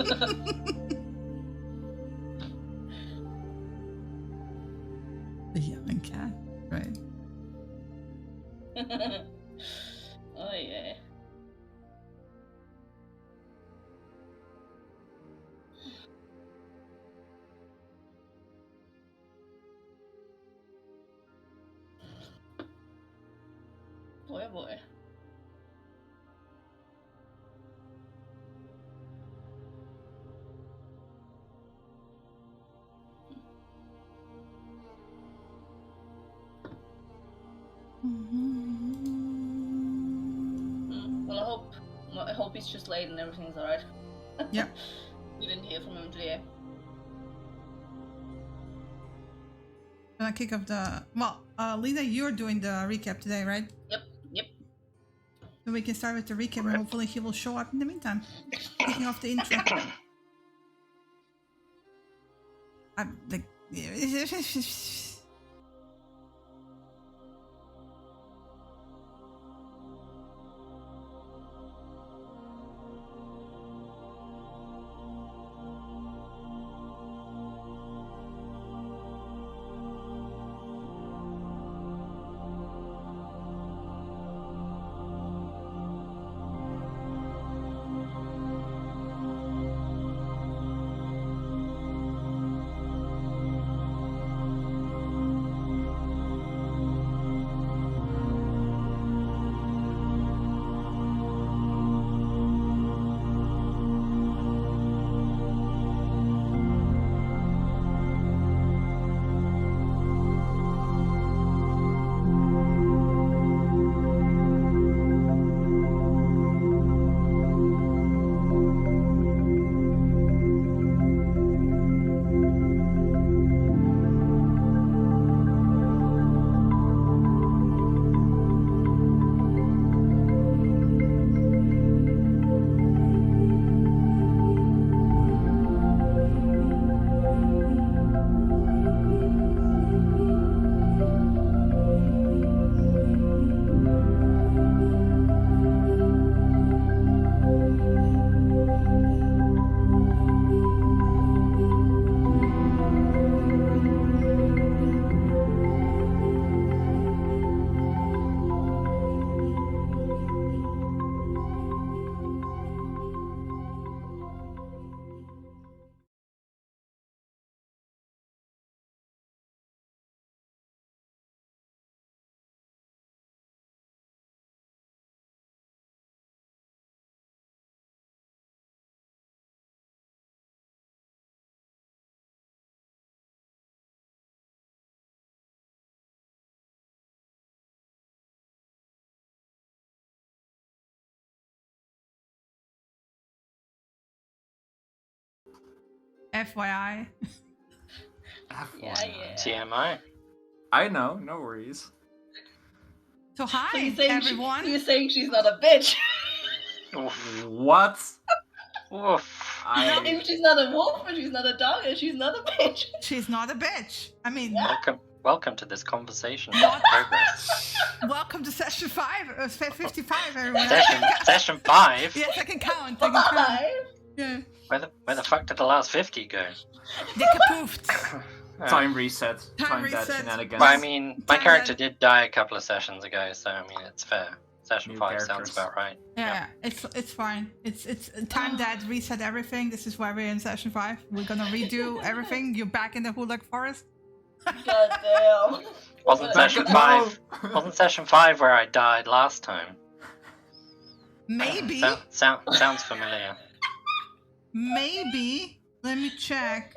The young cat, right? Oh yeah. Boy, oh boy. Well, I hope he's just late and everything's alright. Yep. We didn't hear from him today. Gonna kick off the... Well, Lena, you're doing the recap today, right? Yep. So we can start with the recap and hopefully he will show up in the meantime. Kicking off the intro. I'm like... FYI. Yeah. TMI. I know, no worries. So hi, So everyone. you're saying she's not a bitch. Oof. What? Oof. If she's not a wolf and she's not a dog and she's not a bitch. She's not a bitch. I mean, Welcome to this conversation about progress. welcome to session 55, everyone. Session 5? Yes, I can count. Yeah. Where the fuck did the last 50 go? They kapoofed. Time reset. Time Time that reset. shenanigans. Well, I mean, my character did die a couple of sessions ago, so I mean, it's fair. Session New 5 characters. sounds about right. Yeah, it's fine. It's time that reset everything. This is why we're in session 5. We're gonna redo everything. You're back in the Hulak Forest. God damn. Wasn't session 5 where I died last time? Maybe. Sounds familiar. Maybe. Let me check.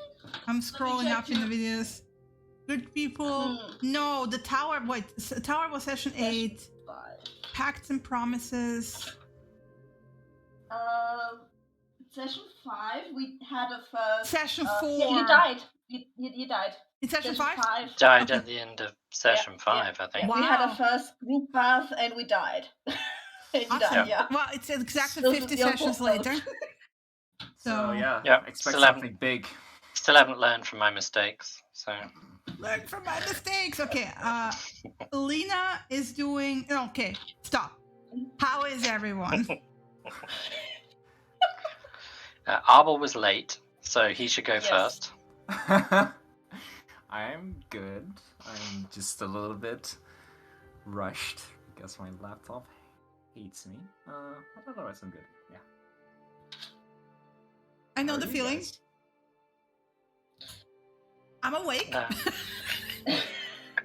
I'm scrolling up in the videos. Good people. No, the tower. Wait, the tower was session 8. Pacts and promises. Session 5. We had a first. Session 4. Yeah, you died. You died. In session 5? Died Okay. at the end of session 5, I think. Wow. We had a first group bath and we died. And you Awesome. died, yeah. Well, it's exactly Those 50 are the sessions awful later. So yeah, expect still something big. Still haven't learned from my mistakes, so... Learn from my mistakes. Okay, Lena is doing... Okay, stop. How is everyone? Arbor was late, so he should go Yes. first. I'm good. I'm just a little bit rushed because my laptop hates me. But otherwise I'm good. Yeah. I know How the are you feeling. guys? I'm awake.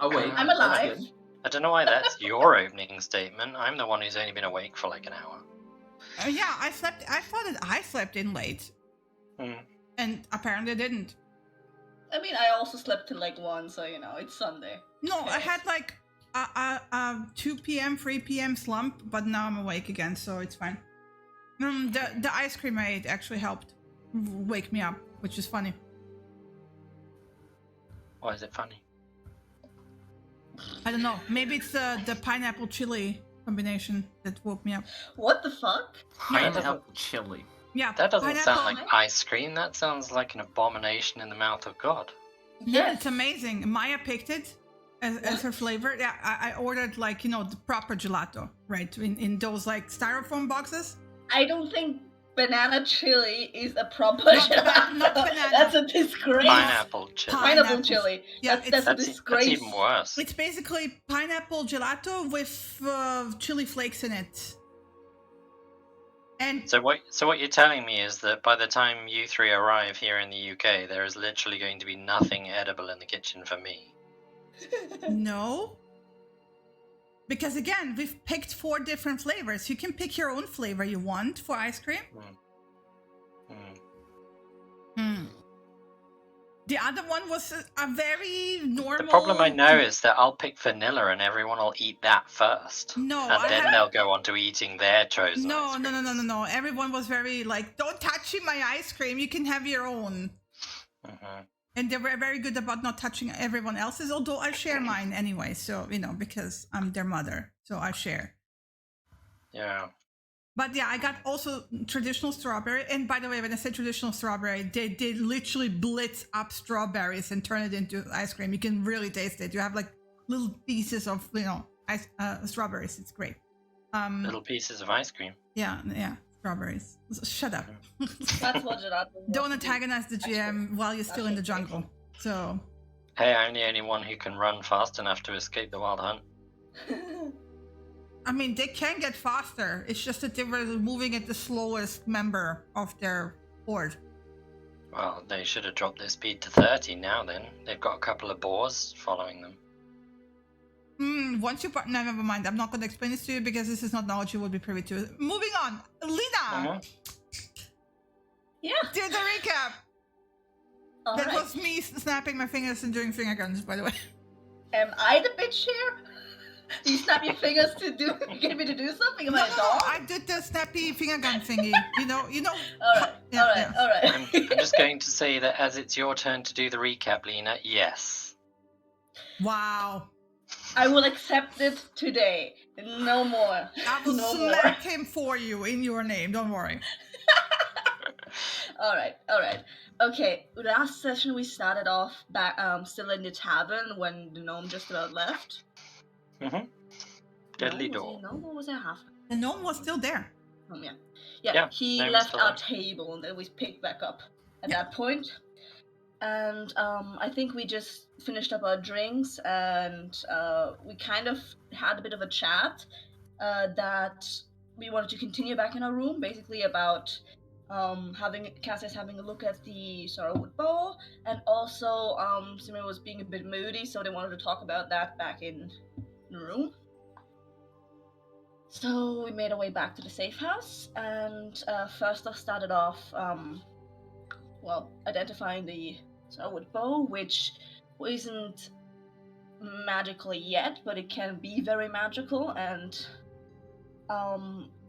Oh wait, I'm that's alive. good. I don't know why that's your opening statement. I'm the one who's only been awake for like an hour. Yeah, I slept. I thought that I slept in late, Hmm. and apparently I didn't. I mean, I also slept till like 1, so you know, it's Sunday. No, I Yes. had like a 2 p.m., 3 p.m. slump, but now I'm awake again, so it's fine. The ice cream I ate actually helped wake me up, which is funny. Why is it funny? I don't know. Maybe it's the pineapple chili combination that woke me up. What the fuck? Yeah, Pineapple chili. Yeah, That doesn't sound pineapple- like ice cream. That sounds like an abomination in the mouth of God. Yeah, it's amazing. Maya picked it as her flavor. Yeah, I ordered like, you know, the proper gelato, right? In those like styrofoam boxes. I don't think banana chili is a proper Not gelato. banana. That's a disgrace. Pineapple chili. Pineapple Pineapple. chili. Yeah, that's a That's disgrace. even worse. It's basically pineapple gelato with chili flakes in it. And So what you're telling me is that by the time you three arrive here in the UK, there is literally going to be nothing edible in the kitchen for me. no. Because again, we've picked 4 different flavors. You can pick your own flavor you want for ice cream. Hmm. The other one was a very normal. The problem I know is that I'll pick vanilla and everyone will eat that first. No, And I then had- they'll go on to eating their chosen No, ice no, cream. no, no, no, no. Everyone was very like, don't touch my ice cream. You can have your own. Mhm. And they were very good about not touching everyone else's, although I share mine anyway. So, you know, because I'm their mother. So I share. Yeah. But yeah, I got also traditional strawberry. And by the way, when I say traditional strawberry, they literally blitz up strawberries and turn it into ice cream. You can really taste it. You have like little pieces of, you know, strawberries. It's great. Little pieces of ice cream. Yeah, strawberries. Shut up. That's what gelato was. Don't antagonize the GM while you're still in the jungle. So, Hey, I'm the only one who can run fast enough to escape the wild hunt. I mean, they can get faster. It's just that they were moving at the slowest member of their horde. Well, they should have dropped their speed to 30 now then. They've got a couple of boars following them. Once you... No, never mind. I'm not going to explain this to you because this is not knowledge you will be privy to. Moving on. Lina! Yeah. Do the recap. All That right. was me snapping my fingers and doing finger guns, by the way. Am I the bitch here? You snap your fingers to get me to do something? Am No, I a dog? I did the snappy finger gun thingy. You know. Alright, Yeah, alright, yeah. alright. I'm just going to say that as it's your turn to do the recap, Lena, yes. Wow. I will accept it today. No more. I will No more. smack him for you in your name. Don't worry. Alright. Okay, last session we started off back still in the tavern when the gnome just about left. Deadly No, door. was he a gnome or was it a half? The gnome was still there. Oh yeah. Yeah, He gnome's left still our there. table and then we picked back up at that point. And I think we just finished up our drinks and we kind of had a bit of a chat that we wanted to continue back in our room, basically about Cassius having a look at the Sorrowwood Bow, and also Simon was being a bit moody, so they wanted to talk about that back in the room. So we made our way back to the safe house, and first I started off, identifying the Sorrowwood Bow, which isn't magical yet, but it can be very magical, and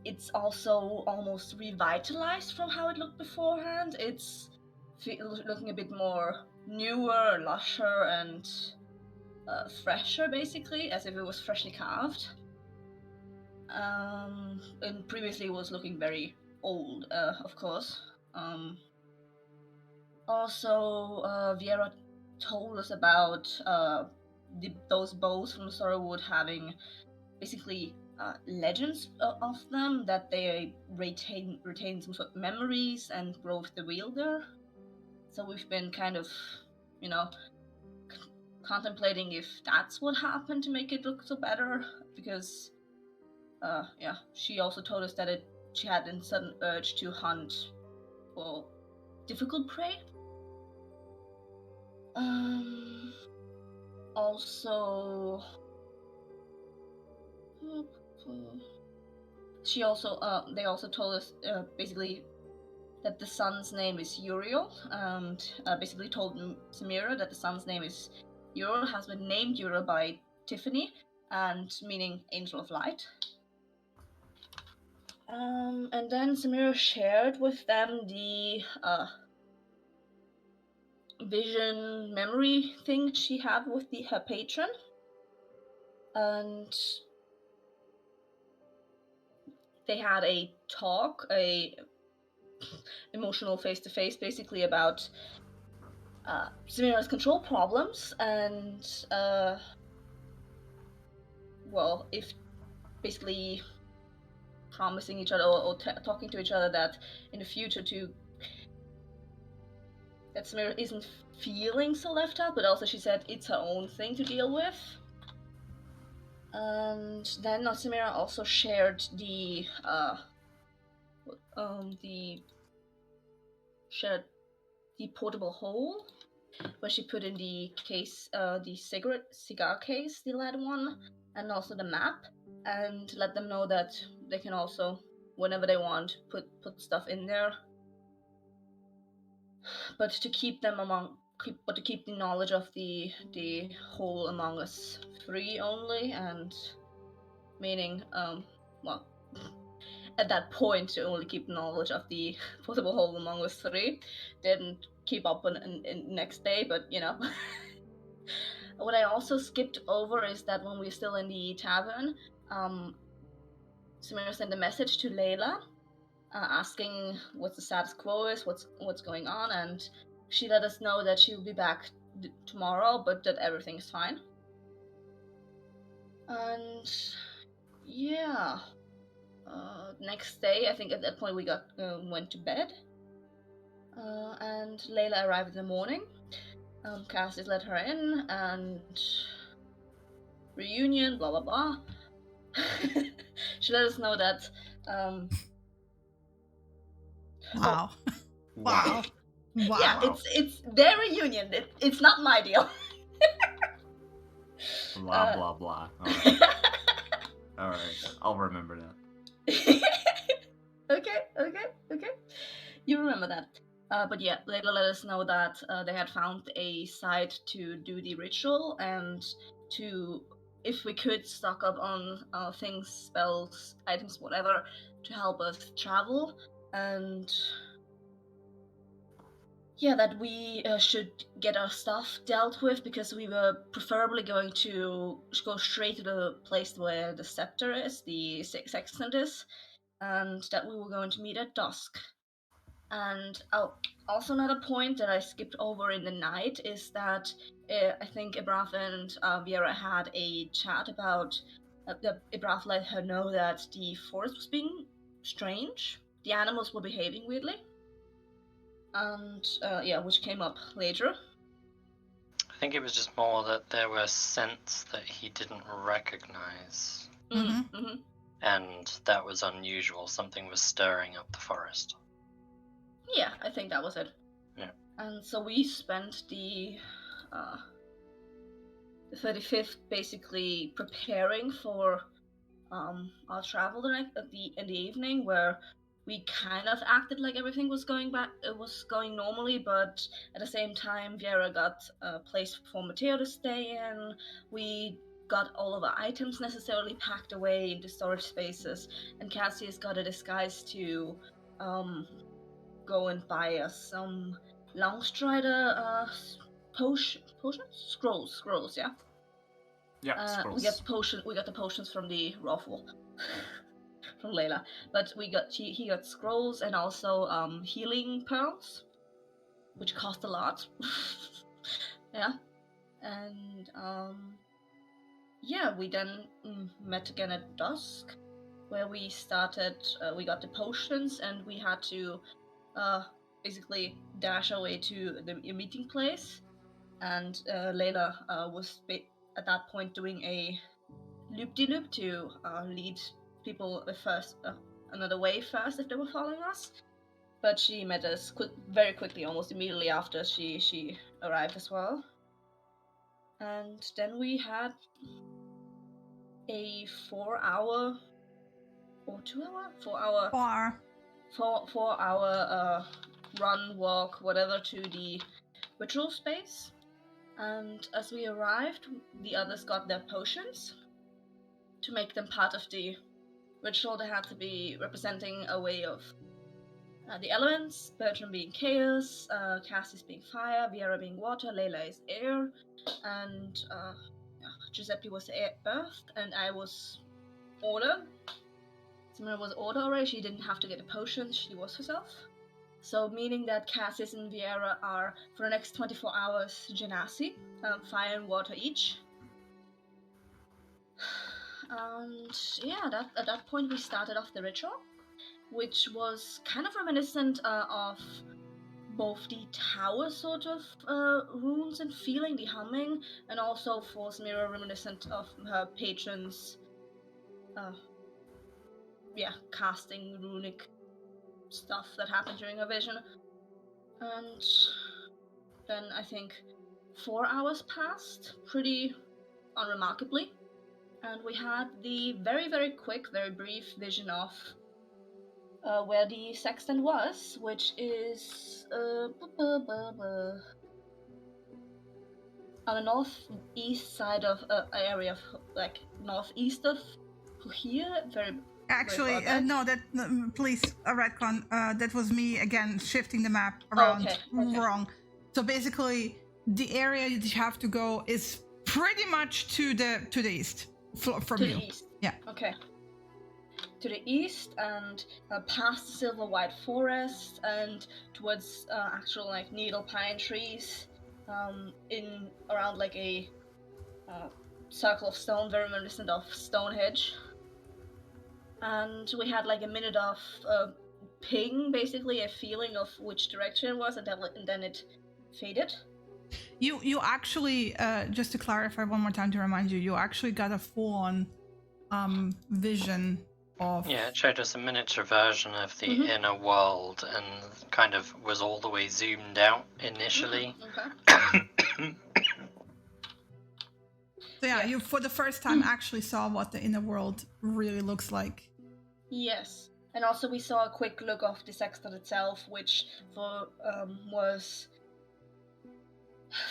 it's also almost revitalized from how it looked beforehand. It's looking a bit more newer, lusher, and fresher, basically, as if it was freshly carved. And previously it was looking very old, of course. Also, Viera told us about those bows from Sorrowwood having basically legends of them, that they retain some sort of memories and grow with the wielder. So we've been kind of, contemplating if that's what happened to make it look so better, because she also told us that she had a sudden urge to hunt for difficult prey. Also, they also told us basically that the son's name is Uriel, and basically told Samira that the son's name is Uriel, has been named Uriel by Tiffany, and meaning Angel of Light. And then Samira shared with them the vision memory thing she had with her patron, and they had a talk, a emotional face-to-face, basically about Samira's control problems, and if basically promising each other or talking to each other that in the future that Samira isn't feeling so left out, but also she said it's her own thing to deal with. And then Samira also shared the portable hole where she put in the case, the cigar case, the lead one, and also the map, and let them know that they can also, whenever they want, put stuff in there, but to keep the knowledge of the hole among us three only, and meaning at that point to only keep knowledge of the portable hole among us three. Didn't keep up on next day, but What I also skipped over is that when we're still in the tavern, Samira sent a message to Layla, asking what the status quo is, what's going on, and she let us know that she will be back tomorrow, but that everything is fine. And next day, I think at that point we went to bed, and Layla arrived in the morning. Cassius let her in, and reunion, blah blah blah. She let us know that Wow. Wow. Wow. Yeah, it's their reunion. It's not my deal. Blah blah blah. All right, I'll remember that. Okay. You remember that. But yeah, Layla let us know that they had found a site to do the ritual, and to, if we could, stock up on things, spells, items, whatever, to help us travel, and that we should get our stuff dealt with, because we were preferably going to go straight to the place where the scepter is, the sextant is, and that we were going to meet at dusk. And also another point that I skipped over in the night is that I think Ibrath and Viera had a chat about Ibrath let her know that the forest was being strange. The animals were behaving weirdly. And which came up later. I think it was just more that there were scents that he didn't recognize. Mm-hmm. And that was unusual. Something was stirring up the forest. Yeah, I think that was it. Yeah. And so we spent the 35th basically preparing for our travel in the evening, where we kind of acted like everything was going normally, but at the same time, Viera got a place for Matteo to stay in. We got all of our items necessarily packed away into storage spaces, and Cassius got a disguise to go and buy us some Longstrider scrolls, yeah? Yeah, scrolls. We got the potions from the Raffle. From Layla, but he got scrolls and also healing pearls, which cost a lot. Yeah, and yeah, we then met again at dusk, where we started. We got the potions, and we had to basically dash our way to the meeting place. And Layla was at that point doing a loop-de-loop to lead people first another way first if they were following us. But she met us very quickly, almost immediately after she arrived as well. And then we had a 4-hour or 2-hour, 4-hour, Far. 4-hour run, walk, whatever, to the ritual space. And as we arrived, the others got their potions. To make them part of the ritual, they had to be representing a way of the elements, Bertram being chaos, Cassie's being fire, Viera being water, Layla is air, and Giuseppe was earth, and I was order. Samira was order already, she didn't have to get a potion, she was herself. So meaning that Cassis and Viera are, for the next 24 hours, Genasi, fire and water each. And yeah, at that point we started off the ritual, which was kind of reminiscent of both the tower sort of runes and feeling, the humming, and also for Samira reminiscent of her patron's casting runic stuff that happened during her vision. And then I think 4 hours passed pretty unremarkably, and we had the very, very quick, very brief vision of where the sexton was, which is on the northeast side of area of like northeast of here. Actually, no, please, Redcon, that was me again shifting the map around. Okay. Wrong. So basically, the area that you have to go is pretty much to the east from To you. the east. Yeah. Okay. To the east and past the silver white forest and towards actual like needle pine trees, in around like a circle of stone, very reminiscent of Stonehenge. And we had like a minute of ping, basically a feeling of which direction it was, and then it faded. You actually, just to clarify one more time to remind you, you actually got a full-on vision of. Yeah, it showed us a miniature version of the inner world and kind of was all the way zoomed out initially. Okay. So yeah, you for the first time actually saw what the inner world really looks like. Yes, and also we saw a quick look of the sexton itself, which was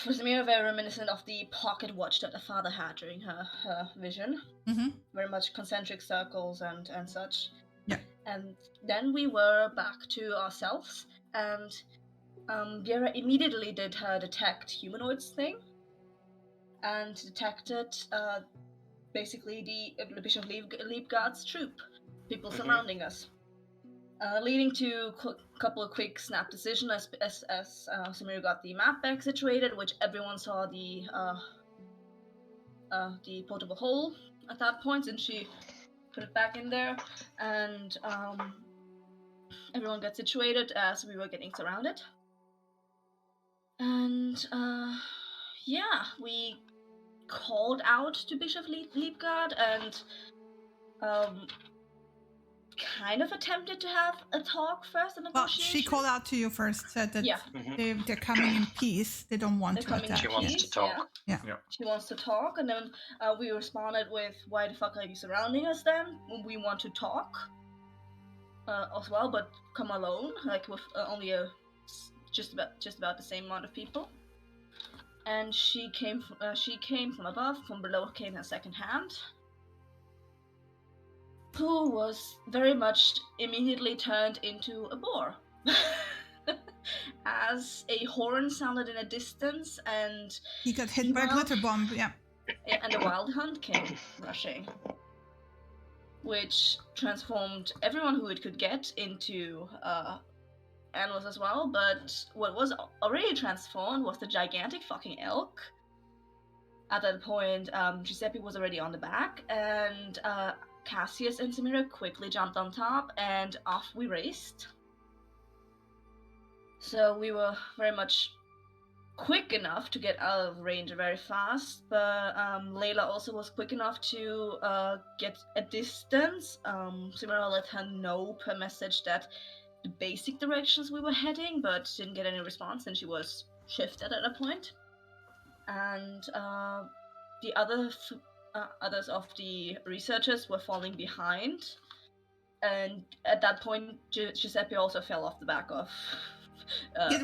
for Samira very reminiscent of the pocket watch that the father had during her vision. Mm-hmm. Very much concentric circles and such. Yeah. And then we were back to ourselves, and Viera immediately did her detect humanoids thing, and detected basically the Bishop Leapguard's troop, people surrounding us, leading to a couple of quick snap decisions as Samira got the map back situated, which everyone saw the portable hole at that point, and she put it back in there, and everyone got situated as we were getting surrounded. And yeah, we called out to Bishop Leapguard and kind of attempted to have a talk first, a Well, negotiation. she called out to you first, said that Yeah. they're coming in peace. They don't want They're to coming in attack. She wants peace, to talk. Yeah. She wants to talk, and then we responded with, "Why the fuck are you surrounding us then? We want to talk as well, but come alone, like with only just about the same amount of people." And she came from above. From below came her second hand, who was very much immediately turned into a boar. As a horn sounded in a distance, and He got hit by a glitter bomb. Yeah. and a wild hunt came rushing, which transformed everyone who it could get into animals as well. But what was already transformed was the gigantic fucking elk, at that point, Giuseppe was already on the back, and Cassius and Samira quickly jumped on top, and off we raced. So we were very much quick enough to get out of range very fast, but Layla also was quick enough to get a distance. Samira let her know per message that the basic directions we were heading, but didn't get any response, and she was shifted at a point. And the others of the researchers were falling behind, and at that point Giuseppe also fell off the back of Vera.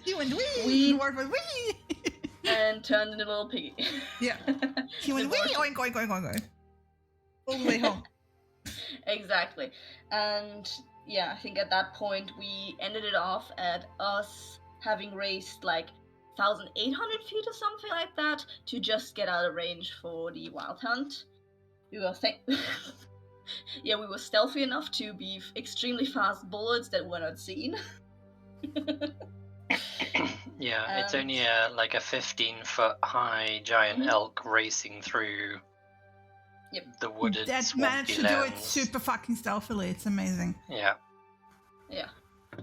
He went wee. Wee. Dwarf went wee. And turned into a little piggy. Yeah. He went wee. Oink, oink, oink, oink, oink. All the way home. Exactly. And yeah, I think at that point we ended it off at us having raced like 1,800 feet or something like that to just get out of range for the wild hunt. We were we were stealthy enough to be extremely fast bullets that were not seen. Yeah, it's only a 15-foot high giant elk racing through the wooded That swampy managed to do it lands. super fucking stealthily. It's amazing. Yeah. Yeah.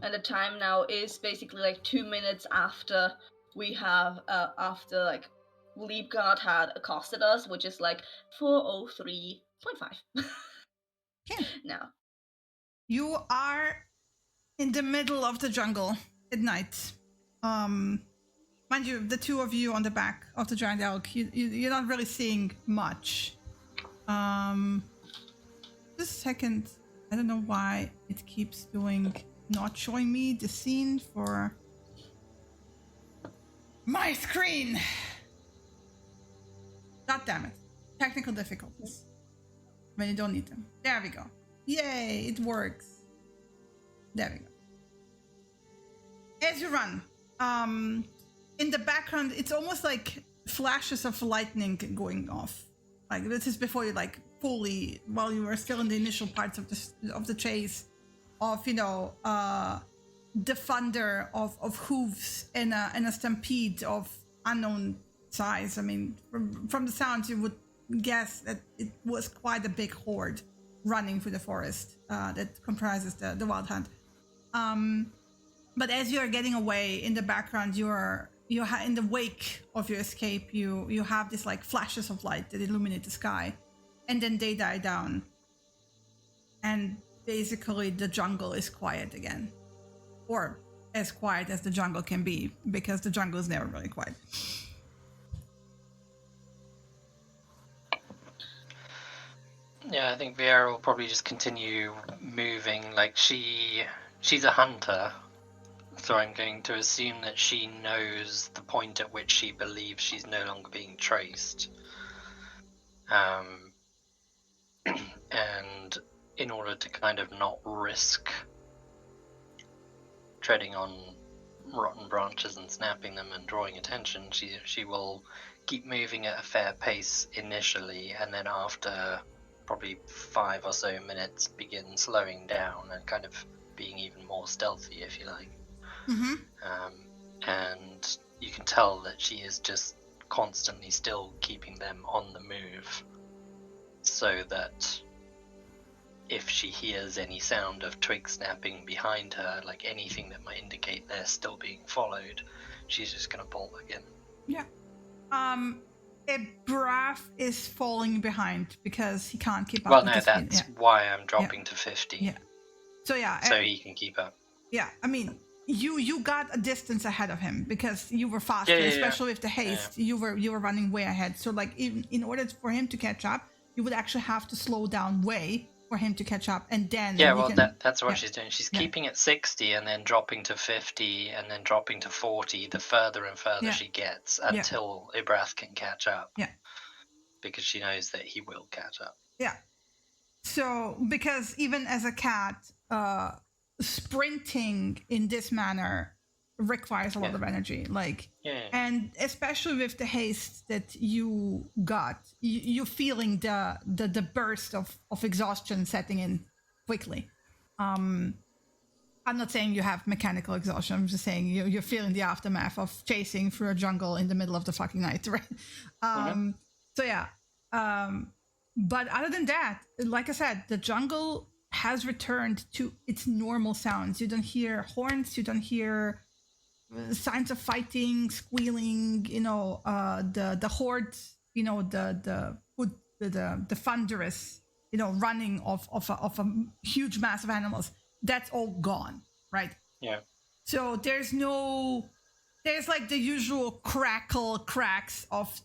And the time now is basically like 2 minutes after we have after like Leapguard had accosted us, which is like 4:03.5. Okay. Now. You are in the middle of the jungle at night. Mind you, the two of you on the back of the giant elk, you're not really seeing much. Just a second. I don't know why it keeps not showing me the scene for my screen. God damn it. Technical difficulties. When you don't need them. There we go. Yay, it works. There we go. As you run, in the background, it's almost like flashes of lightning going off. Like this is before you fully, while you were still in the initial parts of the chase, of the thunder of hooves and a stampede of unknown size. I mean, from the sounds, you would guess that it was quite a big horde running through the forest that comprises the wild hunt. But as you're getting away in the background, in the wake of your escape, you have these flashes of light that illuminate the sky, and then they die down, and basically the jungle is quiet again, or as quiet as the jungle can be, because the jungle is never really quiet. Yeah, I think Viera will probably just continue moving. She's a hunter, so I'm going to assume that she knows the point at which she believes she's no longer being traced. And in order to kind of not risk treading on rotten branches and snapping them and drawing attention, she will keep moving at a fair pace initially, and then after probably 5 or so minutes begin slowing down and kind of being even more stealthy, if you like. Mm-hmm. And you can tell that she is just constantly still keeping them on the move, so that if she hears any sound of twig snapping behind her, like anything that might indicate they're still being followed, she's just gonna bolt again. Yeah. Braff is falling behind because he can't keep up. Well, with no, the speed. that's why I'm dropping to 50. Yeah. So yeah. So he can keep up. Yeah, I mean, you got a distance ahead of him because you were faster, Yeah. especially with the haste. You were running way ahead. So in order for him to catch up, you would actually have to slow down way for him to catch up, and then that's what she's doing. She's keeping at 60 and then dropping to 50 and then dropping to 40 the further and further she gets until Ibrath can catch up. Yeah. Because she knows that he will catch up. Yeah. So because even as a cat, sprinting in this manner requires a lot of energy, and especially with the haste that you got, you're feeling the burst of exhaustion setting in quickly. I I'm not saying you have mechanical exhaustion. I'm just saying you're feeling the aftermath of chasing through a jungle in the middle of the fucking night, right? So yeah. But other than that, like I said, the jungle has returned to its normal sounds. You don't hear horns. You don't hear signs of fighting, squealing. The horde. The thunderous. Running of a huge mass of animals. That's all gone, right? Yeah. So there's like the usual cracks of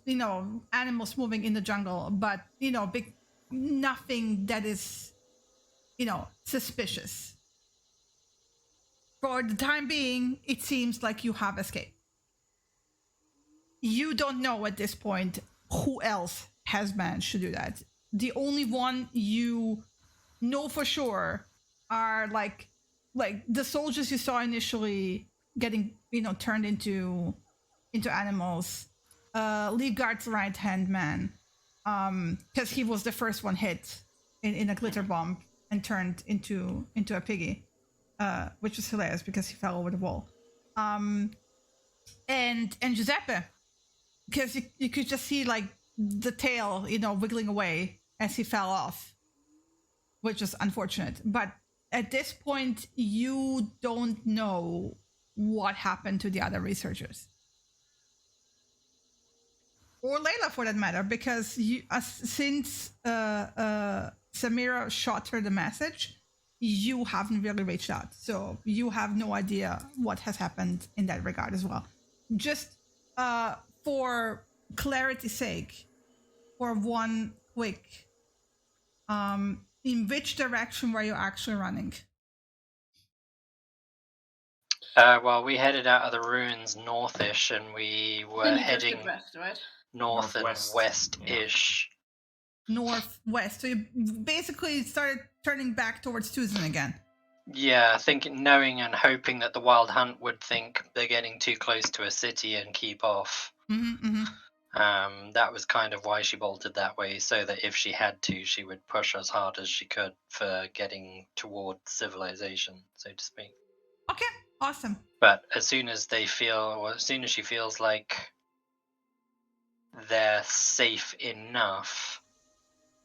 animals moving in the jungle, but nothing that is suspicious. For the time being, it seems like you have escaped. You don't know at this point who else has managed to do that. The only one you know for sure are like the soldiers you saw initially getting turned into animals. Leagard's right hand man, because he was the first one hit in a glitter bomb and turned into a piggy, which was hilarious because he fell over the wall. And Giuseppe, because you could just see like the tail wiggling away as he fell off, which was unfortunate. But at this point, you don't know what happened to the other researchers. Or Layla, for that matter, because since Samira shot her the message, you haven't really reached out. So you have no idea what has happened in that regard as well. Just for clarity's sake, for one quick... in which direction were you actually running? Well, we headed out of the ruins northish, and we were Then you heading drifted west, right? north Northwest, and west-ish. Northwest. So you basically started turning back towards Tucson again. Yeah, I think knowing and hoping that the Wild Hunt would think they're getting too close to a city and keep off. That was kind of why she bolted that way, so that if she had to, she would push as hard as she could for getting toward civilization, so to speak. Okay, awesome. But as soon as she feels like they're safe enough,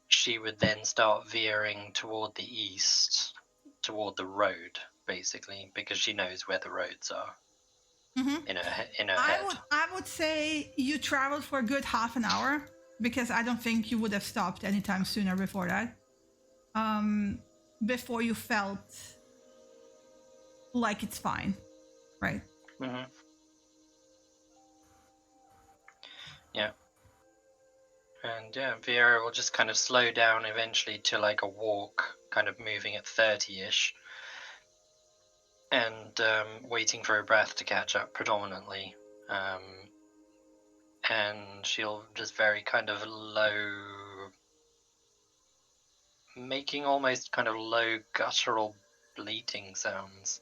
she would then start veering toward the east, toward the road, basically, because she knows where the roads are in her head. I would say you traveled for a good half an hour, because I don't think you would have stopped anytime sooner before that. Before you felt like it's fine, right? Mm-hmm. Yeah. And yeah, Vera will just kind of slow down eventually to like a walk, kind of moving at 30-ish. And waiting for her breath to catch up predominantly. And she'll just very kind of low, making almost kind of low guttural bleating sounds.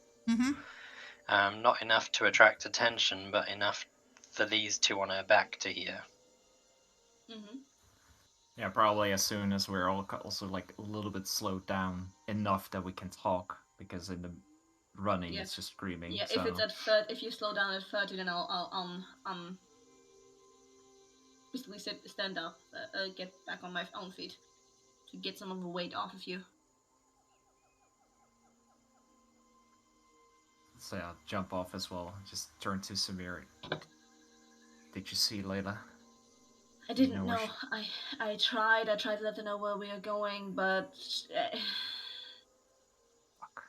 Not enough to attract attention, but enough for these two on her back to hear. Yeah, probably as soon as we're all also like a little bit slowed down enough that we can talk, because in the running it's just screaming. Yeah, so... if it's at if you slow down at 30, then I'll basically stand up, get back on my own feet to get some of the weight off of you. So yeah, jump off as well. Just turn to Samir. Did you see Layla? I didn't know. I tried to let them know where we are going, but Fuck.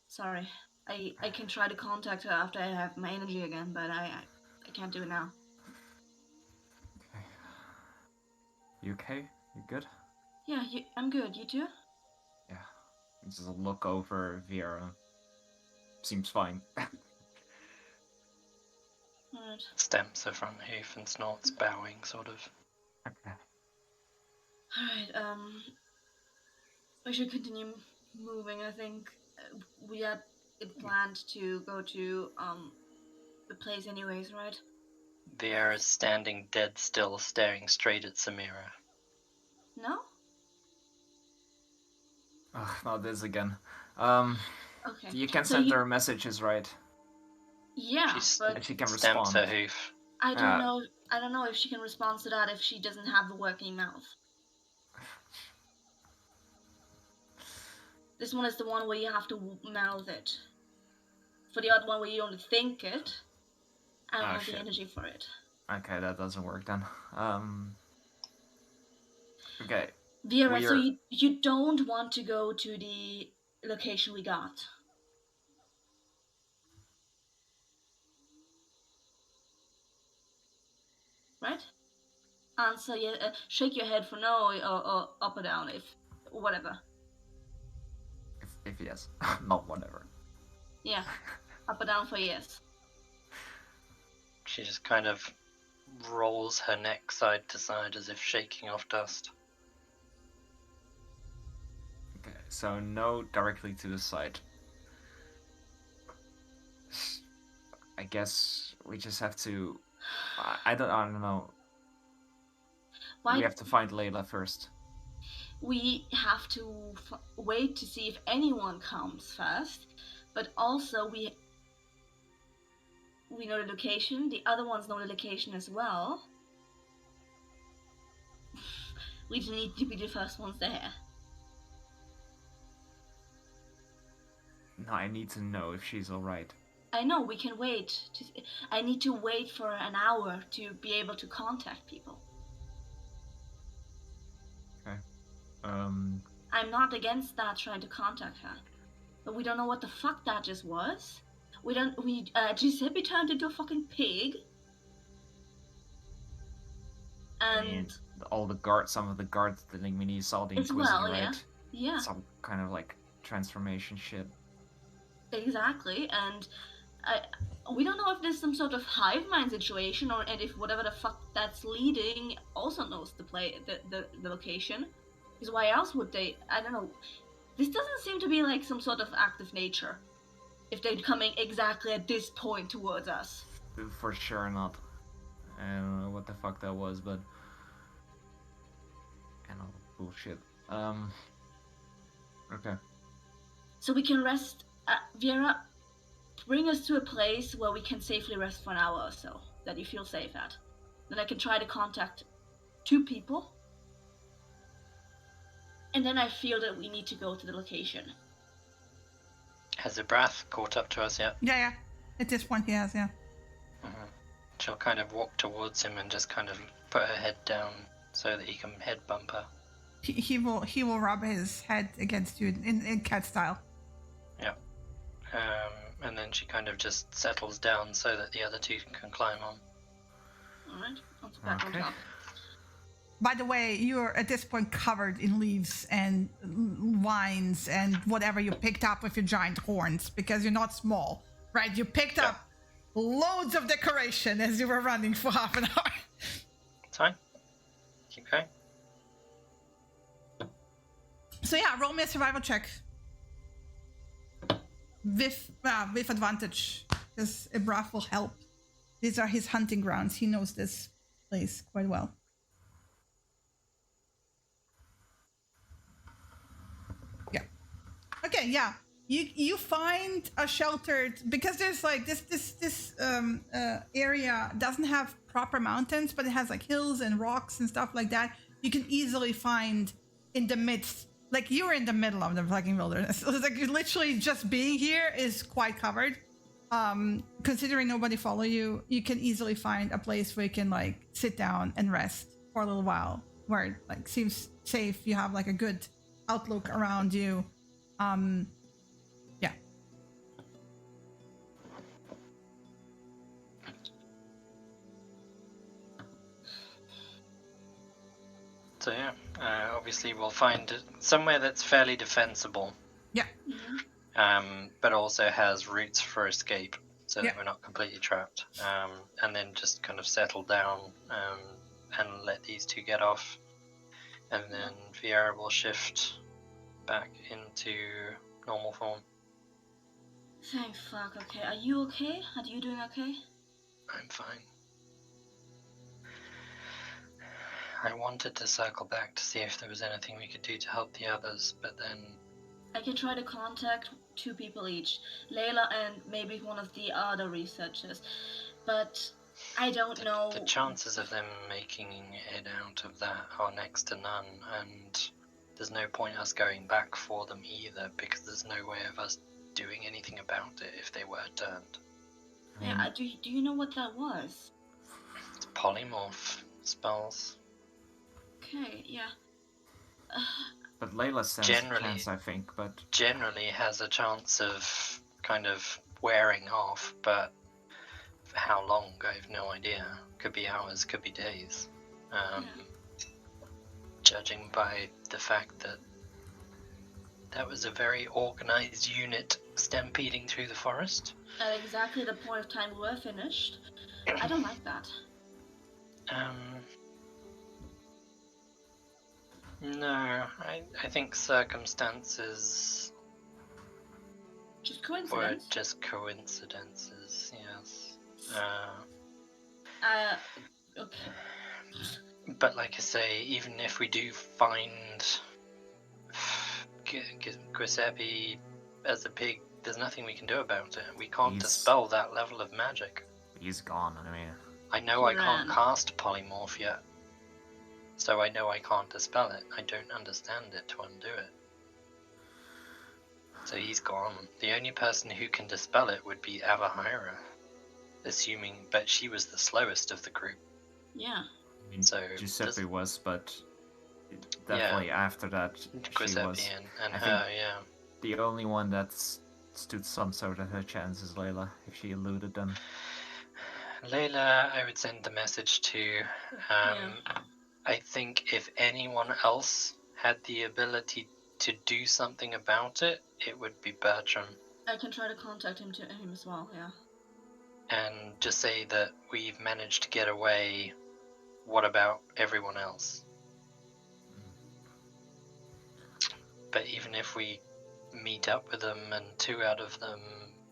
Sorry. I can try to contact her after I have my energy again, but I can't do it now. Okay. You okay? You good? Yeah, I'm good. You too? Yeah. Just a look over Vera. Seems fine. Alright. Stamps her front hoof and snorts, bowing, sort of. Okay. Alright, we should continue moving, I think. We had it planned to go to, the place anyways, right? Vieira's standing dead still, staring straight at Samira. No? Ugh, not this again. Okay. You can So send her messages, right? Yeah, She's- but And she can Stamps respond. her hoof. I don't know. I don't know if she can respond to that if she doesn't have the working mouth. This one is the one where you have to mouth it. For the other one where you only think it, I don't Oh, have shit. the energy for it. Okay, that doesn't work then. Okay. Vera, so We're- you don't want to go to the location we got. Right? Answer, yeah, shake your head for no, or up or down if, whatever. If yes, not whatever. Yeah, up or down for yes. She just kind of rolls her neck side to side as if shaking off dust. Okay, so no directly to the side. I guess we just have to. I don't know. Why? We have to find Layla first. We have to wait to see if anyone comes first, but also we know the location. The other ones know the location as well. We just need to be the first ones there. No, I need to know if she's alright. I know we can wait. I need to wait for an hour to be able to contact people. Okay. I'm not against that, trying to contact her, but we don't know what the fuck that just was. Giuseppe turned into a fucking pig. And all the guards, some of the guards telling me saw the as Inquisitor, well, right? yeah. Some kind of like transformation shit. Exactly, and we don't know if there's some sort of hive mind situation, and if whatever the fuck that's leading also knows the location. Because why else would they? I don't know. This doesn't seem to be like some sort of act of nature. If they're coming exactly at this point towards us. For sure not. I don't know what the fuck that was, but and all bullshit. Okay. So we can rest. Vera, bring us to a place where we can safely rest for an hour or so that you feel safe at. Then I can try to contact 2 people. And then I feel that we need to go to the location. Has Ibrath caught up to us yet? Yeah. At this point, he has, yeah. Mm-hmm. She'll kind of walk towards him and just kind of put her head down so that he can head bump her. He will rub his head against you in cat style. Yeah. And then she kind of just settles down so that the other 2 can climb on. Alright, let's back Okay. on top. By the way, you're at this point covered in leaves and vines and whatever you picked up with your giant horns because you're not small, right? You picked up loads of decoration as you were running for half an hour. It's fine. Keep going. So yeah, roll me a survival check. With advantage, because Ibrath will help. These are his hunting grounds. He knows this place quite well. Yeah. Okay. Yeah. You find a sheltered because there's like this area doesn't have proper mountains, but it has like hills and rocks and stuff like that. You can easily find in the midst. Like, you're in the middle of the fucking wilderness. So it's like, literally just being here is quite covered. Considering nobody follow you, you can easily find a place where you can, like, sit down and rest for a little while. Where it, like, seems safe. You have, like, a good outlook around you. Yeah. So yeah, obviously we'll find somewhere that's fairly defensible. Yeah. But also has routes for escape, so Yeah. that we're not completely trapped. And then just kind of settle down and let these 2 get off, and then Viera will shift back into normal form. Thank fuck, okay. Are you okay? Are you doing okay? I'm fine. I wanted to circle back to see if there was anything we could do to help the others, but then I can try to contact 2 people each, Layla and maybe one of the other researchers, but I don't know. The chances of them making it out of that are next to none, and there's no point us going back for them either, because there's no way of us doing anything about it if they were turned. I mean, Yeah, do you know what that was? It's polymorph spells. Okay, yeah. but Layla stands Generally- a chance, I think. But Generally has a chance of kind of wearing off, but for how long, I have no idea. Could be hours, could be days. Judging by the fact that that was a very organized unit stampeding through the forest. At exactly the point of time we were finished. I don't like that. No, I think circumstances Just were coincidence. just coincidences, yes. Okay. But like I say, even if we do find Giuseppe as a pig, there's nothing we can do about it. We can't He's- dispel that level of magic. he's gone. I mean, I know I can't Ran. cast polymorph yet, so I know I can't dispel it. I don't understand it to undo it. So he's gone. The only person who can dispel it would be Avahira, assuming, but she was the slowest of the group. Yeah. I mean So, Giuseppe was, but definitely after that, she was Giuseppe and I her, yeah. the only one that stood some sort of a chance is Layla, if she eluded them. Layla, I would send the message to. I think if anyone else had the ability to do something about it, it would be Bertram. I can try to contact him as well, yeah. And just say that we've managed to get away. What about everyone else? But even if we meet up with them and 2 out of them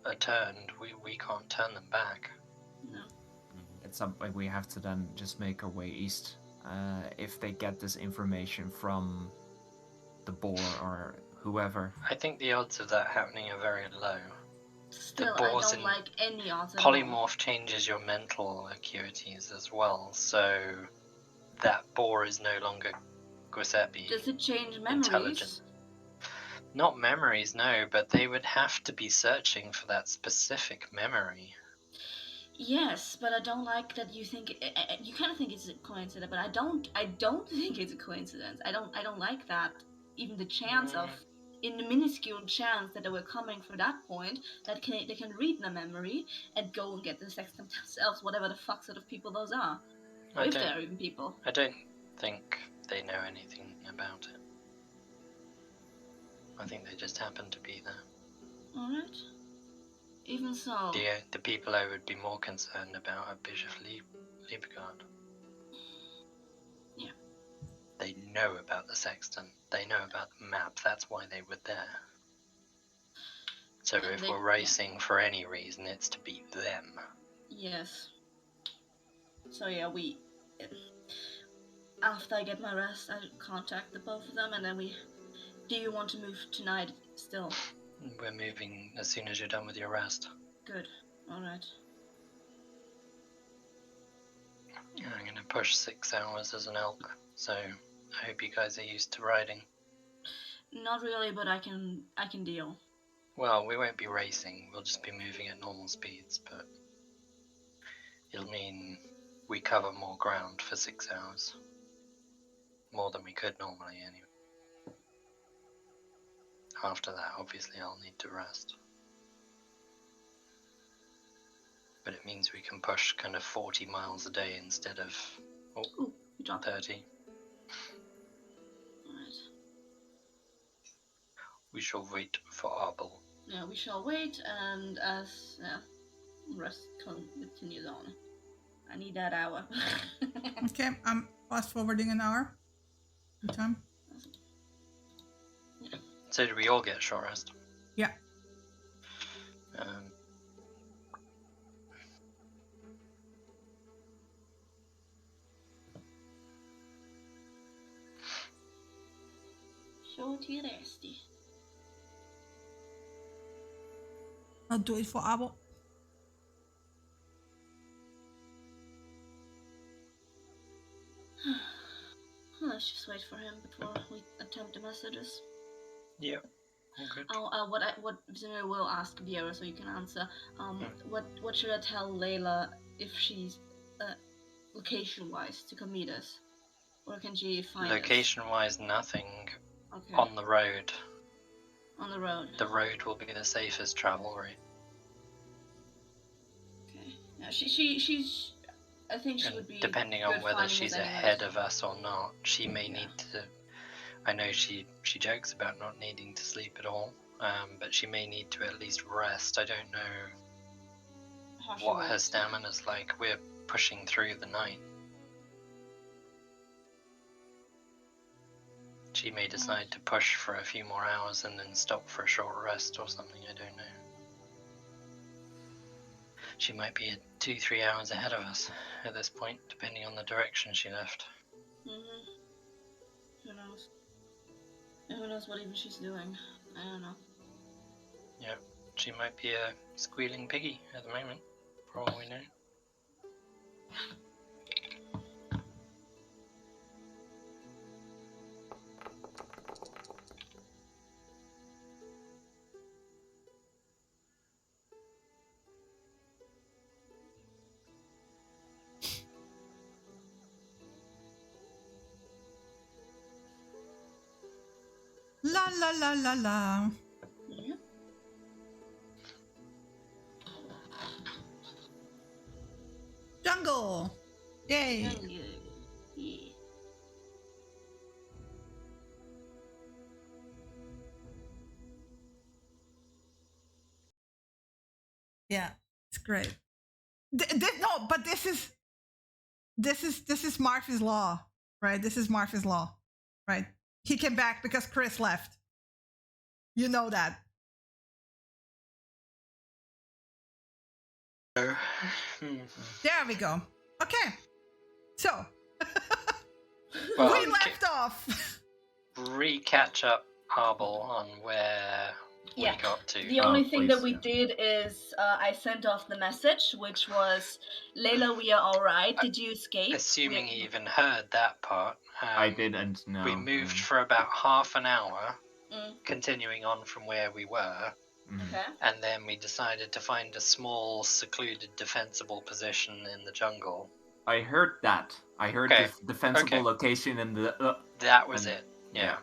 are turned, we can't turn them back. No. At some point, we have to then just make our way east. If they get this information from the boar or whoever. I think the odds of that happening are very low. Still, I boars don't in like any odds at all. Polymorph changes your mental acuities as well, so that boar is no longer Giuseppe. Does it change memories? Intelligent. Not memories, no, but they would have to be searching for that specific memory. Yes, but I don't like that you think you kind of think it's a coincidence, but I don't think it's a coincidence. I don't like that. Even the chance of, in the minuscule chance that they were coming for that point, that they can read the memory and go and get the sex themselves, whatever the fuck sort of people those are, or if there are even people. I don't think they know anything about it. I think they just happen to be there. Alright. Even so. The people I would be more concerned about are Bishop Liebegard. Yeah. They know about the sextant. They know about the map. That's why they were there. So And if they- we're racing for any reason, it's to beat them. Yes. So yeah, after I get my rest, I contact the both of them, and then do you want to move tonight still? We're moving as soon as you're done with your rest. Good. Alright. I'm gonna push 6 hours as an elk, so I hope you guys are used to riding. Not really, but I can deal. Well, we won't be racing, we'll just be moving at normal speeds, but it'll mean we cover more ground for 6 hours. More than we could normally, anyway. After that, obviously, I'll need to rest. But it means we can push kind of 40 miles a day instead of Ooh, you dropped it. 30. Alright. We shall wait for Arbel. Yeah, we shall wait, and as rest continues on. I need that hour. Okay, I'm fast forwarding an hour. Good time. So did we all get short rest? Yeah. Shorty resty. I'll do it for Abel. Let's just wait for him before we attempt the messages. Yep. All good. What Zimmer will ask Viera so you can answer. What should I tell Layla if she's location-wise to come meet us, or can she find Location-wise, nothing. us? Okay. On the road. On the road. The road will be the safest travel route. Okay. Yeah, she's. I think she would be. Depending good on whether finding she's us anyways. ahead of us or not, she may Yeah. need to. I know she jokes about not needing to sleep at all, but she may need to at least rest. I don't know How she what her works. stamina's like. We're pushing through the night. She may decide to push for a few more hours and then stop for a short rest or something, I don't know. She might be 2-3 hours ahead of us at this point, depending on the direction she left. Mhm. Who knows? And who knows what even she's doing? I don't know. Yeah, she might be a squealing piggy at the moment, for all we know. La la la la la. Yeah. Jungle. Yay. Yeah. Yeah, it's great. No, but this is Murphy's law, right? This is Murphy's law, right? He came back because Chris left. You know that. There we go. Okay, so Well, we left off. Catch up Harbel on where Yeah. we got to. The only thing that please, we yeah. did is I sent off the message, which was, Layla, we are alright. Did you escape? Assuming he even heard that part. I didn't know. We moved for about half an hour, Mm, continuing on from where we were, okay. and then we decided to find a small, secluded, defensible position in the jungle. I heard that. I heard Okay, this defensible okay. location in the. That was And- it, yeah.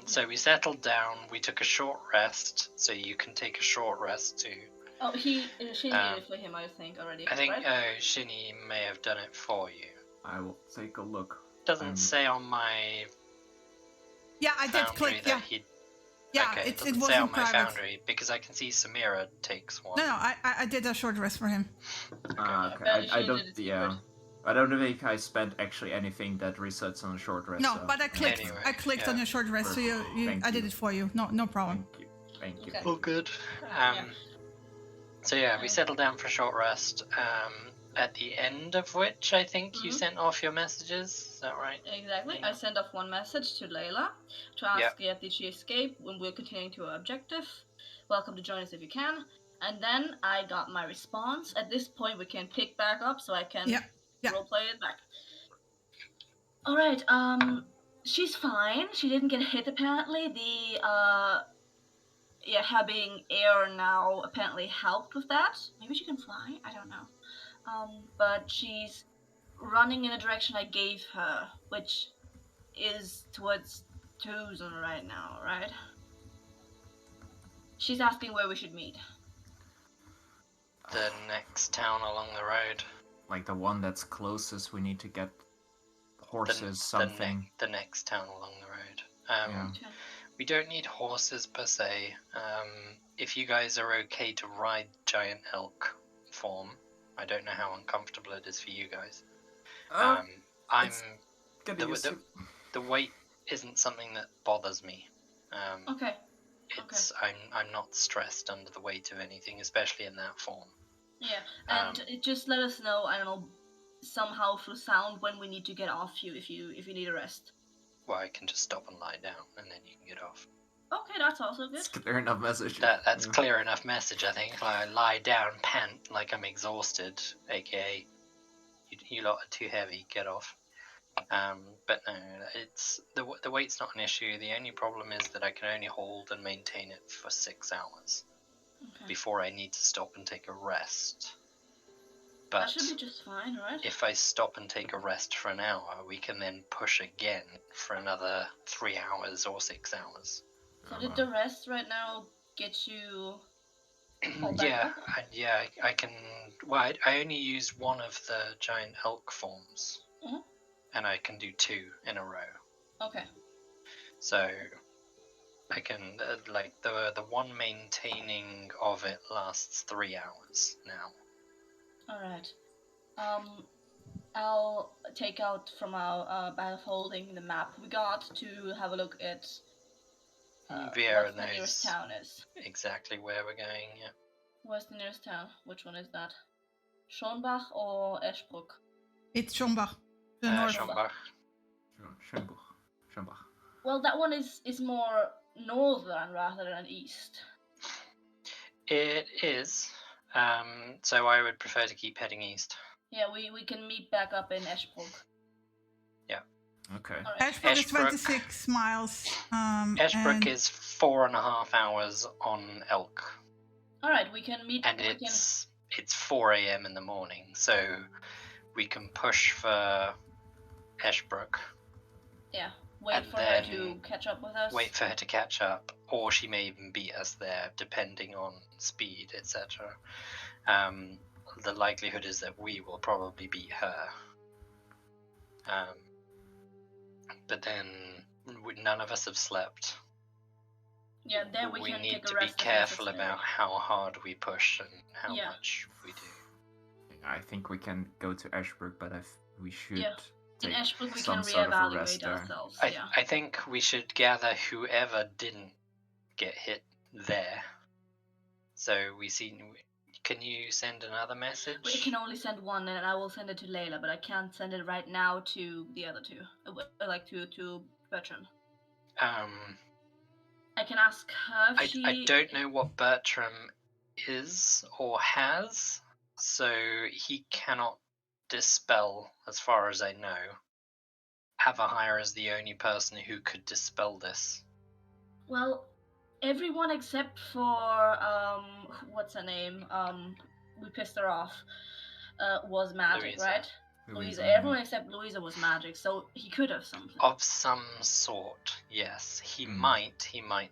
So we settled down, we took a short rest, so you can take a short rest too. Oh, she did it for him, I think, already. I think right? Shinny may have done it for you. I will take a look. Doesn't say on my Yeah, I did foundry click. that Yeah, he. yeah. Okay, It doesn't was say in on my private. foundry because I can see Samira takes one. No, I did a short rest for him. Okay. Apparently I she don't. did it Yeah. secret. I don't think I spent actually anything that resets on a short rest. No, so, but I clicked. Anyway, I clicked on yeah. your short rest, so Thank I did you. it for you. No problem. Thank you. Thank you. Okay. Oh, good. Yeah. So yeah, we settled down for a short rest. At the end of which I think you Mhm. sent off your messages. Is that right? Exactly. I sent off one message to Layla to ask her did she escape when we're continuing to our objective. Welcome to join us if you can. And then I got my response. At this point, we can pick back up so I can Yeah. roleplay it back. All right. She's fine. She didn't get hit apparently. Having air now apparently helped with that. Maybe she can fly. I don't know. But she's running in a direction I gave her, which is towards Tucson right now, right? She's asking where we should meet. The next town along the road. Like the one that's closest, we need to get horses, something. The next town along the road. Yeah. Okay. We don't need horses per se. If you guys are okay to ride giant elk form, I don't know how uncomfortable it is for you guys. I'm Get the- used to- the weight isn't something that bothers me. Okay. I'm not stressed under the weight of anything, especially in that form. Yeah, and just let us know. I don't know, somehow through sound when we need to get off you if you need a rest. Well, I can just stop and lie down, and then you can get off. Okay, that's also good. It's clear enough message. That's Yeah. clear enough message, I think. I lie down, pant like I'm exhausted, aka you lot are too heavy. Get off. But no, it's the weight's not an issue. The only problem is that I can only hold and maintain it for 6 hours Okay. before I need to stop and take a rest. That But should be just fine, right? if I stop and take a rest for an hour, we can then push again for another 3 hours or 6 hours. So Oh, did wow. the rest right now get you all back Yeah, up? I can. Well, I only used one of the giant elk forms, Mhm. and I can do 2 in a row. Okay. So I can like the one maintaining of it lasts 3 hours now. All right. I'll take out from our bag of holding the map we got to have a look at Vera what the nearest knows town is. exactly where we're going. Yeah. Where's the nearest town? Which one is that? Schonbach or Eschbruck? It's Schombach, to the north. Schambach. Schönbach. Well, that one is more northern rather than east. It is. So I would prefer to keep heading east. Yeah, we can meet back up in Eschbruck. Okay. All right. Eschbruck is Eschbruck. 26 miles. Eschbruck and is 4.5 hours on elk, All right, we can meet. and we can. it's 4 a.m. in the morning, so we can push for Eschbruck. Yeah, wait and for her then to catch up with us. Wait for her to catch up, or she may even beat us there, depending on speed, etc. The likelihood is that we will probably beat her. But then none of us have slept. Yeah, then we can need take a to be rest if careful necessary. about how hard we push and how Yeah. much we do. I think we can go to Ashbrook, but we should Yeah. In take Eschbruck, we some can sort of a rest reevaluate there. ourselves. I, Yeah. I think we should gather whoever didn't get hit there. So we see. Can you send another message? We can only send one, and I will send it to Layla, but I can't send it right now to the other two, like to Bertram. I can ask her if she. I don't know what Bertram is or has, so he cannot dispel, as far as I know. Avahire is the only person who could dispel this. Well, everyone except for what's her name? We pissed her off. Was magic, Louisa. right? Louisa. Everyone except Louisa was magic, so he could have something. Of some sort, yes. He might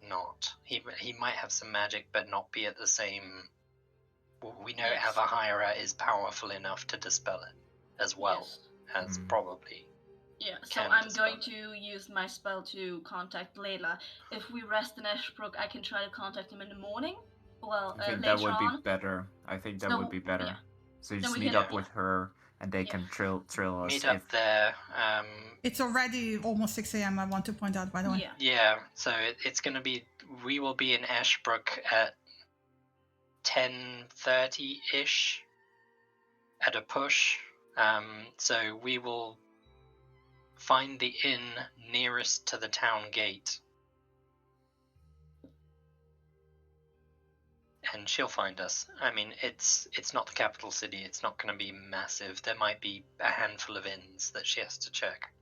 not. He might have some magic, but not be at the same. We know Yes. Avahire is powerful enough to dispel it, as well Yes. as probably. Yeah, so can I'm dispel going it. to use my spell to contact Layla. If we rest in Eschbruck, I can try to contact him in the morning. Well, I think later that would on. be better. I think that So, would be better. yeah. So you Then just we meet can- up with her, and they Yeah. can trill us. Meet up there. it's already almost 6 a.m. I want to point out, by the way. Yeah. Yeah, so it's going to be. We will be in Ashbrook at 10:30-ish at a push. So we will find the inn nearest to the town gate. And she'll find us. I mean, it's not the capital city. It's not going to be massive. There might be a handful of inns that she has to check.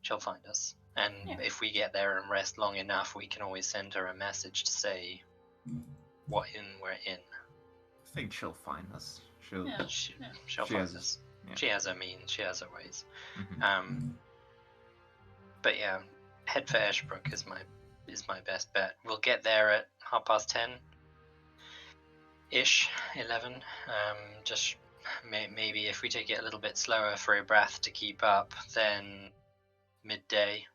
She'll find us. And Yeah. if we get there and rest long enough, we can always send her a message to say what inn we're in. I think she'll find us. She'll. Yeah. She'll She find has- us. yeah. She has her means. She has her ways. Mhm. But yeah, head for Ashbrook is my best bet. We'll get there at 10:30 ish, 11. Just maybe if we take it a little bit slower for a breath to keep up, then midday.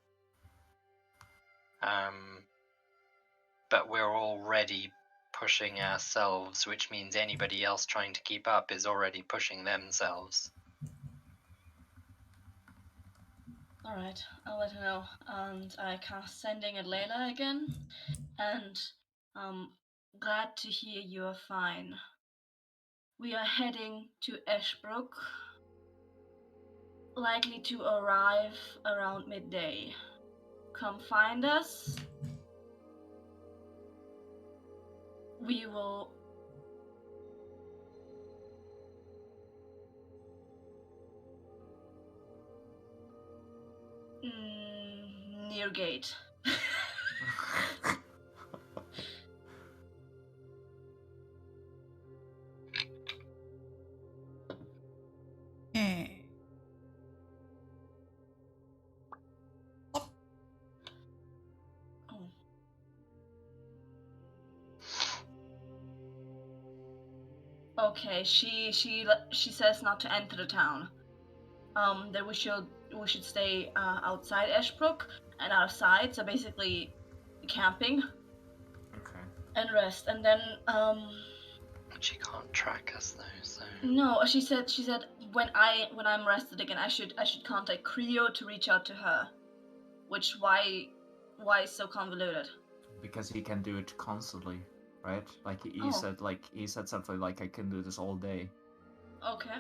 But we're already pushing ourselves, which means anybody else trying to keep up is already pushing themselves. Alright, I'll let her know. And I cast Sending at Layla again. And glad to hear you are fine. We are heading to Eschbruck. Likely to arrive around midday. Come find us. we will. Near gate. Okay. Oh. Okay, she says not to enter the town. That we should stay outside Ashbrook and out of sight. So basically, camping Okay. and rest, and then She can't track us though, so. no, she said when I'm rested again, I should contact Creo to reach out to her. Which why is so convoluted? Because he can do it constantly, right? Like he Oh. said, he said something like, "I can do this all day." Okay.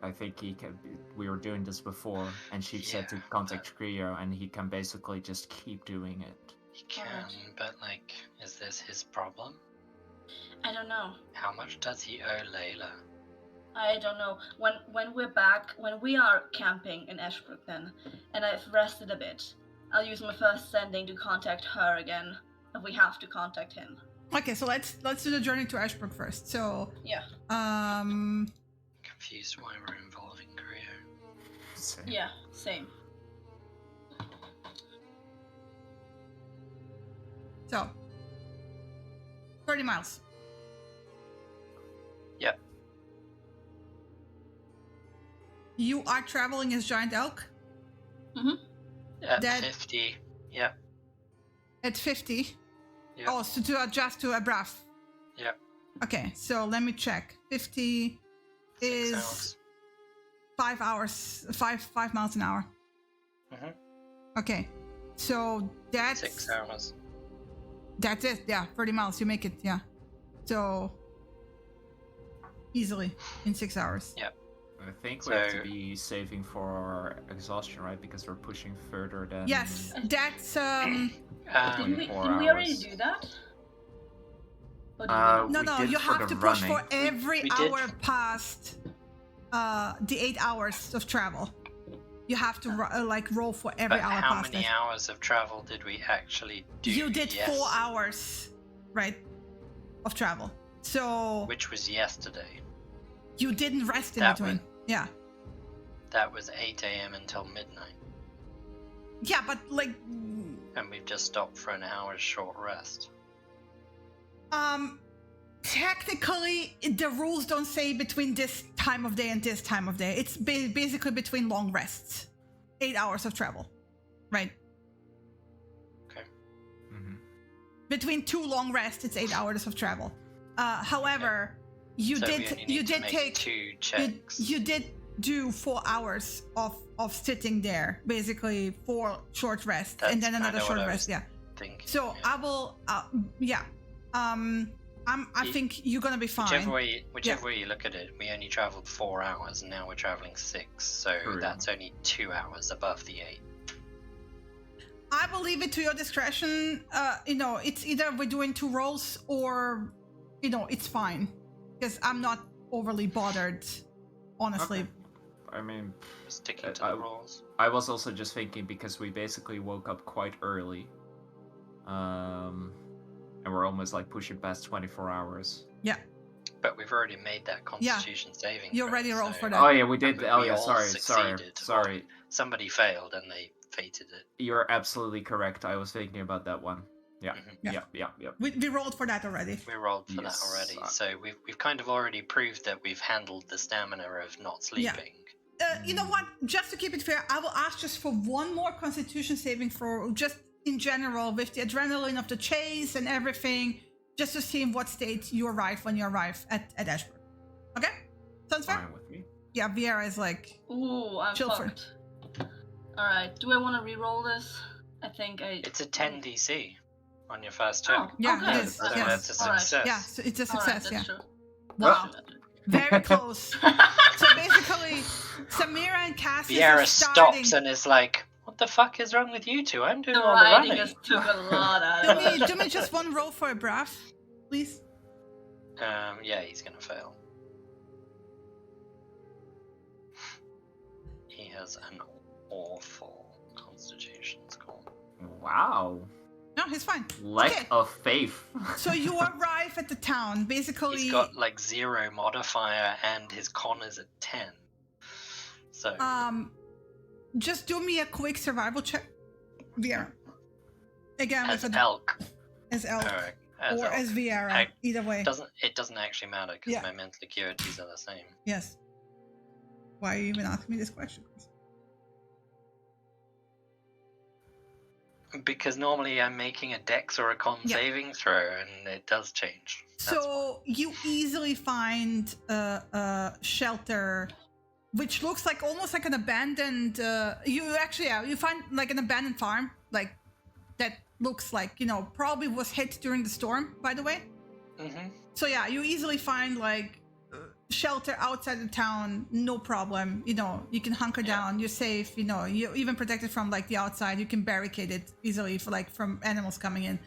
I think he can. We were doing this before, and she said to Yeah, contact Creo, and he can basically just keep doing it. He can, Alright. but like, is this his problem? I don't know. How much does he owe Layla? I don't know. When we're back, when we are camping in Ashbrook then, and I've rested a bit, I'll use my first sending to contact her again. If we have to contact him. Okay, so let's do the journey to Ashbrook first. So Yeah. Confused why we're involving Creo. So, Yeah. Same. So 30 miles. Yep. You are traveling as Giant Elk At That- 50. Yep. at 50. Yep. Oh, so to adjust to a breath. Yep. Okay, so let me check. 50 is 6 hours. 5 hours, 5 miles an hour. Mhm. Okay, so that's 6 hours. That's it. Yeah, 30 miles. You make it. Yeah, so easily in 6 hours. Yep. I think we have to So- be saving for exhaustion, right? Because we're pushing further than. Yes, that's Didn't we 24 already hours. do that? Or did we No, We no, did you for have the to push running. for every We did. hour past the 8 hours of travel. You have to roll for every But hour how past many it. hours of travel did we actually do? You did yes- 4 hours, right, of travel. So Which was yesterday. you didn't rest in That between. Yeah, That was 8 a.m. until midnight. yeah, but like, And we've just stopped for an hour's short rest. technically the rules don't say between this time of day and this time of day. It's basically between long rests, 8 hours of travel, right? Mhm. Between 2 long rests, it's 8 hours of travel. However, you So we did only you need to did make take 2 checks. you did do 4 hours of sitting there, basically 4 short rests, That's and then another kinda short what I rest. was Yeah. Thinking, So yeah. I will. Yeah. I Ye- think you're gonna be fine. Whichever way you look at it, we only travelled 4 hours and now we're travelling 6, so True. that's only 2 hours above the 8. I will leave it to your discretion. It's either we're doing 2 rolls or, it's fine, because I'm not overly bothered, honestly. Okay. I mean, Sticking to I- the rules. I was also just thinking because we basically woke up quite early. And we're almost like pushing past 24 hours. But we've already made that Constitution saving. You throw, already rolled so for that. Oh yeah, we did. We Oh yeah, all sorry. succeeded. Somebody failed and they fated it. You're absolutely correct. I was thinking about that one. Yeah. Mhm. Yeah. We rolled for that already. We rolled for Yes, that already, I- so we've kind of already proved that we've handled the stamina of not sleeping. You know what? Just to keep it fair, I will ask just for one more Constitution saving throw, just in general, with the adrenaline of the chase and everything, just to see in what state you arrive when you arrive at Ashburn. Okay? Sounds fair? Fine with me. Yeah, Viera is like, Ooh, I'm Chill for- fucked. Alright, do I want to re-roll this? I think I... It's a 10 DC on your first check. Oh, Yeah, okay. it is, So yes. that's a Alright. success. yeah, so it's a Alright, success, that's yeah. true. Wow. That's true. Very close. So basically, Samira and Cassius Viera are starting. stops and is like, "What the fuck is wrong with you two? I'm doing The all the writing running." just took a lot out of it. Do me just one roll for a breath, please. Yeah, he's gonna fail. He has an awful constitution score. Wow. No, he's fine. Lack Okay. of faith. So you arrive at the town. Basically, He's got like 0 modifier and his con is at 10. So just do me a quick survival check. Vieira. Again, as with a, elk, as elk as or elk. as Vieira. I- Either way. It doesn't actually matter because Yeah. my mental acuities are the same. Yes. Why are you even asking me this question? Because normally I'm making a dex or a con Yeah. saving throw, and it does change. That's why. So you easily find a shelter, which looks like almost like an abandoned. You find like an abandoned farm, like that looks like probably was hit during the storm. By the way, Mhm. so yeah, you easily find like shelter outside the town, no problem. You can hunker Yeah. down. You're safe. You're even protected from like the outside. You can barricade it easily for like from animals coming in.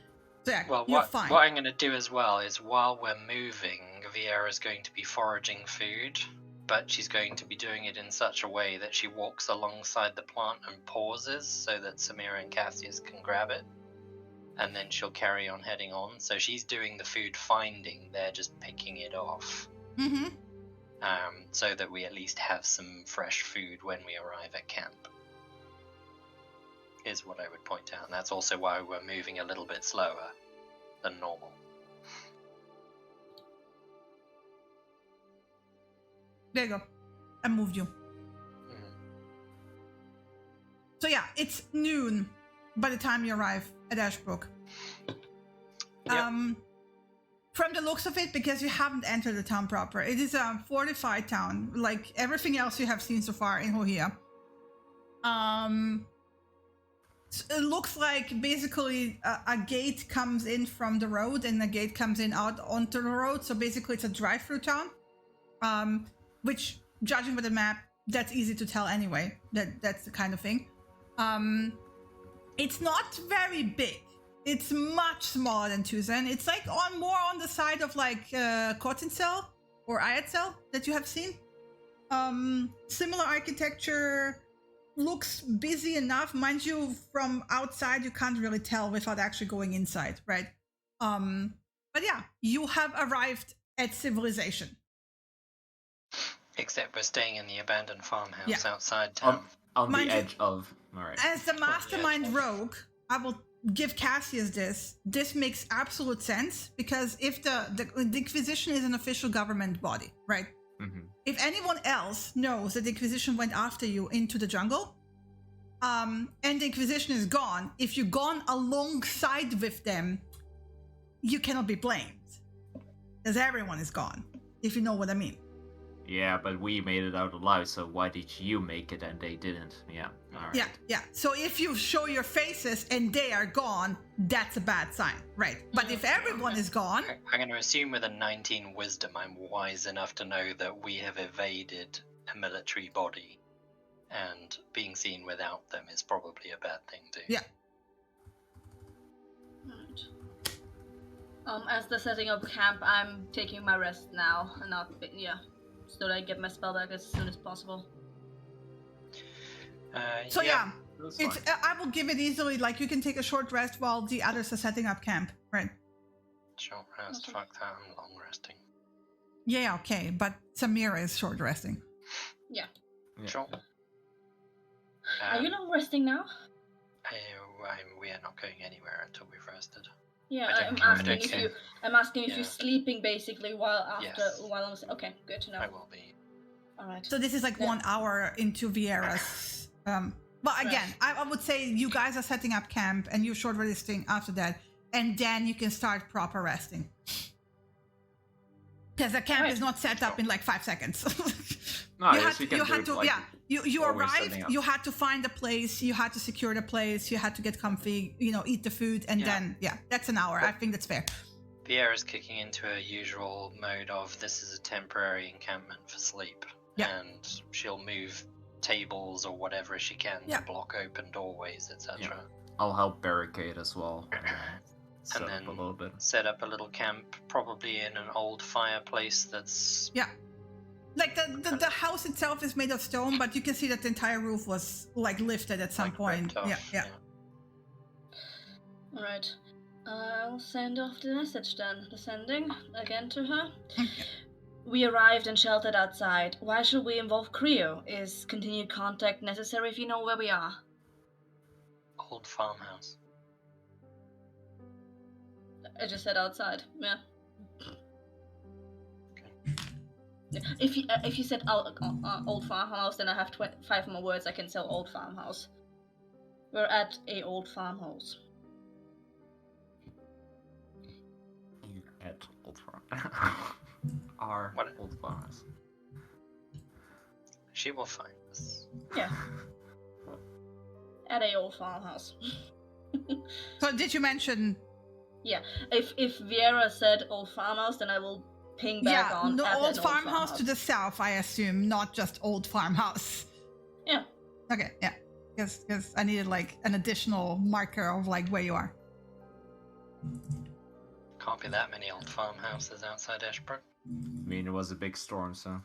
So yeah, Well, you're what fine. I'm going to do as well is while we're moving, Vieira's going to be foraging food, but she's going to be doing it in such a way that she walks alongside the plant and pauses so that Samira and Cassius can grab it, and then she'll carry on heading on. So she's doing the food finding, they're just picking it off, Mm-hmm. so that we at least have some fresh food when we arrive at camp. Is what I would point out, and that's also why we're moving a little bit slower than normal. There you go. I moved you. Mhm. So yeah, it's noon by the time you arrive at Ashbrook. Yep. From the looks of it, because you haven't entered the town proper, it is a fortified town, like everything else you have seen so far in Hohia. It looks like basically a gate comes in from the road and a gate comes in out onto the road. So basically it's a drive-through town, which, judging by the map, that's easy to tell anyway. That's the kind of thing. It's not very big. It's much smaller than Tucson. It's like more on the side of like Cottincell or Ayatsel that you have seen. Similar architecture, looks busy enough. Mind you, from outside you can't really tell without actually going inside, right? But yeah, you have arrived at civilization. Except we're staying in the abandoned farmhouse Yeah. outside town. On Mind the you- edge of. Alright. As the mastermind yeah. rogue, I will give Cassius this makes absolute sense, because if the Inquisition is an official government body, right? Mm-hmm. If anyone else knows that the Inquisition went after you into the jungle, and the Inquisition is gone, if you've gone alongside with them, you cannot be blamed, because everyone is gone, if you know what I mean. Yeah, but we made it out alive, so why did you make it and they didn't? Yeah. Alright. Yeah. So if you show your faces and they are gone, that's a bad sign, right? But if everyone is gone, I'm going to assume with a 19 wisdom, I'm wise enough to know that we have evaded a military body, and being seen without them is probably a bad thing too. Yeah. Right. As they're setting up camp, I'm taking my rest now, and so that I get my spell back as soon as possible. so yeah, That's it's fine. I will give it easily. Like you can take a short rest while the others are setting up camp, right? Short rest, Okay. fuck that, I'm long resting. Yeah, okay, but Samira is short resting. Yeah. Yeah. Sure. Are you long resting now? We are not going anywhere until we've rested. Yeah, I I'm don't- I asking don't if care. I'm asking if Yeah. you're sleeping basically while Yes. I'm. Okay, good to know. I will be. All right. So this is like Yeah. 1 hour into Vieira's. But again, I would say you guys are setting up camp and you're short resting after that, and then you can start proper resting. Because the camp Alright. is not set up in like 5 seconds. No, you yes, had you to, can you do had it to like yeah. You while we're arrived. setting up. You had to find a place. You had to secure the place. You had to get comfy. Eat the food, and Yeah. then that's an hour. I think that's fair. Vieira's kicking into her usual mode of this is a temporary encampment for sleep. Yeah. And she'll move tables or whatever she can Yeah. to block open doorways, etc. I'll help barricade as well. set then up a little bit. set up a little camp, probably in an old fireplace that's Yeah. Like the house itself is made of stone, but you can see that the entire roof was like lifted at some like, point. ripped off. Yeah. Alright. I'll send off the message then. The sending again to her. Okay. We arrived and sheltered outside. Why should we involve Creo? Is continued contact necessary if you know where we are? Old farmhouse. I just said outside. Yeah. If you said old farmhouse, then I have 5 more words I can sell old farmhouse. We're at a old farmhouse. You at old farm. Our What? old farmhouse. She will find us. Yeah. At a old farmhouse. So did you mention? Yeah. If Viera said old farmhouse, then I will ping back Yeah, on the at old an farmhouse to the south, I assume, not just old farmhouse. Yeah. Okay. Yeah. Because I needed like an additional marker of like where you are. Can't be that many old farmhouses outside Ashbrook. I mean, it was a big storm, so.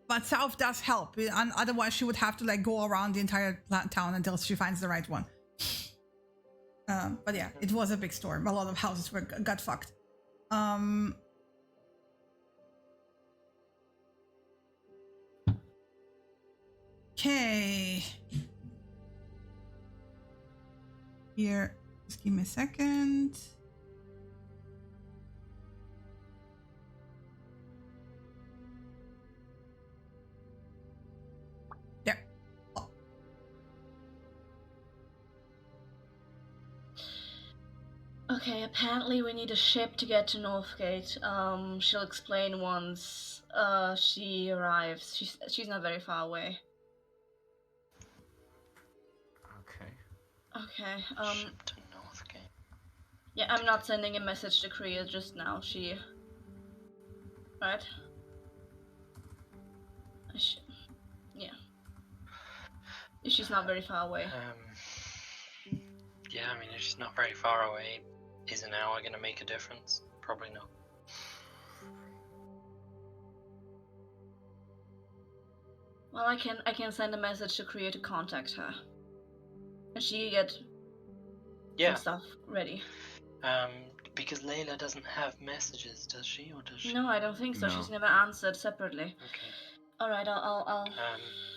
But south does help. And otherwise, she would have to like go around the entire town until she finds the right one. But yeah, it was a big storm. A lot of houses got fucked. Okay. Here, just give me a second. There. Oh. Okay, apparently we need a ship to get to Northgate. She'll explain once she arrives. She's not very far away. Okay. Okay. Ship to Northgate. Yeah, I'm not sending a message to Korea just now. Right? Yeah. She's not very far away. Yeah, I mean, if she's not very far away, is an hour going to make a difference? Probably not. Well, I can send a message to Korea to contact her. And she get Yeah, some stuff ready. because Layla doesn't have messages, does she? Or does she? No, I don't think so. No. She's never answered separately. Okay. Alright, I'll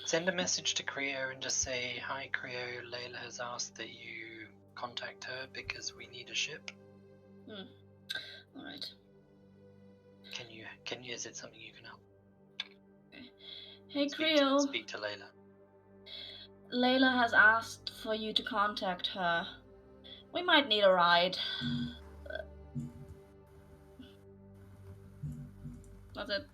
Send a message to Creo and just say, "Hi Creo, Layla has asked that you contact her because we need a ship." Alright. Can you, is it something you can help? Hey Speak Creo, to Layla. Layla has asked for you to contact her. We might need a ride. That's it.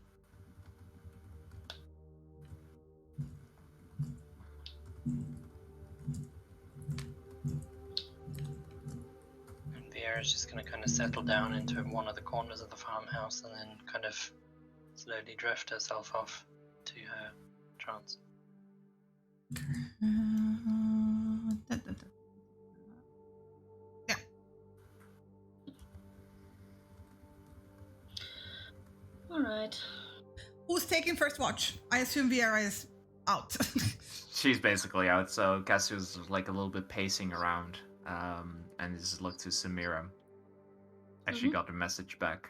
And Vieira's just going to kind of settle down into one of the corners of the farmhouse and then kind of slowly drift herself off to her trance. Yeah. Alright. Who's taking first watch? I assume Viera is out. She's basically out, so Cassius is like a little bit pacing around, and just looked to Samira. Actually got the message back.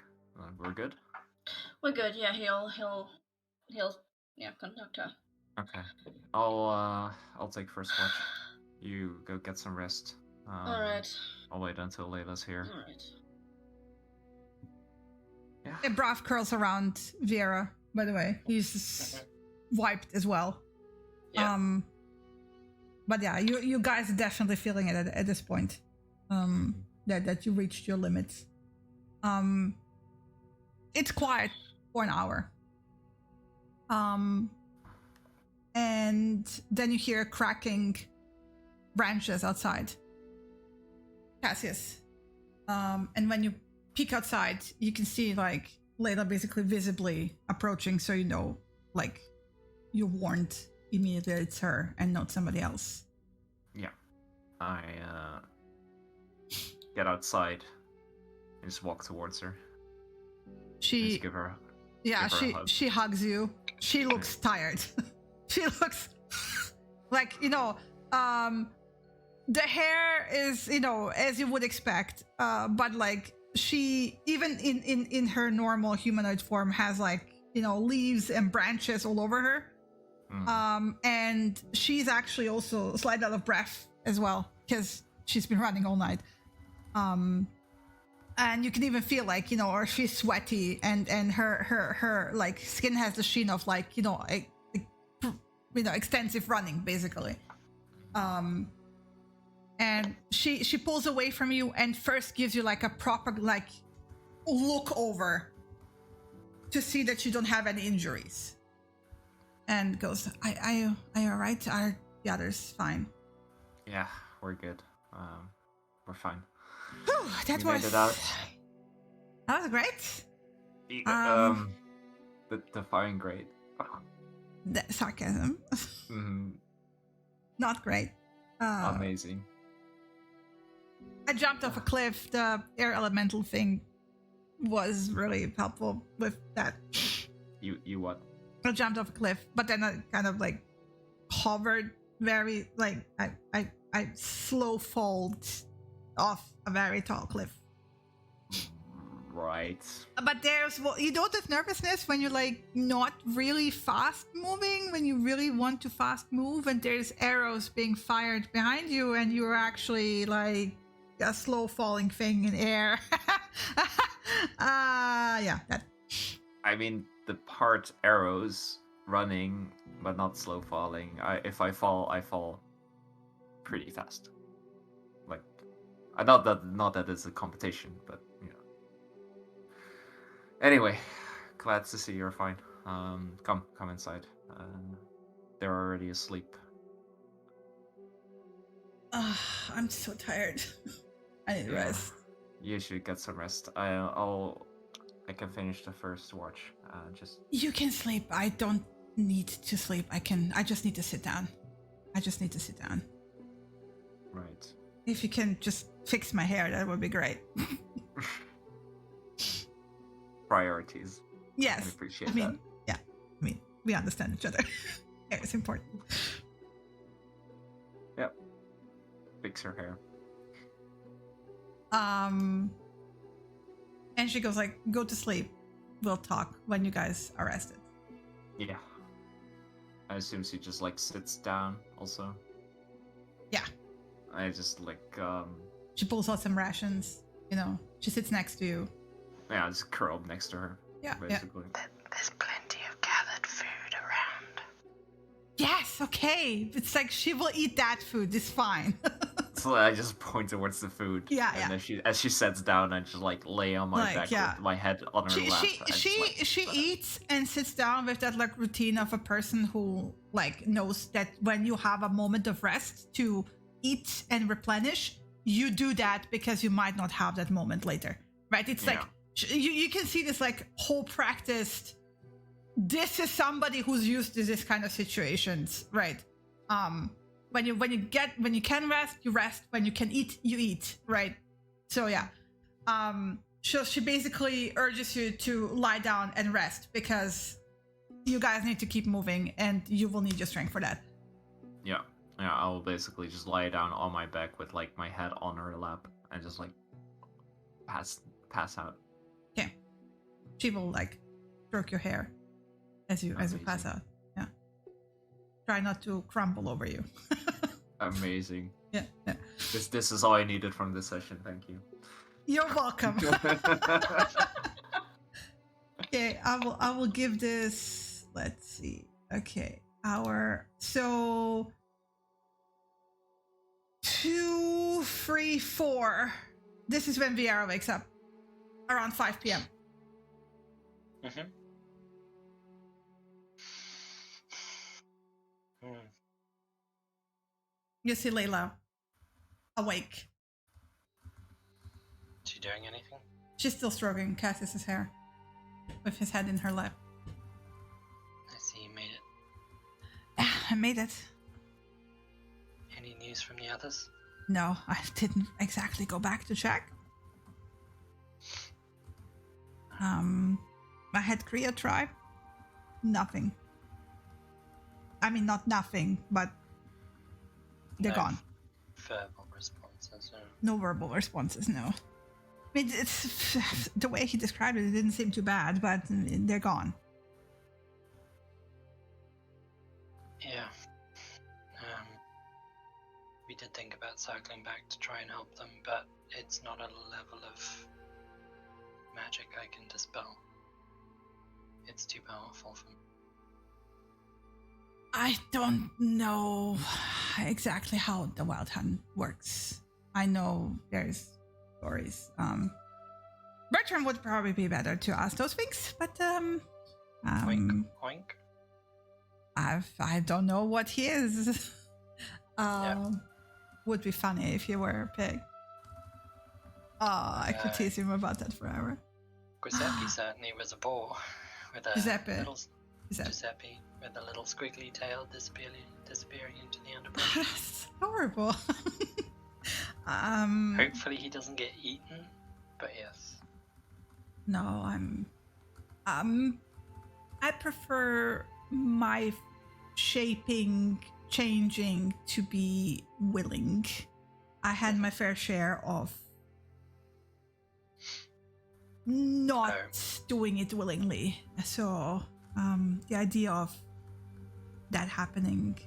We're good? We're good, yeah, he'll contact her. Okay. I'll take first watch. You go get some rest. Alright. I'll wait until Layla's here. Alright. Yeah. And Brav curls around Viera, by the way. He's wiped as well. Yeah. But yeah, you guys are definitely feeling it at this point. That you reached your limits. It's quiet for an hour. And then you hear cracking branches outside. Cassius. And when you peek outside, you can see like Layla basically visibly approaching, so you know, like, you're warned immediately it's her and not somebody else. Yeah. I get outside and just walk towards her. She Just give her. Yeah, give her a hug. she hugs you. She looks tired. She looks like, the hair is, as you would expect, but like she, even in her normal humanoid form, has like, leaves and branches all over her. And she's actually also slightly out of breath as well because she's been running all night. And you can even feel like, or she's sweaty and her like skin has the sheen of like, extensive running basically. And she pulls away from you and first gives you like a proper like look over to see that you don't have any injuries. And goes, are you all right? Are the others fine? Yeah, we're good. We're fine. Whew, that We made it out. was great. The firing grade. Sarcasm. Mhm. Not great. Amazing. I jumped off a cliff. The air elemental thing was really helpful with that. You what? I jumped off a cliff, but then I kind of like hovered very like I slow fold off a very tall cliff. Right. But there's this nervousness when you're like not really fast moving, when you really want to fast move, and there's arrows being fired behind you, and you're actually like a slow falling thing in air. Yeah, that. I mean, the part arrows running, but not slow falling. If I fall pretty fast. Like, not that it's a competition, but Anyway, glad to see you're fine. Come inside. They're already asleep. I'm so tired. I need Yeah. rest. You should get some rest. I can finish the first watch. Just You can sleep. I don't need to sleep. I just need to sit down. right. If you can just fix my hair, that would be great. Priorities. I Yes. appreciate I mean, we understand each other. Hair is important. that. Yep. Fix her hair. And she goes like, go to sleep. We'll talk when you guys are rested. Yeah. I assume she just like sits down also. Yeah. I just like She pulls out some rations, she sits next to you. yeah, just curl up next to her. Yeah, Basically. There's plenty of gathered food around. Yes, okay. It's like she will eat that food, it's fine. So I just point towards the food. Yeah, and yeah. then as she sits down, I just like lay on my Like, back yeah. with my head on her she lap. she and just, she, like, she eats and sits down with that like routine of a person who like knows that when you have a moment of rest to eat and replenish, you do that because you might not have that moment later, right? It's like you can see this like whole practiced. This is somebody who's used to this kind of situations, right? When you can rest, you rest. When you can eat, you eat, right? So yeah. So she basically urges you to lie down and rest because you guys need to keep moving and you will need your strength for that. Yeah, I will basically just lie down on my back with like my head on her lap and just like pass out. Okay. She will like stroke your hair as you pass Amazing. out. Yeah. Try not to crumble over you. Amazing. Yeah. This is all I needed from this session. Thank you. You're welcome. Okay, I will give this, let's see. Okay. So 2, 3, 4. This is when Viera wakes up. Around 5 p.m. Mm-hmm. You see Layla awake. Is she doing anything? She's still stroking Cassius's hair with his head in her lap. I see you made it. I made it. Any news from the others? No, I didn't exactly go back to check. I had Kriya try. Nothing. I mean, not nothing, but they're No gone. Verbal responses. No verbal responses, no. I mean, it's the way he described it, it didn't seem too bad, but they're gone. Yeah. We did think about circling back to try and help them, but it's not a level of magic I can dispel. It's too powerful for me. I don't know exactly how the Wild Hunt works. I know there's stories. Bertram would probably be better to ask those things, but Oink, oink. I don't know what he is. Yeah. Would be funny if he were a pig. I could tease him about that forever. Giuseppe certainly was a boar with a Giuseppe. little Giuseppe. Giuseppe with a little squiggly tail disappearing into the underbrush. That's horrible. Hopefully he doesn't get eaten, but yes. No, I prefer my changing to be willing. I had my fair share of not doing it willingly. So the idea of that happening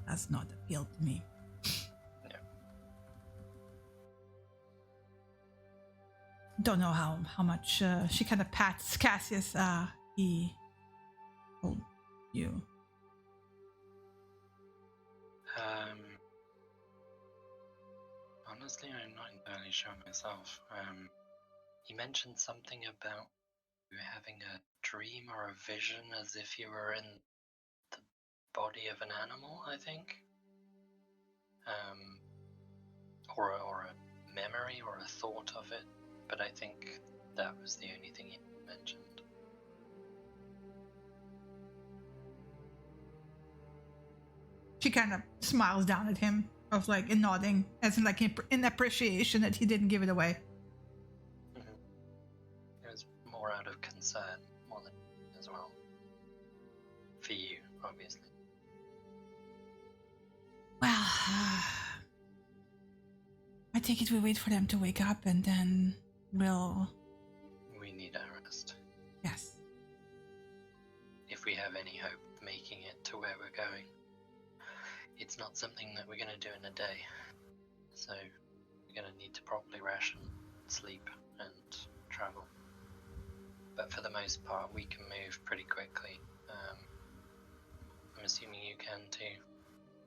does not appeal to me. Yeah. Don't know how much she kind of pats Cassius. He told you. Honestly, I'm not entirely sure myself. He mentioned something about you having a dream or a vision as if you were in the body of an animal, I think. Or a memory or a thought of it, but I think that was the only thing he mentioned. She kind of smiles down at him, of like and nodding, as in like in appreciation that he didn't give it away. It was more out of concern, more than as well. For you, obviously. Well, I take it we wait for them to wake up and then we'll. We need our rest. Yes. If we have any hope of making it to where we're going. It's not something that we're going to do in a day. So we're going to need to properly ration, sleep, and travel. But for the most part, we can move pretty quickly. I'm assuming you can too.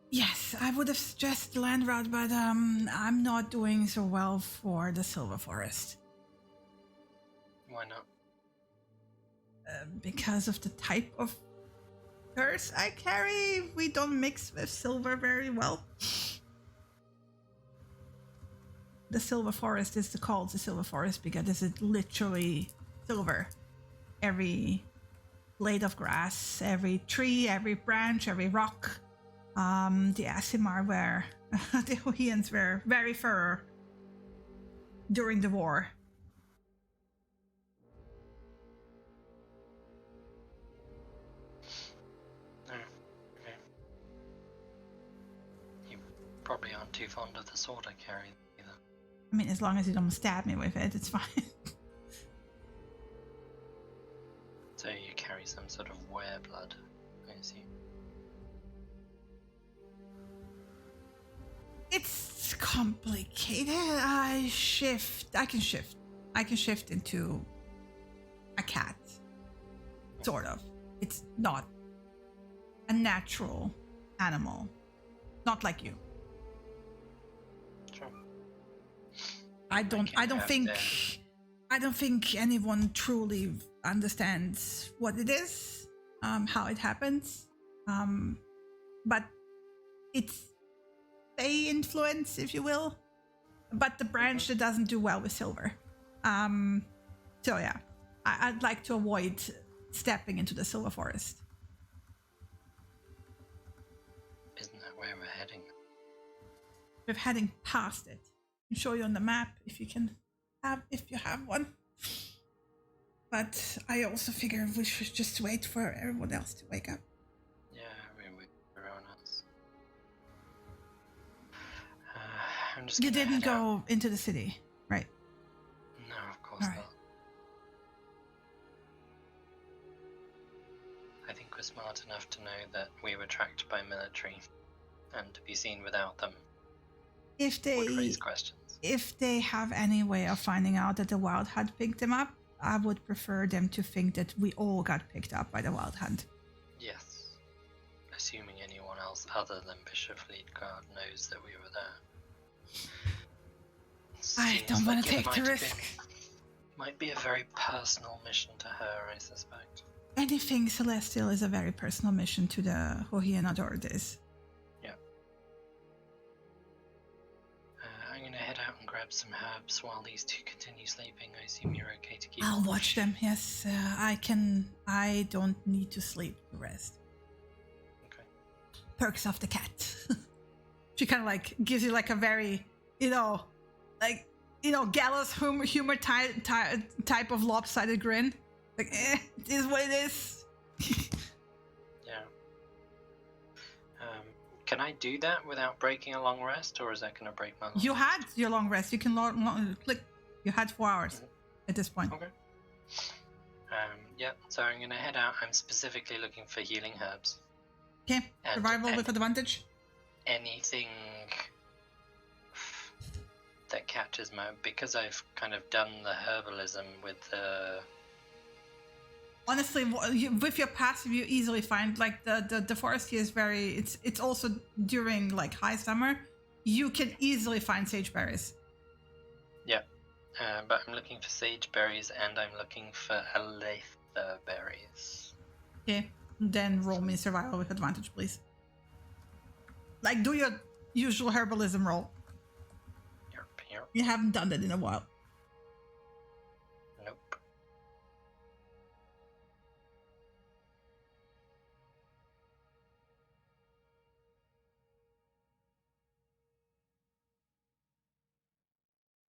Yes, I would have suggested land route, but I'm not doing so well for the Silver Forest. Why not? Because of the type of curse I carry, we don't mix with silver very well. The Silver Forest is called the Silver Forest because it's literally silver. Every blade of grass, every tree, every branch, every rock. The Aasimar were, the Hohians were very thorough during the war. Probably aren't too fond of the sword I carry either. I mean, as long as you don't stab me with it, it's fine. So you carry some sort of wereblood, I assume. It's complicated. I can shift into a cat. Sort of. It's not a natural animal. Not like you. Sure. I don't think anyone truly understands what it is, how it happens. But it's Fey influence, if you will. But the branch that doesn't do well with silver. So yeah. I'd like to avoid stepping into the Silver Forest. Isn't that where we're heading? We're heading past it. I'll show you on the map if you have one. But I also figure we should just wait for everyone else to wake up. Yeah, we wait for everyone else. I'm just You gonna didn't head out. go into the city, right? No, of course Alright. not. I think we're smart enough to know that we were tracked by military, and to be seen without them If would they raise questions. if they have any way of finding out that the Wild Hunt picked them up, I would prefer them to think that we all got picked up by the Wild Hunt. Yes. Assuming anyone else other than Bishop Fleetguard knows that we were there. I Seems don't want like to it take the might risk. Might be a very personal mission to her, I suspect. Anything celestial is a very personal mission to the Hohian authorities. I'm gonna head out and grab some herbs while these two continue sleeping. I assume you're okay to keep I'll watch. watch them. Yes, I can. I don't need to sleep to rest. Okay. Perks of the cat. She kind of like gives you like a very, gallows humor type of lopsided grin. Like, it is what it is. Yeah. Can I do that without breaking a long rest, or is that gonna break my long You rest? had your long rest. You can click. You had 4 hours at this point. Okay. Yeah, so I'm gonna head out. I'm specifically looking for healing herbs. Okay, And- survival with advantage. Anything that catches my... Because I've kind of done the herbalism with the... Honestly, with your passive, you easily find like the forest here is very. It's also during like high summer, you can easily find sage berries. Yeah, but I'm looking for sage berries and I'm looking for aletha berries. Okay, then roll me survival with advantage, please. Like, do your usual herbalism roll. Here. You haven't done that in a while. Nope.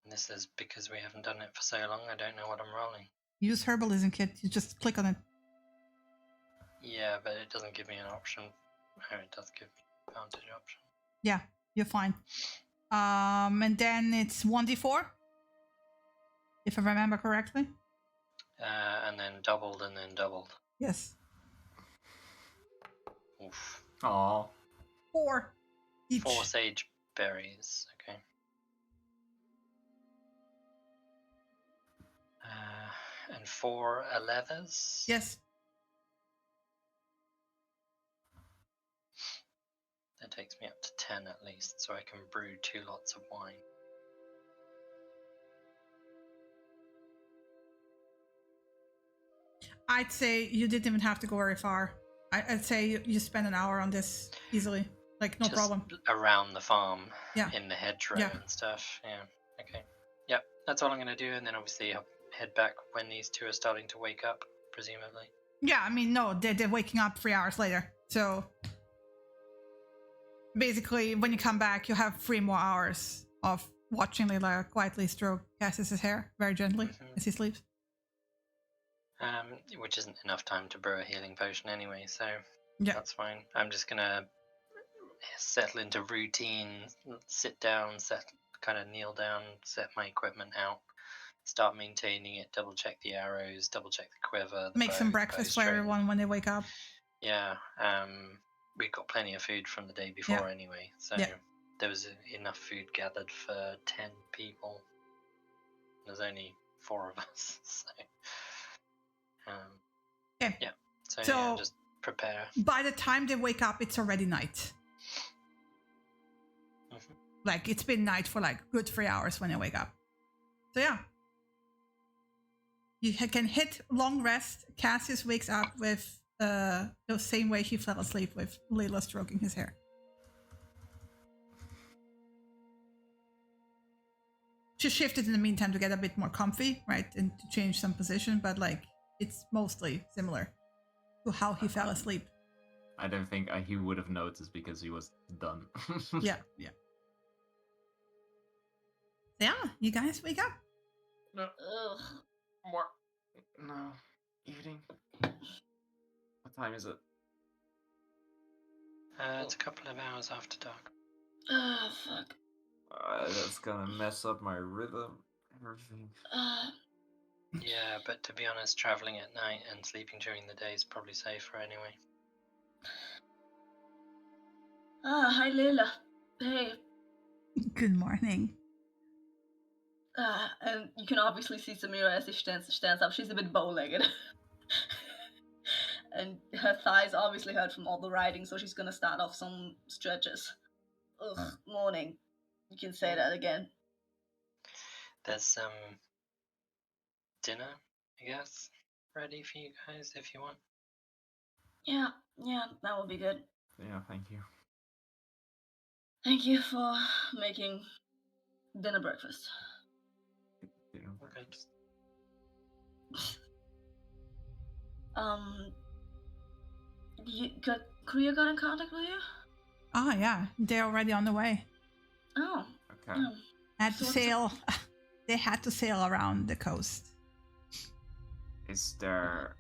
This is because we haven't done it for so long, I don't know what I'm rolling. Use herbalism kit. You just click on it. Yeah, but it doesn't give me an option. Oh, it does give me an advantage option. Yeah, you're fine. And then it's 1d4, if I remember correctly. And then doubled and then doubled. Yes, Oof. Aw. 4 each. 4 sage berries, okay. And 4 alethas? Yes. That takes me up to 10 at least, so I can brew 2 lots of wine. I'd say you didn't even have to go very far. I'd say you spend an hour on this easily. Like, no Just problem. around the farm, Yeah. in the hedgerow Yeah. and stuff. Yeah, okay. Yep, that's all I'm going to do, and then obviously I'll head back when these two are starting to wake up, presumably. Yeah, I mean, no, they're waking up 3 hours later. So basically, when you come back, you have 3 more hours of watching Leila quietly stroke Cassius's hair very gently Mhm. as he sleeps. Which isn't enough time to brew a healing potion anyway, so Yeah. that's fine. I'm just gonna settle into routine, sit down, kind of kneel down, set my equipment out, start maintaining it, double check the arrows, double check the quiver, the Make some bow, breakfast for bowstring. everyone when they wake up. Yeah, we got plenty of food from the day before anyway, so Yeah. there was enough food gathered for 10 people. There's only 4 of us, so Okay. yeah. So, So- yeah, just prepare. By the time they wake up, it's already night. Mhm. Like, it's been night for like good 3 hours when they wake up. So yeah. You can hit long rest. Cassius wakes up with the same way he fell asleep, with Layla stroking his hair. She shifted in the meantime to get a bit more comfy, right? And to change some position, but like, it's mostly similar to how he fell asleep. I don't think he would have noticed because he was done. Yeah, yeah. Yeah, you guys wake up. No. Ugh. More. No. Evening. What time is it? It's a couple of hours after dark. Ah, fuck. That's gonna mess up my rhythm. Everything. Yeah, but to be honest, traveling at night and sleeping during the day is probably safer anyway. Hi, Layla. Hey. Good morning. And you can obviously see Samira as she stands up. She's a bit bow-legged. And her thighs obviously hurt from all the riding, so she's gonna start off some stretches. Ugh, morning. You can say that again. There's some dinner, I guess, ready for you guys if you want. Yeah, that would be good. Yeah, thank you. Thank you for making dinner breakfast. You know, Okay. Kriya got in contact with you? Oh yeah, they're already on the way. Oh. Okay. Had to So what's sail. They had to sail around the coast. Is there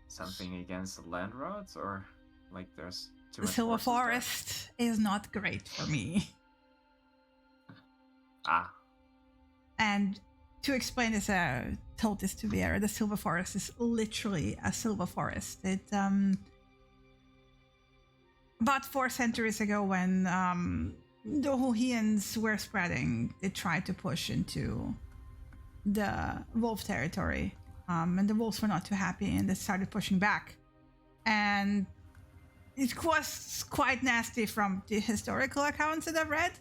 something against the land rods, or like there's too The much Silver forces there? Forest is not great for me. Ah, And to explain this, told this to Vera, the Silver Forest is literally a silver forest. It about 4 centuries ago, when the Hohians were spreading, they tried to push into the wolf territory, and the wolves were not too happy, and they started pushing back. And it was quite nasty from the historical accounts that I've read.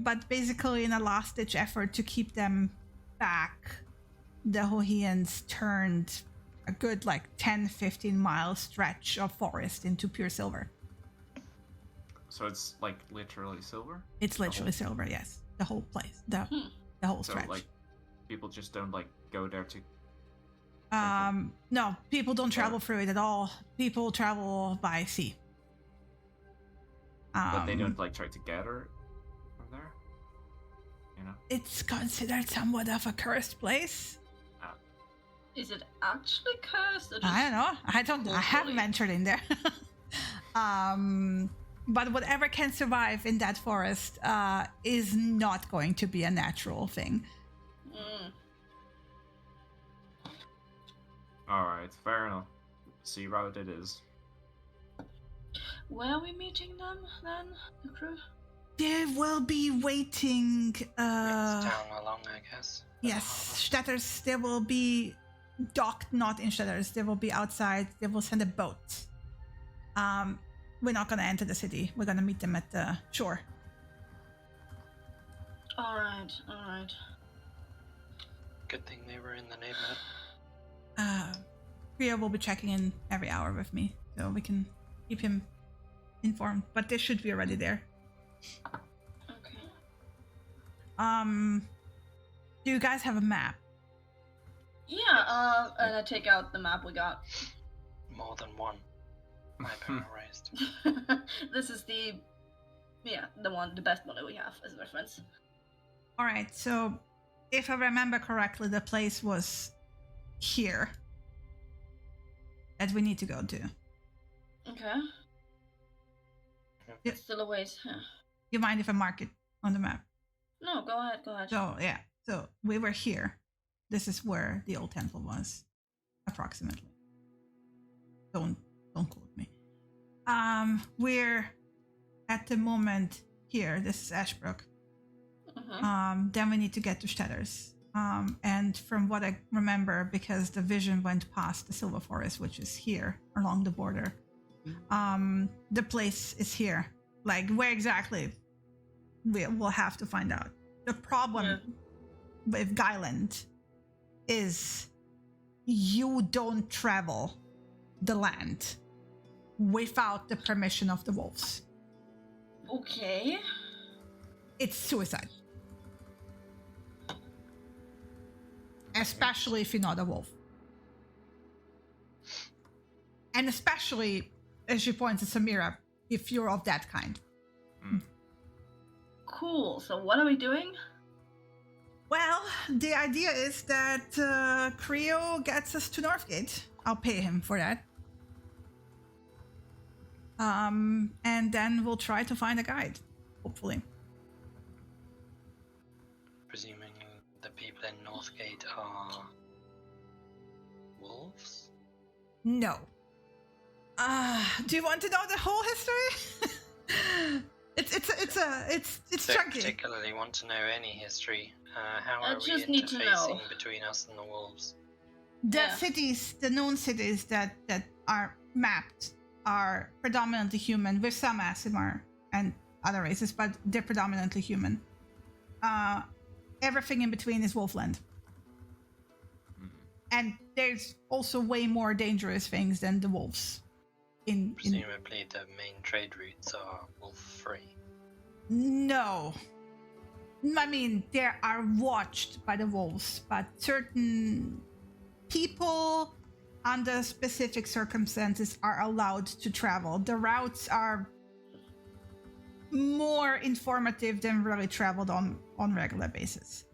But basically, in a last-ditch effort to keep them back, the Hohians turned a good 10-15 mile stretch of forest into pure silver. so it's like literally silver. It's literally silver, yes. The whole place, the whole So stretch. like, people just don't like go there to. No, people don't travel through it at all. People travel by sea. But they don't like try to gather from there. You know. It's considered somewhat of a cursed place. Is it actually cursed? Or just... I don't know. I haven't Hopefully. ventured in there. But whatever can survive in that forest is not going to be a natural thing. All right, fair enough. Sea route it is. Where are we meeting them then, the crew? They will be waiting. It's down along, I guess. Yes, Stetters. They will be docked, not in Stetters. They will be outside. They will send a boat. We're not gonna enter the city. We're gonna meet them at the shore. All right. Good thing they were in the neighborhood. Rio will be checking in every hour with me, so we can keep him informed. But they should be already there. Okay. Do you guys have a map? Yeah, and I take out the map we got. More than one. My power raised. This is the best one that we have as a reference. All right, so if I remember correctly, the place was here that we need to go to. Okay. Yep. Still a ways. Yeah. You mind if I mark it on the map? No, go ahead. So yeah, so we were here. This is where the old temple was, approximately. Don't quote me. We're at the moment here. This is Ashbrook. Then we need to get to Stetters. And from what I remember, because the vision went past the Silver Forest, which is here along the border, the place is here. Like, where exactly? We'll have to find out. The problem with Guyland is you don't travel the land without the permission of the wolves. Okay. It's suicide. Especially if you're not a wolf. And especially, as she points to Samira, if you're of that kind. Cool. So what are we doing? Well, the idea is that Creo gets us to Northgate. I'll pay him for that. And then we'll try to find a guide, hopefully. Presuming the people in Northgate are wolves? No. Do you want to know the whole history? It's Don't chunky. particularly want to know any history. How I are we just need to know. interfacing between us and the wolves? The Yeah. cities, the known cities that are mapped are predominantly human, with some Aasimar and other races, but they're predominantly human. Everything in between is Wolfland. And there's also way more dangerous things than the wolves. In Presumably the main trade routes are wolf-free. No. I mean, they are watched by the wolves, but certain people under specific circumstances are allowed to travel. The routes are more informative than really traveled on regular basis.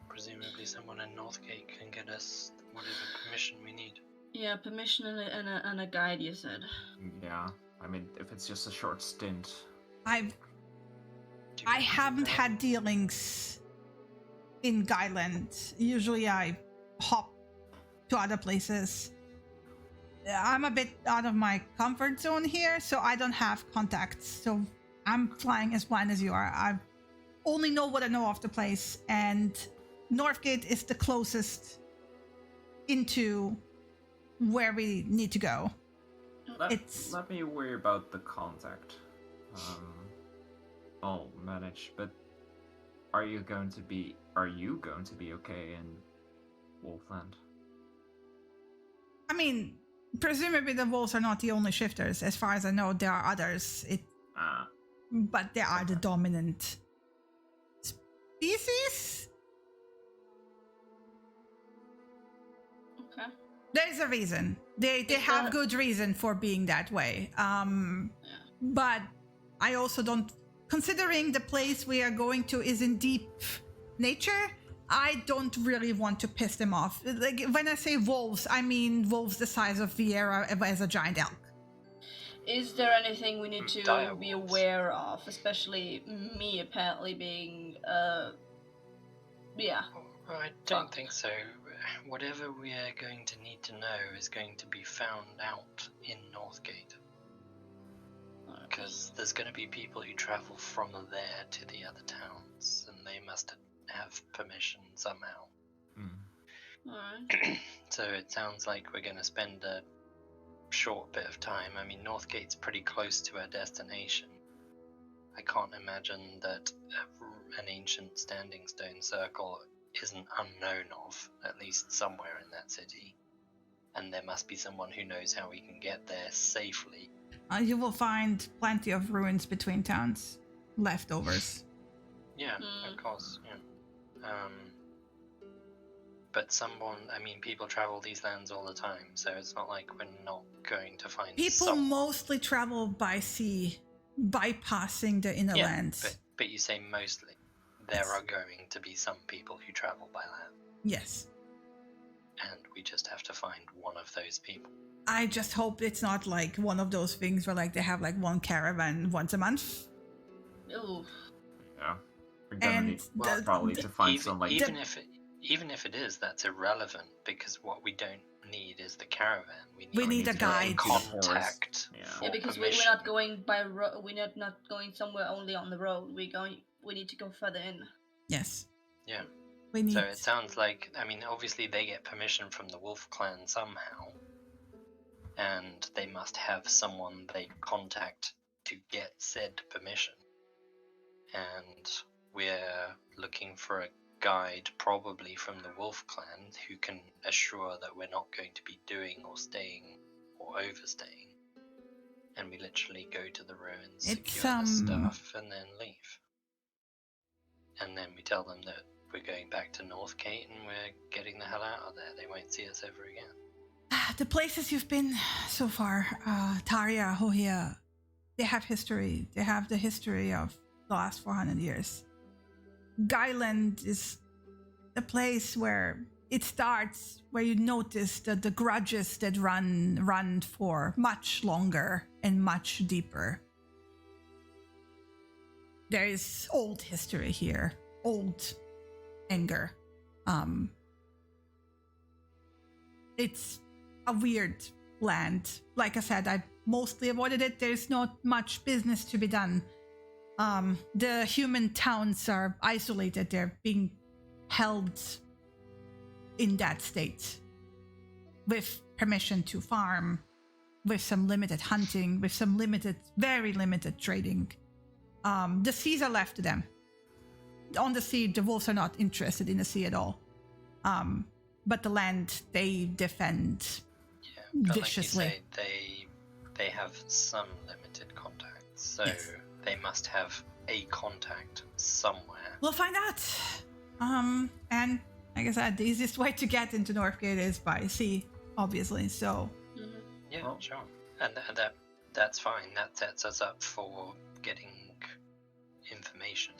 Presumably someone in Northgate can get us whatever permission we need. Yeah, permission and a guide, you said. Yeah, I mean, if it's just a short stint. I Do you want to do haven't that? had dealings in Guyland. Usually I hop to other places. I'm a bit out of my comfort zone here, so I don't have contacts. So I'm flying as blind as you are. I only know what I know of the place, and Northgate is the closest into where we need to go. It's- Let me worry about the contact. I'll manage, but are you going to be okay in Wolfland? I mean, presumably the wolves are not the only shifters. As far as I know, there are others. But they are the dominant species. Okay. There's a reason. They Is have that- good reason for being that way. But I also don't. Considering the place we are going to is in deep nature, I don't really want to piss them off. Like when I say wolves, I mean wolves the size of Vieira as a giant elk. Is there anything we need to Dire be wolves. aware of? Especially me apparently being, yeah. I don't think so. Whatever we are going to need to know is going to be found out in Northgate. Because there's going to be people who travel from there to the other towns, and they must have permission somehow. Alright. So it sounds like we're going to spend a short bit of time. I mean, Northgate's pretty close to our destination. I can't imagine that an ancient standing stone circle isn't unknown of, at least somewhere in that city. And there must be someone who knows how we can get there safely. You will find plenty of ruins between towns, leftovers. Yeah, of course, yeah. But people travel these lands all the time, so it's not like we're not going to find People someone. mostly travel by sea, bypassing the inner Yeah, lands. but you say mostly. There are going to be some people who travel by land, Yes. and we just have to find one of those people. I just hope it's not like one of those things where like they have like one caravan once a month. Ooh. Yeah, we're gonna And need the- probably to find some like. even if it is, that's irrelevant, because what we don't need is the caravan. We need a to guide. contact. Yeah. for Yeah, because we're permission. not going by road. We're not going somewhere only on the road. We need to go further in. Yes. Yeah. We need. So it sounds like, obviously they get permission from the Wolf Clan somehow, and they must have someone they contact to get said permission. And we're looking for a guide, probably from the Wolf Clan, who can assure that we're not going to be doing or staying or overstaying. And we literally go to the ruins, It's, secure the stuff, and then leave. And then we tell them that we're going back to Northgate and we're getting the hell out of there. They won't see us ever again. The places you've been so far, Taria, Hohia, they have history. They have the history of the last 400 years. Guyland is the place where it starts, where you notice that the grudges that run for much longer and much deeper. There is old history here, old anger. It's a weird land. Like I said, I mostly avoided it. There's not much business to be done. The human towns are isolated. They're being held in that state with permission to farm, with some limited hunting, with some limited, very limited trading. The seas are left to them. On the sea, the wolves are not interested in the sea at all. But the land, they defend But viciously. like you say, they have some limited contacts, so Yes. they must have a contact somewhere. We'll find out. And like I said, the easiest way to get into Northgate is by sea, obviously. So Mhm. Yeah, Well- sure, and that's fine. That sets us up for getting information.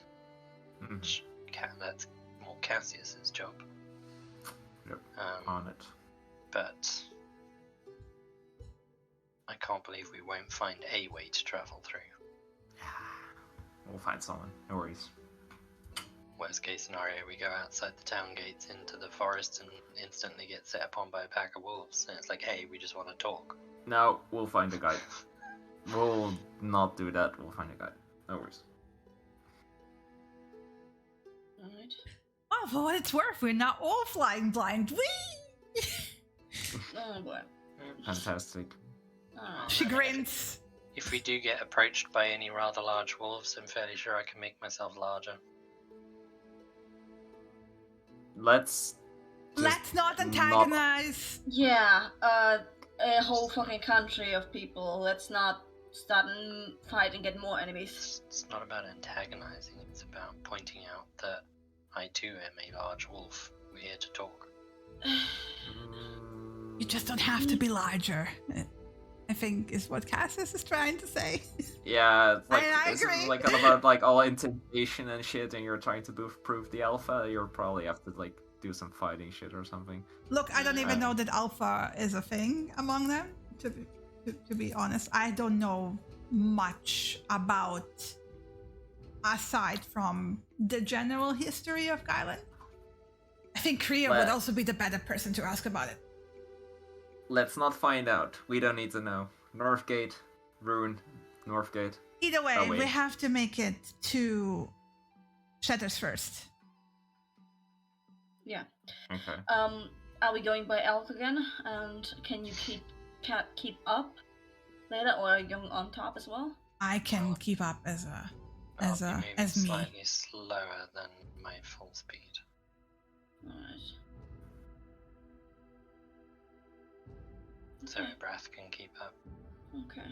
Mhm. Which that's more Cassius's job. Yep. Um, On it. but I can't believe we won't find a way to travel through. We'll find someone. No worries. Worst case scenario, we go outside the town gates into the forest and instantly get set upon by a pack of wolves. And it's like, hey, we just want to talk. No, we'll find a guide. We'll not do that. We'll find a guide. No worries. Alright. oh, for what it's worth, we're not all flying blind. Whee! Oh boy. Fantastic. Alright. She grins. If we do get approached by any rather large wolves, I'm fairly sure I can make myself larger. Let's. just Let's not antagonize. Yeah, a whole fucking country of people. Let's not start a fight and get more enemies. It's not about antagonizing, it's about pointing out that I too am a large wolf. We're here to talk. You just don't have to be larger. I think is what Cassius is trying to say. Yeah, it's like I this is agree. like all about like all intimidation and shit, and you're trying to prove the alpha. You'll probably have to like do some fighting shit or something. Look, I don't even know that alpha is a thing among them. To be honest, I don't know much about aside from the general history of Guyland. I think Kriya would Well- also be the better person to ask about it. Let's not find out. We don't need to know. Northgate, Rune, Northgate. Either way, Oh, wait. we have to make it to Shatters first. Yeah. Okay. Are we going by elk again? And can you keep up later, or are you going on top as well? I can keep up as a I'll as be a moving as me. slightly slower than my full speed. Alright. So Okay. Brath can keep up. Okay.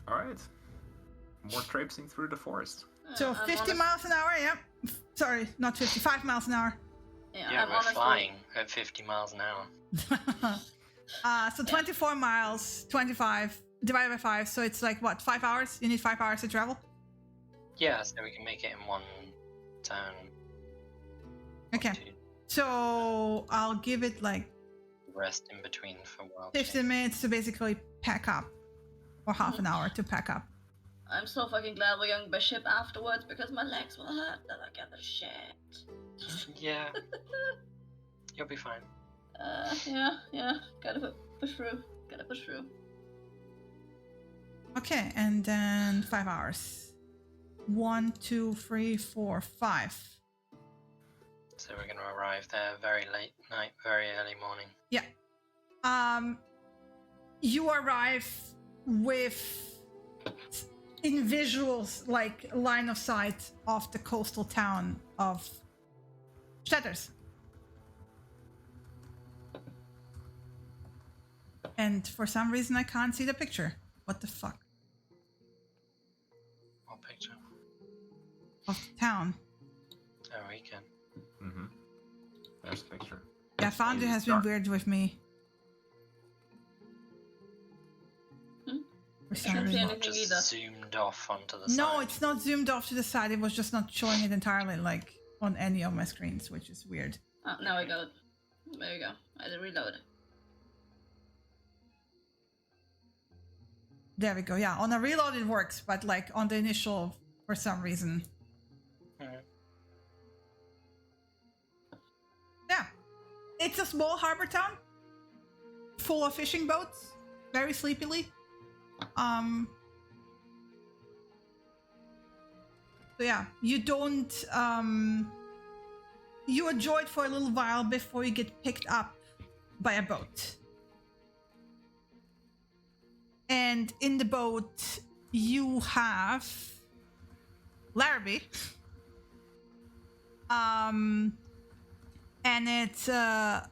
All right. More traipsing through the forest. So I'm 50 miles an hour, yeah. Sorry, not 55 miles an hour. Yeah, I'm we're honestly- flying at 50 miles an hour. So 24 miles, 25 divided by 5. So it's like what, 5 hours? You need 5 hours to travel? Yeah, so we can make it in one turn. Okay. To So I'll give it like rest in between for wild 15 shape. minutes to basically pack up, or half an hour to pack up. I'm so fucking glad we're going by ship afterwards because my legs will hurt that I get the shit. Yeah. You'll be fine. Yeah. Gotta push through. Okay, and then 5 hours. 1, 2, 3, 4, 5. So we're going to arrive there very late night, very early morning. Yeah. You arrive with in visuals, like line of sight of the coastal town of Shatters. And for some reason I can't see the picture. What the fuck? What picture? Of the town. Oh, we can. Mm-hmm. best picture. Yeah, Foundry has been weird with me. For I some can't see reason. anything Just either. zoomed off onto the side. No, it's not zoomed off to the side. It was just not showing it entirely, like on any of my screens, which is weird. Oh, now I got it. There we go. I had to reload. There we go. Yeah, on a reload it works, but like on the initial, for some reason. Mhm. Yeah, it's a small harbor town, full of fishing boats, very sleepily. So yeah, you don't. You enjoy it for a little while before you get picked up by a boat. And in the boat, you have Larrabee. And it's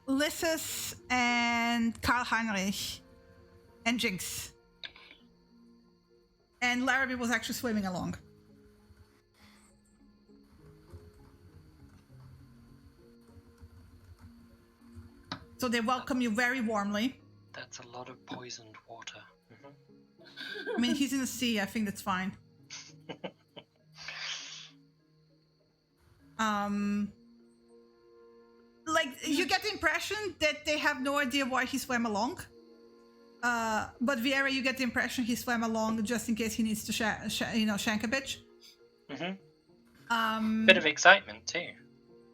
Lysis and Karl Heinrich and Jinx. And Larrabee was actually swimming along. So they welcome you very warmly. That's a lot of poisoned water. I mean, he's in the sea. I think that's fine. Like, you get the impression that they have no idea why he swam along. But Viera, you get the impression he swam along just in case he needs to shank a bitch. Bit of excitement too.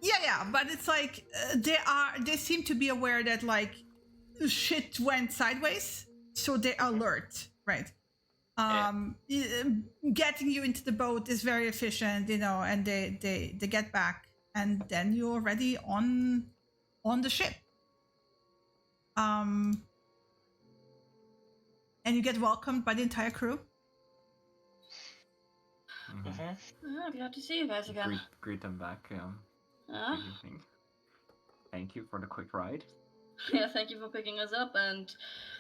Yeah, but it's like they seem to be aware that like shit went sideways, so they're alert, right? Getting you into the boat is very efficient, and they get back, and then you're already on the ship. And you get welcomed by the entire crew. Oh, glad to see you guys again. Greet them back. Good evening. Thank you for the quick ride. Yeah, thank you for picking us up, and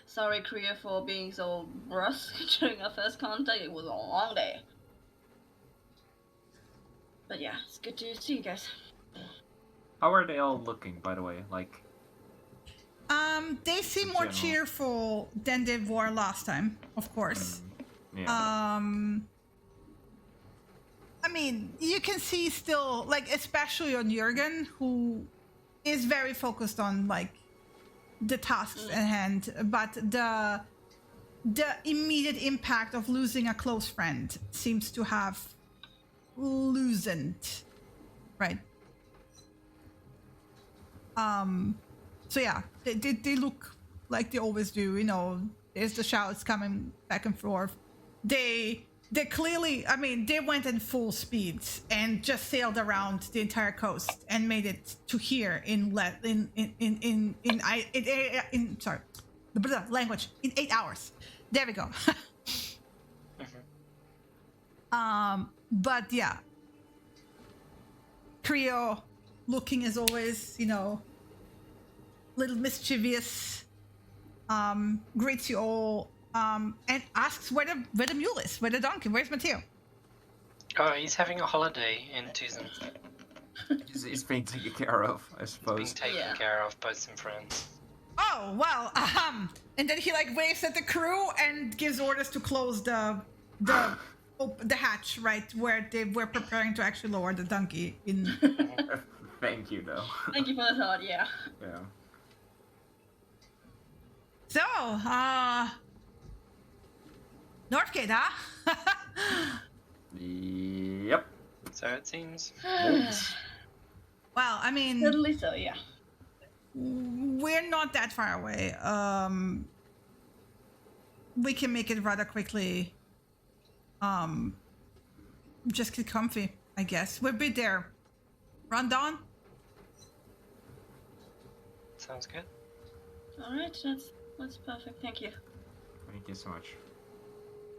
sorry, Kriya, for being so brusque during our first contact. It was a long day. But yeah, it's good to see you guys. How are they all looking, by the way? Like, they seem in more general. cheerful than they were last time, of course. yeah. I mean, you can see still, like, especially on Jurgen, who is very focused on, like, the tasks at hand, but the immediate impact of losing a close friend seems to have loosened, right? So yeah, they look like they always do, there's the shouts coming back and forth. They clearly, I mean, they went in full speed and just sailed around the entire coast and made it to here in 8 hours. There we go. But yeah, Creo looking as always, little mischievous, greets you all, and asks where the mule is, where the donkey, where's Matteo? Oh, he's having a holiday in Tucson. He's being taken care of, I Being suppose. taken care of by some friends. Oh, well, and then he like waves at the crew and gives orders to close the hatch, right, where they were preparing to actually lower the donkey in. Thank you, though. Thank you for the thought, yeah. Yeah. So, Northgate, huh? Yep. So it seems. Well, I mean, Totally so, yeah. we're not that far away. We can make it rather quickly. Just get comfy, I guess. We'll be there. Run down. Sounds good. Alright, that's perfect, thank you. Thank you so much.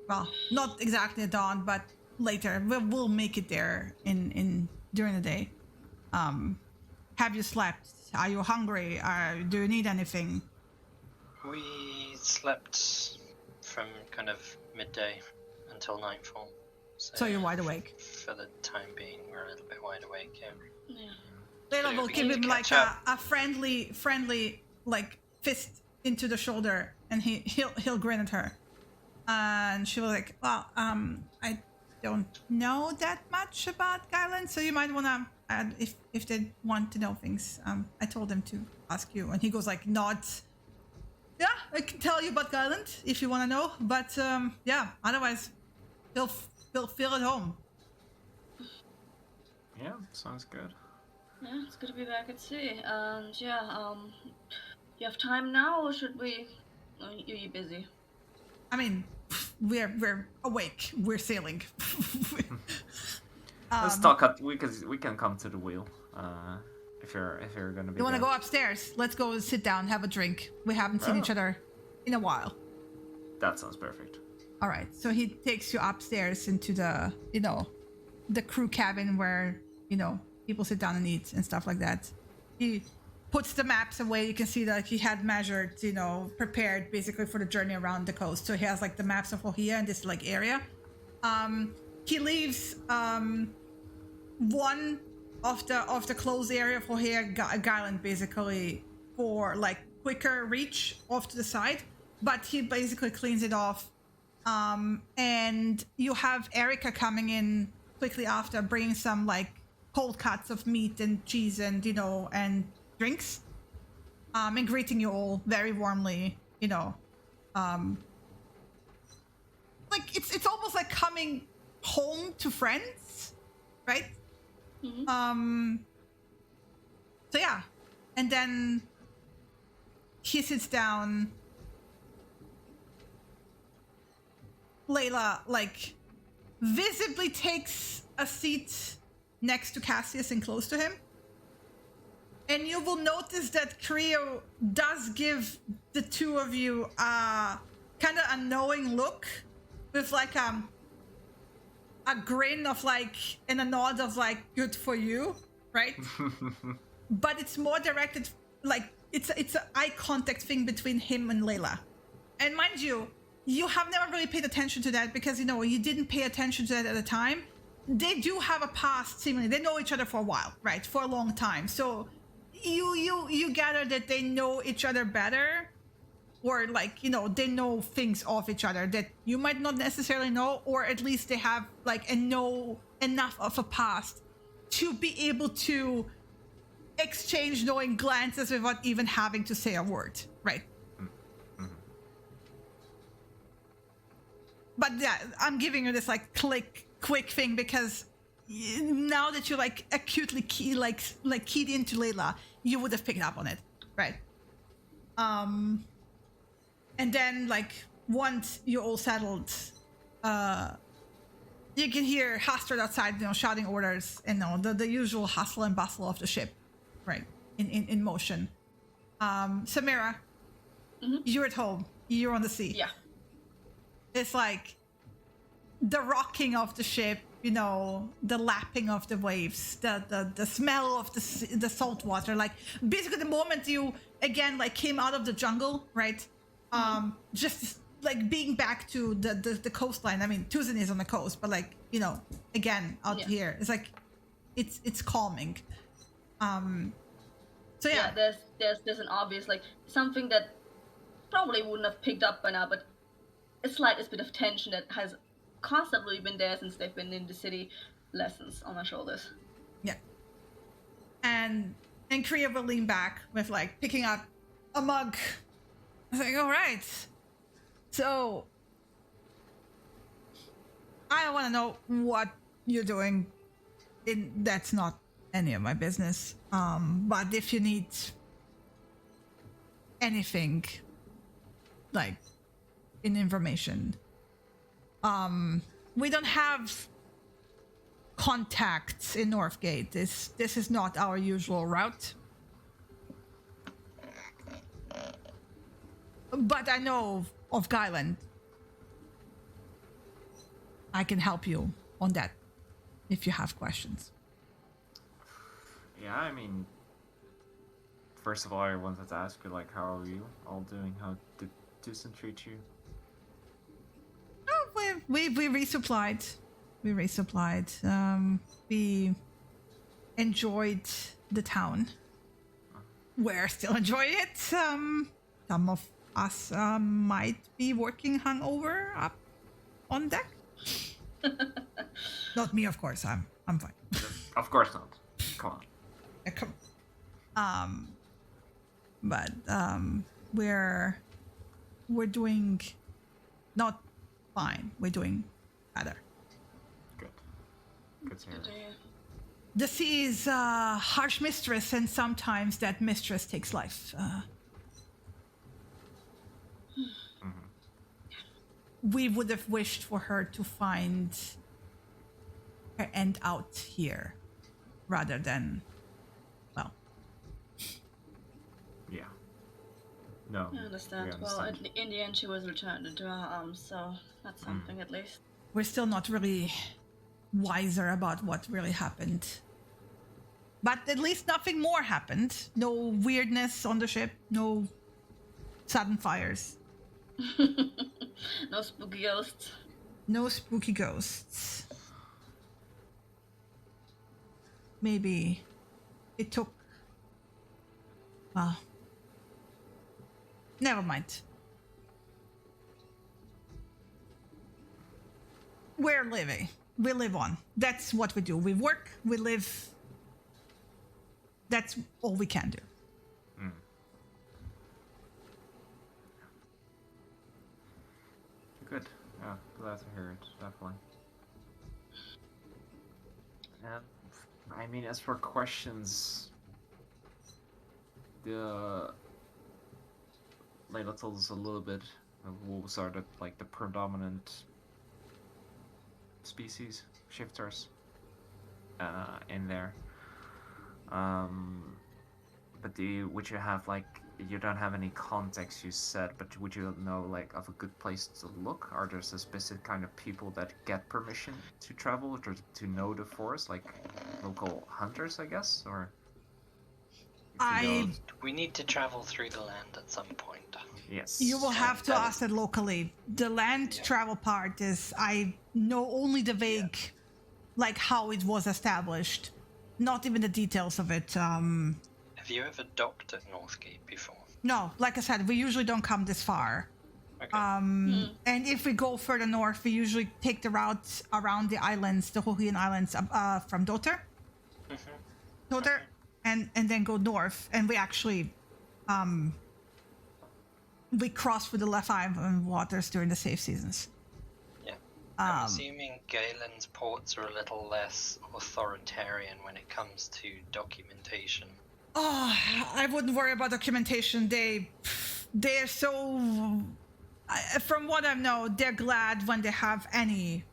Well, not exactly at dawn, but later. We'll make it there in during the day. Have you slept? Are you hungry? Do you need anything? We slept from kind of midday until nightfall. So you're wide awake. For the time being, we're a little bit wide awake, yeah. Yeah. Layla So will we give need him to like catch up. a friendly like fist into the shoulder, and he'll grin at her, and she will like, well, I don't know that much about Guyland, so you might wanna add if they want to know things. I told them to ask you, and he goes like nods. Yeah, I can tell you about Guyland if you want to know, but yeah, otherwise, feel feel at home. Yeah, sounds good. Yeah, it's good to be back at sea. And yeah, you have time now, or should we? Are you busy? I mean, we're awake. We're sailing. Let's talk at we can come to the wheel. If you're gonna be. You want to there. go upstairs? Let's go sit down, have a drink. We haven't seen each Oh. other in a while. That sounds perfect. All right, so he takes you upstairs into the, the crew cabin where, people sit down and eat and stuff like that. He puts the maps away. You can see that he had measured, prepared basically for the journey around the coast. So he has like the maps of Ohia and this like area. He leaves one of the closed area of Ohia Guyland basically for like quicker reach off to the side, but he basically cleans it off. And you have Erica coming in quickly after, bringing some like cold cuts of meat and cheese and and drinks, and greeting you all very warmly. Like it's almost like coming home to friends, right? Mm-hmm. So yeah, and then he sits down. Layla, like, visibly takes a seat next to Cassius and close to him. And you will notice that Creo does give the two of you a kind of a knowing look with like a grin of like, and a nod of like, good for you, right? But it's more directed, like, it's an eye contact thing between him and Layla. And mind you, you have never really paid attention to that because, you didn't pay attention to that at the time. They do have a past, seemingly. They know each other for a while, right? For a long time. So you gather that they know each other better, or like, they know things of each other that you might not necessarily know, or at least they have like know enough of a past to be able to exchange knowing glances without even having to say a word, right? But yeah, I'm giving you this like quick thing because now that you're like acutely keyed into Layla, you would have picked up on it, right? And then like once you're all settled, you can hear Hastard outside, shouting orders and the usual hustle and bustle of the ship, right? In motion. Samira, you're at home. You're on the sea. Yeah. It's like the rocking of the ship, the lapping of the waves, the smell of the salt water. Like basically the moment you again like came out of the jungle, right? Just like being back to the coastline. I mean, Tuzin is on the coast, but like again out here, it's like it's calming. So yeah, there's an obvious like something that probably wouldn't have picked up by now, but a slightest bit of tension that has constantly been there since they've been in the city. Lessons on my shoulders. Yeah. And Kriya will lean back with like picking up a mug. I was like, all right. So I don't want to know what you're doing. That's not any of my business. But if you need anything, like in information, we don't have contacts in Northgate. This is not our usual route. But I know of Guyland. I can help you on that if you have questions. Yeah, I mean, first of all, I wanted to ask you, like, how are you all doing? How did Tucson treat you? Oh, we resupplied. We resupplied. We enjoyed the town. We're still enjoying it. Some of us might be working hungover up on deck. Not me, of course. I'm fine. Of course not. Come on. Come. But we're doing not fine. We're doing better. Good. Good to hear. Good to hear. The sea is a harsh mistress, and sometimes that mistress takes life. We would have wished for her to find her end out here, rather than, well. Yeah. No. I understand. we Well, understand. in the end, she was returned into our arms, so that's something at least. We're still not really wiser about what really happened. But at least nothing more happened. No weirdness on the ship, no sudden fires, No spooky ghosts. no spooky ghosts. Maybe it took... Well, never mind. We're living. We live on. That's what we do. We work, we live. That's all we can do. Good. Yeah, glad to hear it, definitely. And I mean, as for questions, Layla told us a little bit of wolves are the predominant species, shifters, in there. But would you have you don't have any context, you said, but would you know of a good place to look? Are there a specific kind of people that get permission to travel or to know the forest, like local hunters, I guess, or? We need to travel through the land at some point. Yes. You will have to ask that locally. The land travel part is, I know only the vague, how it was established, not even the details of it. Have you ever docked at Northgate before? No, like I said, we usually don't come this far. Okay. And if we go further north, we usually take the route around the islands, the Hohian Islands, from Doter. Doter, and then go north. And we actually, we cross through the Left Island waters during the safe seasons. Yeah. I'm assuming Galen's ports are a little less authoritarian when it comes to documentation. Oh, I wouldn't worry about documentation. They're so... from what I know, they're glad when they have any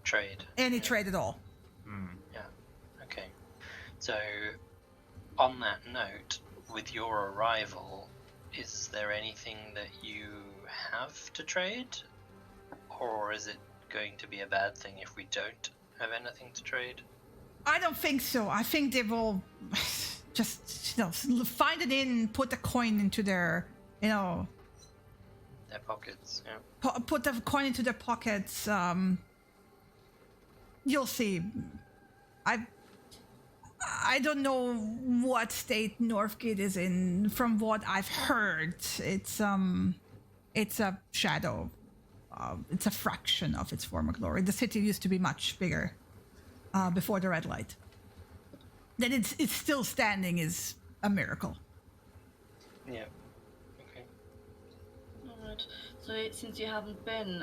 Trade. trade at all. Yeah. Okay. So, on that note, with your arrival, is there anything that you have to trade? Or is it going to be a bad thing if we don't have anything to trade? I don't think so. I think they will just, find an inn, put a coin into their, Their pockets, yeah. put the coin into their pockets. You'll see. I don't know what state Northgate is in. From what I've heard, it's a shadow. It's a fraction of its former glory. The city used to be much bigger before the red light. That it's still standing is a miracle. Yeah. Okay. Alright. So since you haven't been,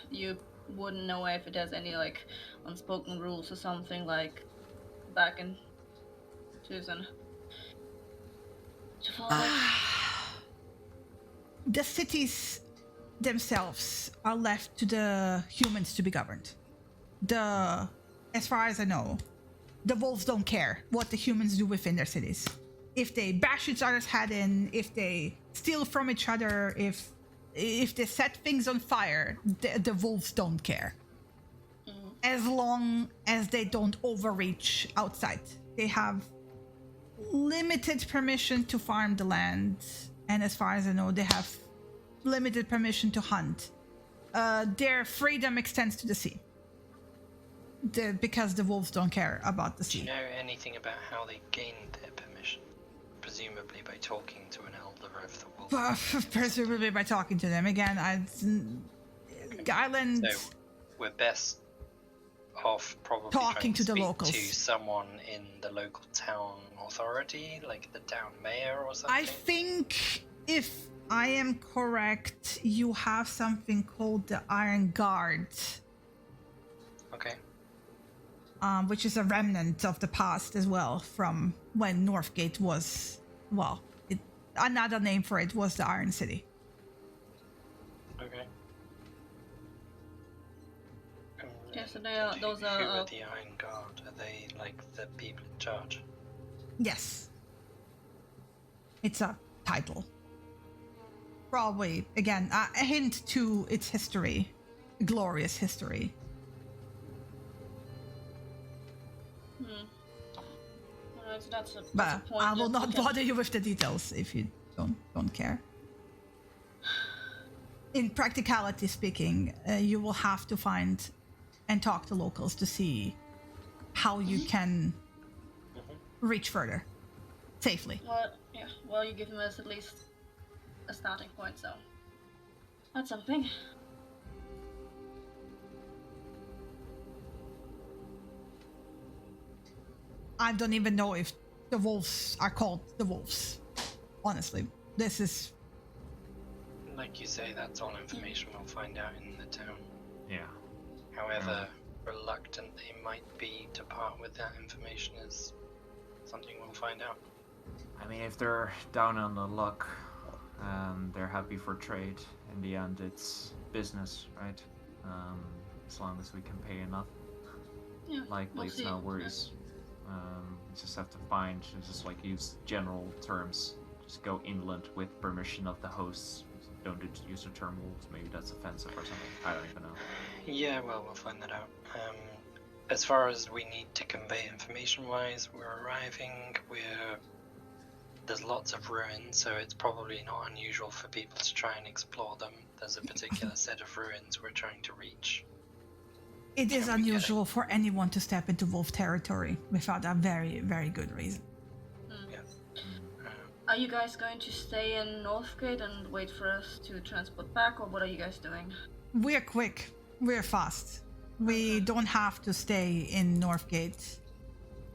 you wouldn't know if there's any unspoken rules or something back in Tucson to follow. The cities themselves are left to the humans to be governed. As far as I know, the wolves don't care what the humans do within their cities. If they bash each other's head in, if they steal from each other, if they set things on fire, the wolves don't care. As long as they don't overreach outside. They have limited permission to farm the land, and as far as I know, they have limited permission to hunt. Their freedom extends to the sea. because the wolves don't care about the Do you sea. know anything about how they gained their permission? Presumably by talking to an elder of the wolf. Presumably by talking to them again. Island. So we're best off probably Talking trying to the speak locals. to someone in the local town authority, like the town mayor or something. I think, if I am correct, you have something called the Iron Guard, Okay. which is a remnant of the past as well, from when Northgate was, well, another name for it was the Iron City. Okay. Yeah, so those Who are, are the Iron Guard? Are they like the people in charge? Yes. It's a title. Probably, again, a hint to its history. Glorious history. Alright, so that's a But point. I will that not we can- bother you with the details if you don't care. In practicality speaking, you will have to find and talk to locals to see how you can reach further safely. Well, yeah. Well, you give us at least a starting point, so that's something. I don't even know if the wolves are called the wolves. Honestly, this is Like you say, that's all information we'll find out in the town. Yeah. However reluctant they might be to part with that information is something we'll find out. I mean, if they're down on the luck and they're happy for trade, in the end it's business, right? As long as we can pay enough. Yeah. Likely we'll it's see. no worries. You just have to find, just like use general terms. Just go inland with permission of the hosts. Don't use the term wolves, maybe that's offensive or something. I don't even know. Yeah, well, we'll find that out. As far as we need to convey information-wise, we're arriving. There's lots of ruins, so it's probably not unusual for people to try and explore them. There's a particular set of ruins we're trying to reach. It is Can we get unusual for anyone to step into wolf territory without a very, very good reason. Are you guys going to stay in Northgate and wait for us to transport back, or what are you guys doing? We're quick. We're fast. We don't have to stay in Northgate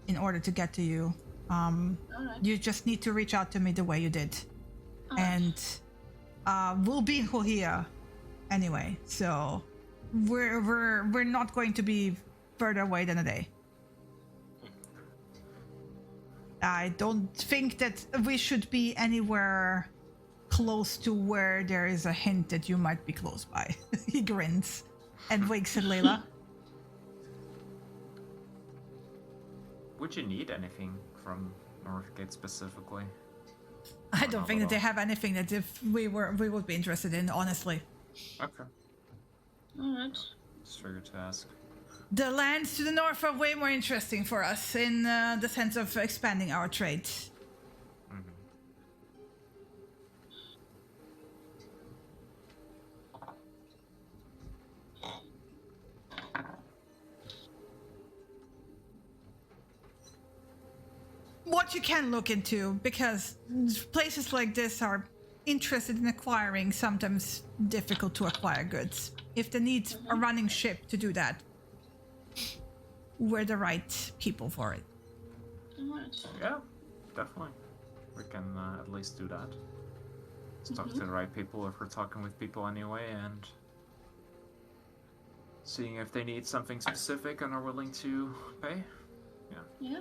in order to get to you. Alright. You just need to reach out to me the way you did. Alright. And we'll be in Hohia anyway, so we're not going to be further away than a day. I don't think that we should be anywhere close to where there is a hint that you might be close by. He grins and winks at Layla. Would you need anything from Northgate specifically? I Or don't not think at that they all? have anything that if we would be interested in, honestly. Okay. Alright. Just figured to ask. The lands to the north are way more interesting for us in the sense of expanding our trade. Mhm. What you can look into, because places like this are interested in acquiring sometimes difficult to acquire goods. If they need a running ship to do that, we're the right people for it. Alright. Yeah, definitely. We can at least do that. Let's talk to the right people if we're talking with people anyway, and seeing if they need something specific and are willing to pay. Yeah.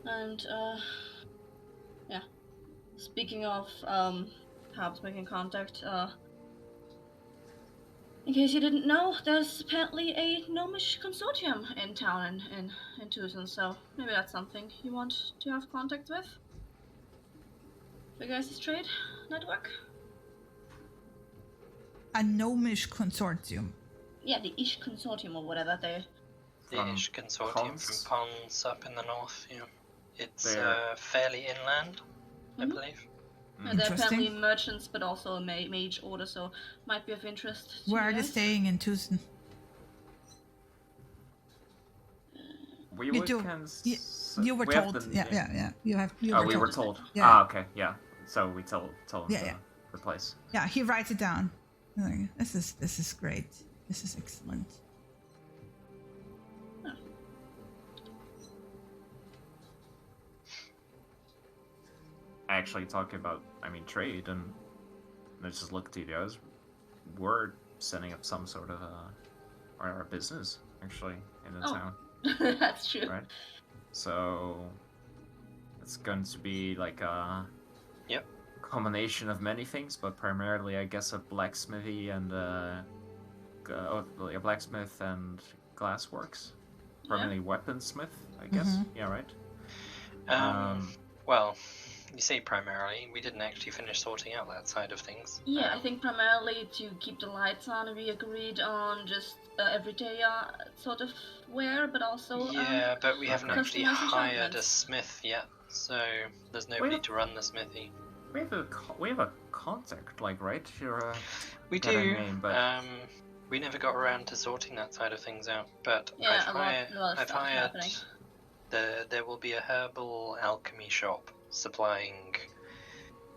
And, yeah. Speaking of, perhaps making contact, in case you didn't know, there's apparently a gnomish consortium in town in Tucson, so maybe that's something you want to have contact with. For you guys' trade network? A gnomish consortium. Yeah, the Ish consortium or whatever they. The From Ish Consortium Ponds? from Ponds up in the north, yeah. It's They're- fairly inland, I Mhm. believe. They're Interesting. apparently merchants, but also a mage order, so might be of interest. To Where you are they guys. staying in Tucson? We You do. can. You were we have told. the- Yeah. You have. You Oh, were we told. were told. Yeah. Ah, okay, yeah. So we told him Yeah. the place. Yeah, he writes it down. Like, this is great. This is excellent. Actually, talking about, trade, and let's just look to the others. We're setting up some sort of our business actually in the Oh. town, That's true. right? So it's going to be like a Yep. combination of many things, but primarily, I guess, a blacksmithy and a blacksmith and glassworks. Primarily weaponsmith, I guess. Mhm. Yeah, right. Well, you say primarily. We didn't actually finish sorting out that side of things. Yeah, I think primarily to keep the lights on, we agreed on just everyday sort of wear, but also Yeah, but we haven't actually customized hired a enchantments. smith yet, so there's nobody Well- to run the smithy. We have a contact, like, right? You're We got a do. name, but- We never got around to sorting that side of things out. But Yeah, I've a lot of I've stuff hired. happening. There will be a herbal alchemy shop supplying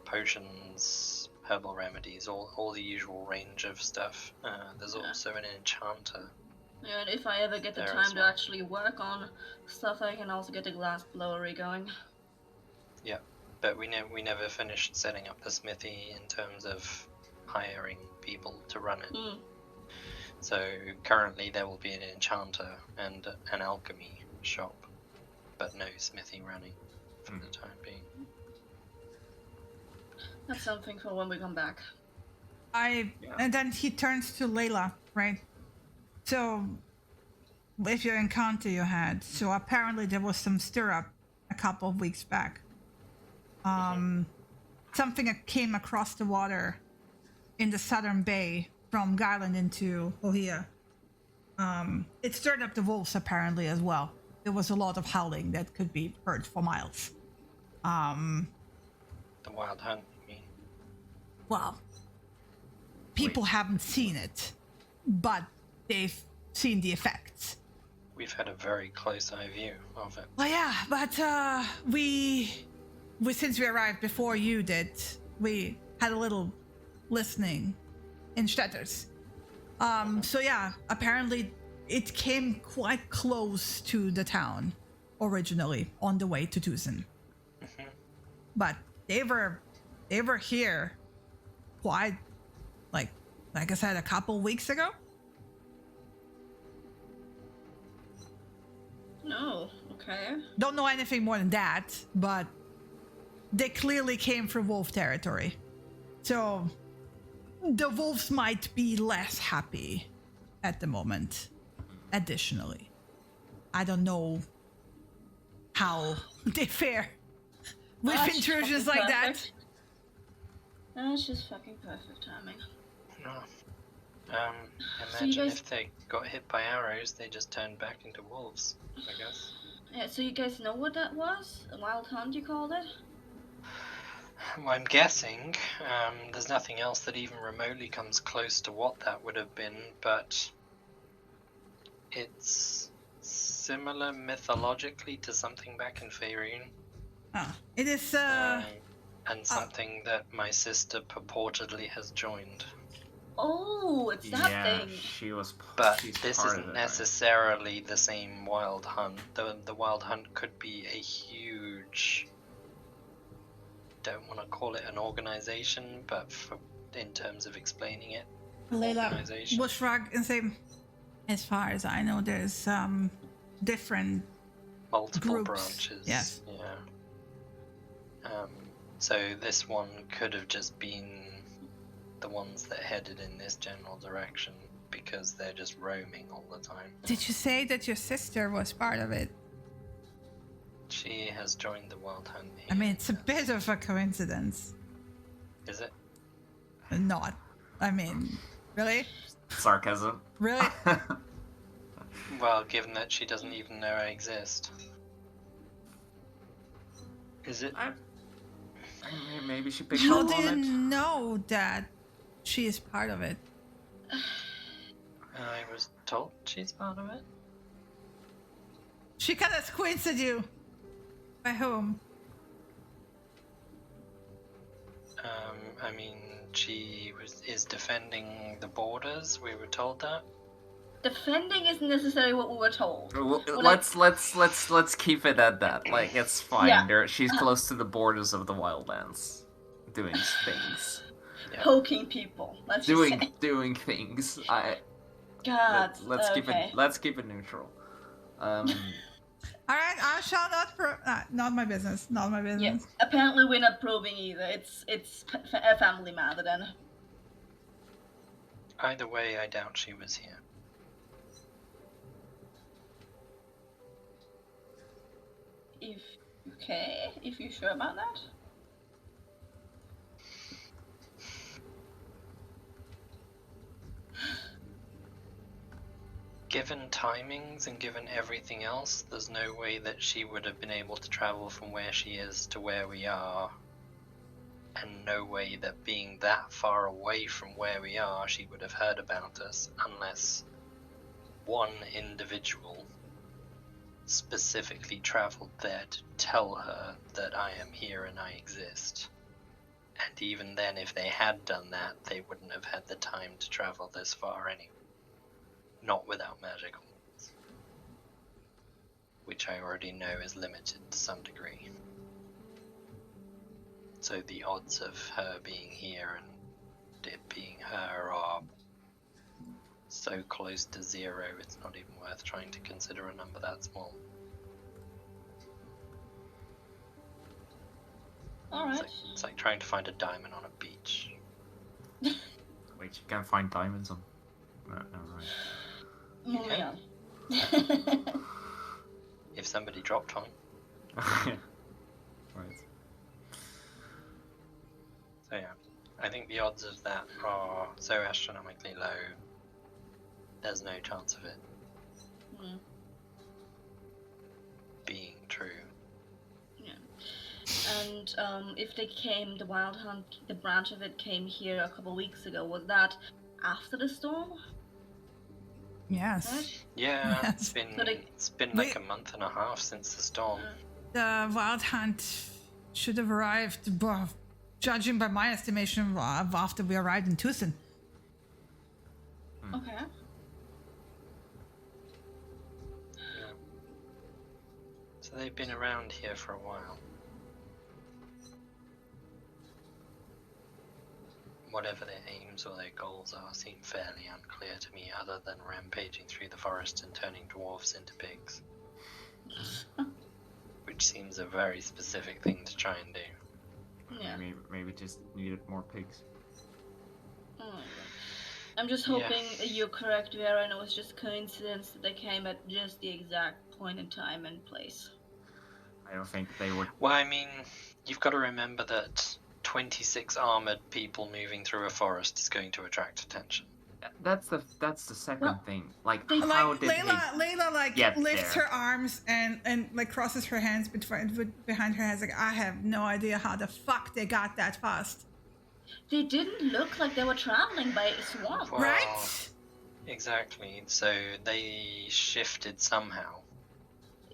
potions, herbal remedies, all the usual range of stuff. There's Yeah. also an enchanter. Yeah, and if I ever get the There time as to well. actually work on stuff, I can also get a glass blowery going. But we never finished setting up the smithy in terms of hiring people to run it. Hmm. So currently there will be an enchanter and an alchemy shop, but no smithy running for the time being. That's something for when we come back. Yeah. And then he turns to Layla, right? So, with your encounter you had, so apparently there was some stir up a couple of weeks back. Something that came across the water in the southern bay from Garland into Ohia. It stirred up the wolves apparently as well. There was a lot of howling that could be heard for miles. The wild hunt, you mean? Well, people haven't seen it, but they've seen the effects. We've had a very close eye view of it. Well, yeah, but we since we arrived before you did, we had a little listening in Stetters. So yeah, apparently it came quite close to the town originally on the way to Tucson. But they were here quite like I said, a couple weeks ago. No, okay. Don't know anything more than that, but they clearly came from wolf territory. So the wolves might be less happy at the moment. Additionally, I don't know how they fare with That's intrusions fucking like that. perfect. That's just fucking perfect timing. No. So you Imagine guys- if they got hit by arrows, they just turned back into wolves, I guess. Yeah, so you guys know what that was? A wild hunt, you called it? Well, I'm guessing. There's nothing else that even remotely comes close to what that would have been, but it's similar mythologically to something back in Faerun. It is And something that my sister purportedly has joined. Oh, it's that yeah, thing. But she's this part isn't of it, right? necessarily the same wild hunt. The wild hunt could be a huge. Don't want to call it an organization, but in terms of explaining it, Layla organization. will shrug and say, as far as I know, there's different Multiple groups, branches. yes. Yeah. So this one could have just been the ones that headed in this general direction because they're just roaming all the time. Did you say that your sister was part of it? She has joined the wild hunt. I mean, it's a bit of a coincidence. Is it? Not. I mean, really? Sarcasm. Really? Well, given that she doesn't even know I exist. Is it? Maybe she picked How up do you on it. know that she is part of it? I was told she's part of it. She kind of squints at you. By whom? I mean, she is defending the borders. We were told that. Defending isn't necessarily what we were told. Let's keep it at that. Like, it's fine. Yeah. She's close to the borders of the Wildlands, doing things, Yeah. Poking people. Let's just say. doing things. God. Let's okay. keep it neutral. All right, I shall not. Not my business. Not my business. Yeah. Apparently, we're not probing either. It's a family matter then. Either way, I doubt she was here. If you're sure about that. Given timings and given everything else, there's no way that she would have been able to travel from where she is to where we are. And no way that being that far away from where we are, she would have heard about us unless one individual specifically traveled there to tell her that I am here and I exist. And even then, if they had done that, they wouldn't have had the time to travel this far anyway. Not without magical means, which I already know is limited to some degree. So the odds of her being here and it being her are so close to zero, it's not even worth trying to consider a number that small. Alright. It's like trying to find a diamond on a beach. Wait, you can't find diamonds on. No, right. Moving on. If somebody dropped one. Right. So yeah, I think the odds of that are so astronomically low, there's no chance of it Mm. being true. Yeah. And if they came, the Wild Hunt, the branch of it came here a couple weeks ago. Was that after the storm? Yes. Right? Yeah, Yes. it's been like a month and a half since the storm. The Wild Hunt should have arrived, judging by my estimation, after we arrived in Tucson. Okay. So they've been around here for a while. Whatever their aims or their goals are seem fairly unclear to me, other than rampaging through the forest and turning dwarves into pigs. Which seems a very specific thing to try and do. Yeah. Maybe just needed more pigs. Oh my God. I'm just hoping you're correct, Vera, and it was just coincidence that they came at just the exact point in time and place. I don't think they would. Well, I mean, you've got to remember that 26 armored people moving through a forest is going to attract attention. That's the second Well, thing. Like, they- how Like did Layla like get lifts there? her arms and like crosses her hands behind her head. Like, I have no idea how the fuck they got that fast. They didn't look like they were traveling by a swamp. Well, Right? Exactly. So they shifted somehow.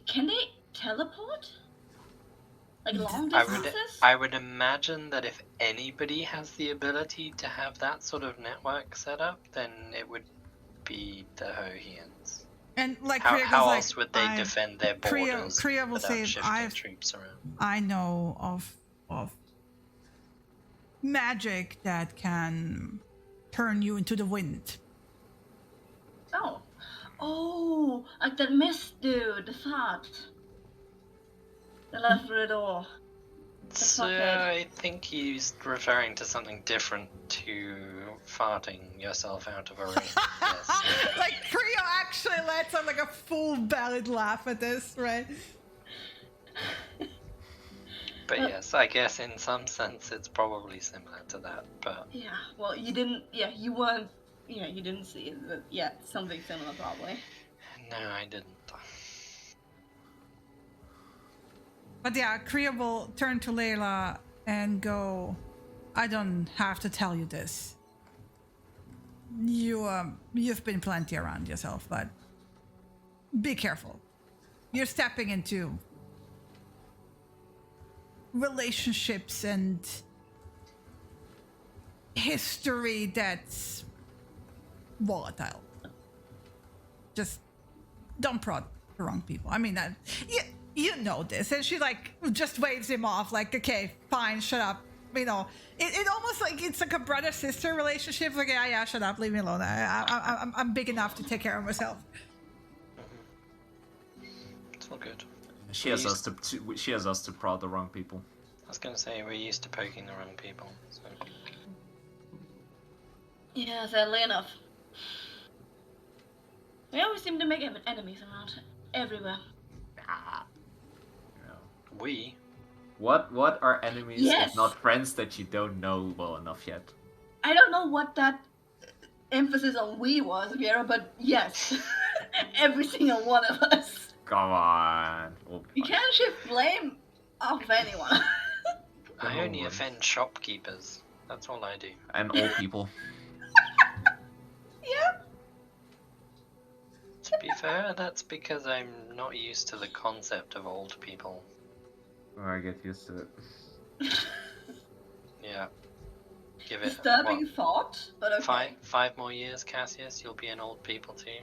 Can they teleport? Like long I distances? I would imagine that if anybody has the ability to have that sort of network set up, then it would be the Hohians. And like How, Kriya how goes else like, would they defend their borders Kriya will without say, shifting troops around? I know of magic that can turn you into the wind. Oh. Oh, like that mist dude, the fart. The left for the door. So fuckhead. I think he's referring to something different to farting yourself out of a ring. Yes. Like Kriya actually lets out like a full-bellied laugh at this, right? But yes, I guess in some sense it's probably similar to that. But Yeah, well, you didn't, you weren't, you didn't see it, but yeah, something similar probably. no, I didn't. But yeah, Kriya will turn to Layla and go, I don't have to tell you this. You've been plenty around yourself, but be careful. you're stepping into relationships and history that's volatile. Just don't prod the wrong people. I mean, you know this. And she like just waves him off like, okay, fine, shut up. You know, it almost like it's like a brother-sister relationship. Like, yeah, shut up, leave me alone. I'm big enough to take care of myself. It's all good. She has us to prod the wrong people. I was gonna say, we're used to poking the wrong people, so... Yeah, sadly enough. We always seem to make enemies around everywhere. We? What are enemies Yes. if not friends that you don't know well enough yet? I don't know what that emphasis on we was, Vera, but yes. Every single one of us. Come on. We'll be You fine. can't shift blame off of anyone. I Oh, only right. offend shopkeepers. That's all I do. And old people. Yeah. To be fair, that's because I'm not used to the concept of old people. Oh, I get used to it. Yeah. Give it, Disturbing what, thought, but okay. five more years, Cassius, you'll be an old people too.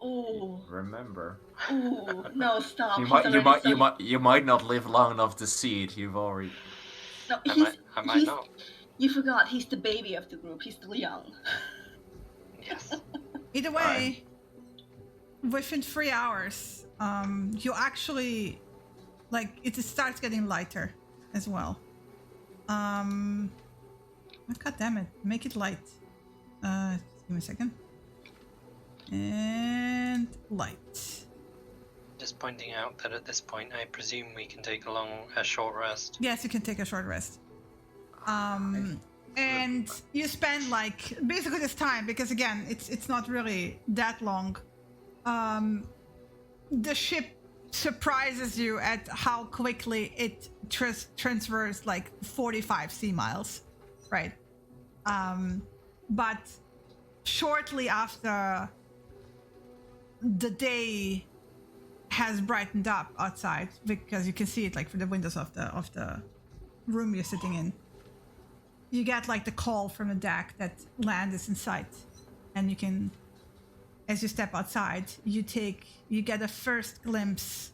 Ooh, Remember. ooh, no, stop. You He's might already you might not live long enough to see it. You've already No, I might not. You forgot, he's the baby of the group. He's still young. Yes. Either way, within 3 hours, you actually, like, it starts getting lighter as well. Oh, God damn it, make it light. Give me a second. And light. Just pointing out that at this point, I presume we can take a short rest. Yes, you can take a short rest. And you spend like basically this time because again, it's not really that long. The ship surprises you at how quickly it transfers like 45 sea miles, right? But shortly after the day has brightened up outside, because you can see it like through the windows of the room you're sitting in, you get like the call from the deck that land is in sight, and you can, as you step outside, you get a first glimpse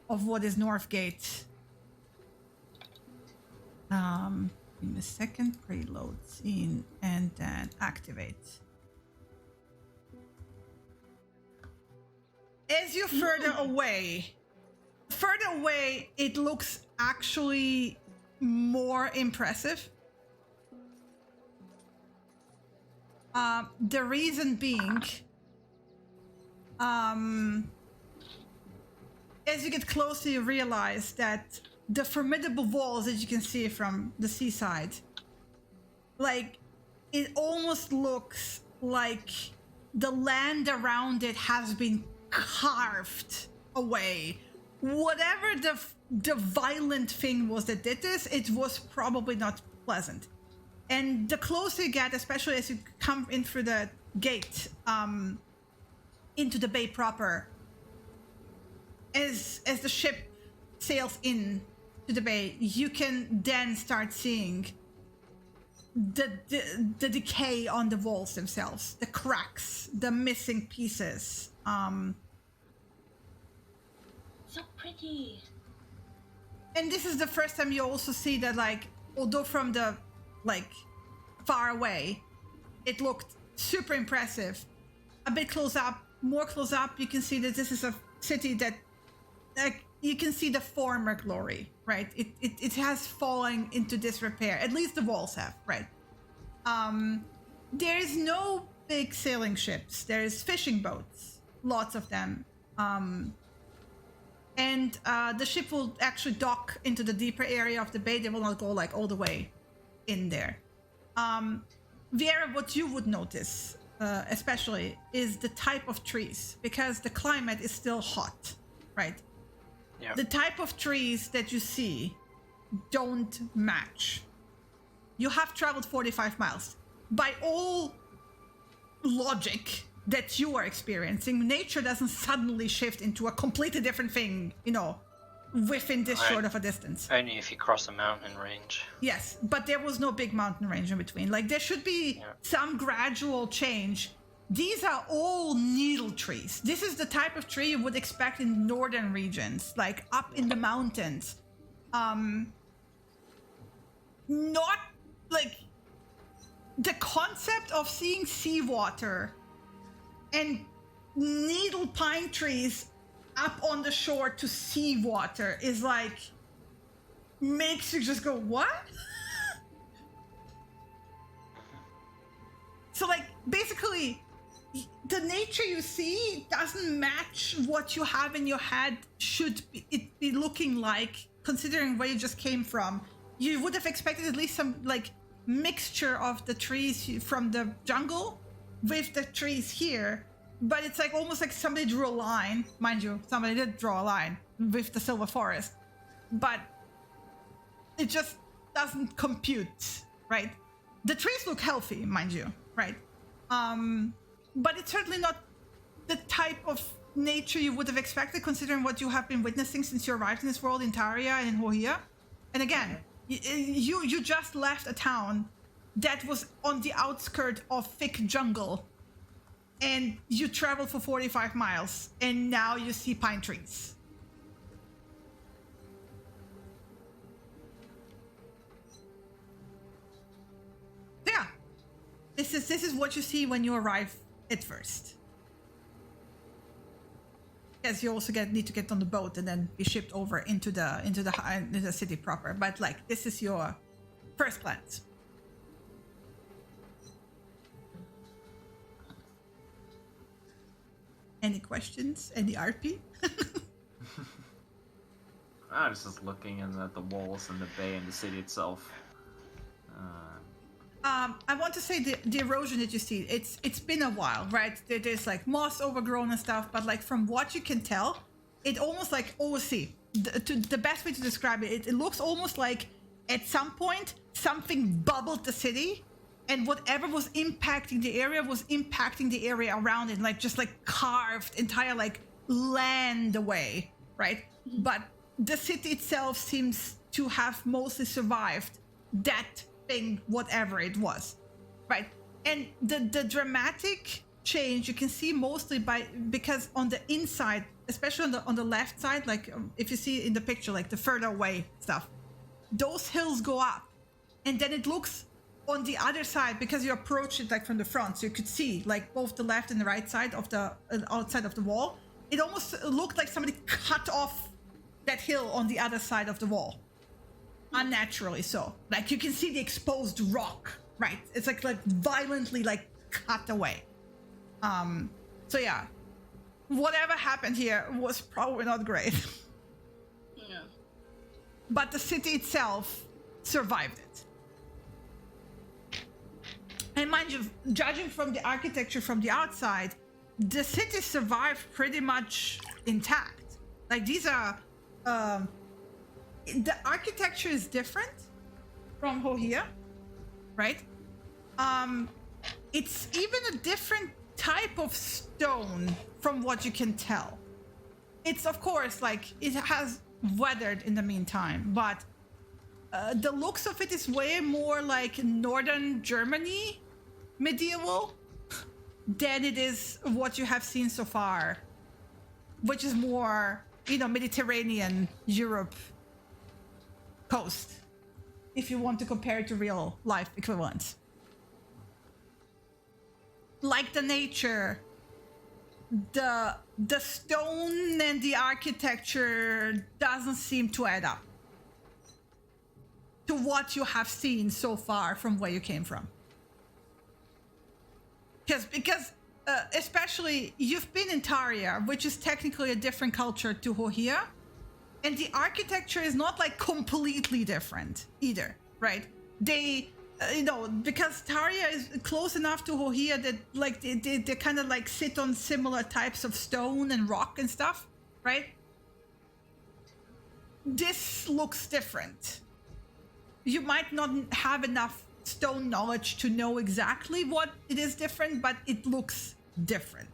of what is Northgate. Give me a second, preload scene, and then activate. As you're further away, it looks actually more impressive. The reason being, as you get closer, you realize that the formidable walls that you can see from the seaside, like, it almost looks like the land around it has been carved away. Whatever the violent thing was that did this, it was probably not pleasant. And the closer you get, especially as you come in through the gate, into the bay proper, as the ship sails in to the bay, you can then start seeing the decay on the walls themselves, the cracks, the missing pieces. So pretty. And this is the first time you also see that, like, although from the, like, far away, it looked super impressive. A bit more close up, you can see that this is a city that, like, you can see the former glory, right? It has fallen into disrepair. At least the walls have, right? There is no big sailing ships. There's fishing boats, lots of them. And the ship will actually dock into the deeper area of the bay. They will not go like all the way in there. Viera, what you would notice, especially, is the type of trees, because the climate is still hot, right? Yeah. The type of trees that you see don't match. You have traveled 45 miles. By all logic, that you are experiencing. Nature doesn't suddenly shift into a completely different thing, within this Right. short of a distance. Only if you cross a mountain range. Yes, but there was no big mountain range in between. Like, there should be Yeah. some gradual change. These are all needle trees. This is the type of tree you would expect in northern regions, like up in the mountains. Not like the concept of seeing seawater and needle pine trees up on the shore to seawater is like makes you just go, what? So like basically the nature you see doesn't match what you have in your head should it be looking like, considering where you just came from. You would have expected at least some like mixture of the trees from the jungle with the trees here, but it's like almost like somebody drew a line. Mind you, somebody did draw a line with the Silver Forest, but it just doesn't compute, right? The trees look healthy, mind you, right? But it's certainly not the type of nature you would have expected, considering what you have been witnessing since you arrived in this world in Taria and in Hohia. And again, you just left a town that was on the outskirts of thick jungle, and you traveled for 45 miles, and now you see pine trees. Yeah, this is what you see when you arrive at first. Yes, you also need to get on the boat and then be shipped over into the city proper. But like, this is your first glance. Any questions? Any RP? I was just looking at the walls and the bay and the city itself. I want to say the erosion that you see, it's been a while, right? There's like moss overgrown and stuff, but like from what you can tell, it almost like OC. The best way to describe it, it looks almost like at some point something bubbled the city, and whatever was impacting the area was impacting the area around it, like just like carved entire like land away, right? But the city itself seems to have mostly survived that thing, whatever it was, right? And the dramatic change you can see mostly because on the inside, especially on the left side, like if you see in the picture, like the further away stuff, those hills go up, and then it looks on the other side, because you approach it like from the front, so you could see like both the left and the right side of the outside of the wall. It almost looked like somebody cut off that hill on the other side of the wall. Unnaturally so. Like you can see the exposed rock, right? It's like violently like cut away. So yeah, whatever happened here was probably not great. Yeah. But the city itself survived it. And mind you, judging from the architecture from the outside, the city survived pretty much intact. Like these are the architecture is different from Hohia, right? It's even a different type of stone from what you can tell. It's of course like it has weathered in the meantime, but the looks of it is way more like northern Germany medieval than it is what you have seen so far, which is more, Mediterranean Europe coast, if you want to compare it to real life equivalents. Like the nature, the stone and the architecture doesn't seem to add up to what you have seen so far from where you came from. Because especially you've been in Taria, which is technically a different culture to Hohia, and the architecture is not like completely different either, right? They, because Taria is close enough to Hohia that like they kind of like sit on similar types of stone and rock and stuff, right? This looks different. You might not have enough stone knowledge to know exactly what it is different, but it looks different.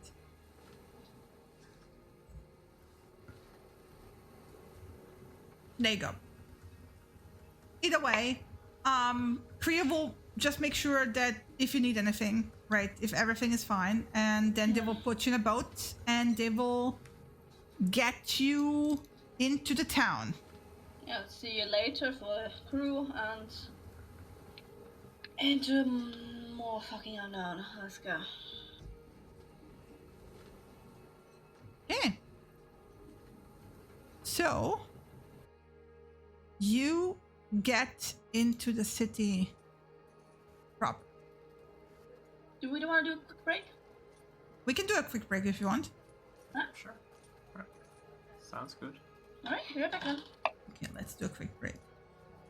There you go. Either way, Kriya will just make sure that if you need anything, right, if everything is fine, and then they will put you in a boat and they will get you into the town. Yeah, see you later for crew and into more fucking unknown. Let's go. Okay. So, you get into the city proper. Do we want to do a quick break? We can do a quick break if you want. Sure. Right. Sounds good. Alright, be right back then. Okay, let's do a quick break.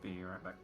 Be right back.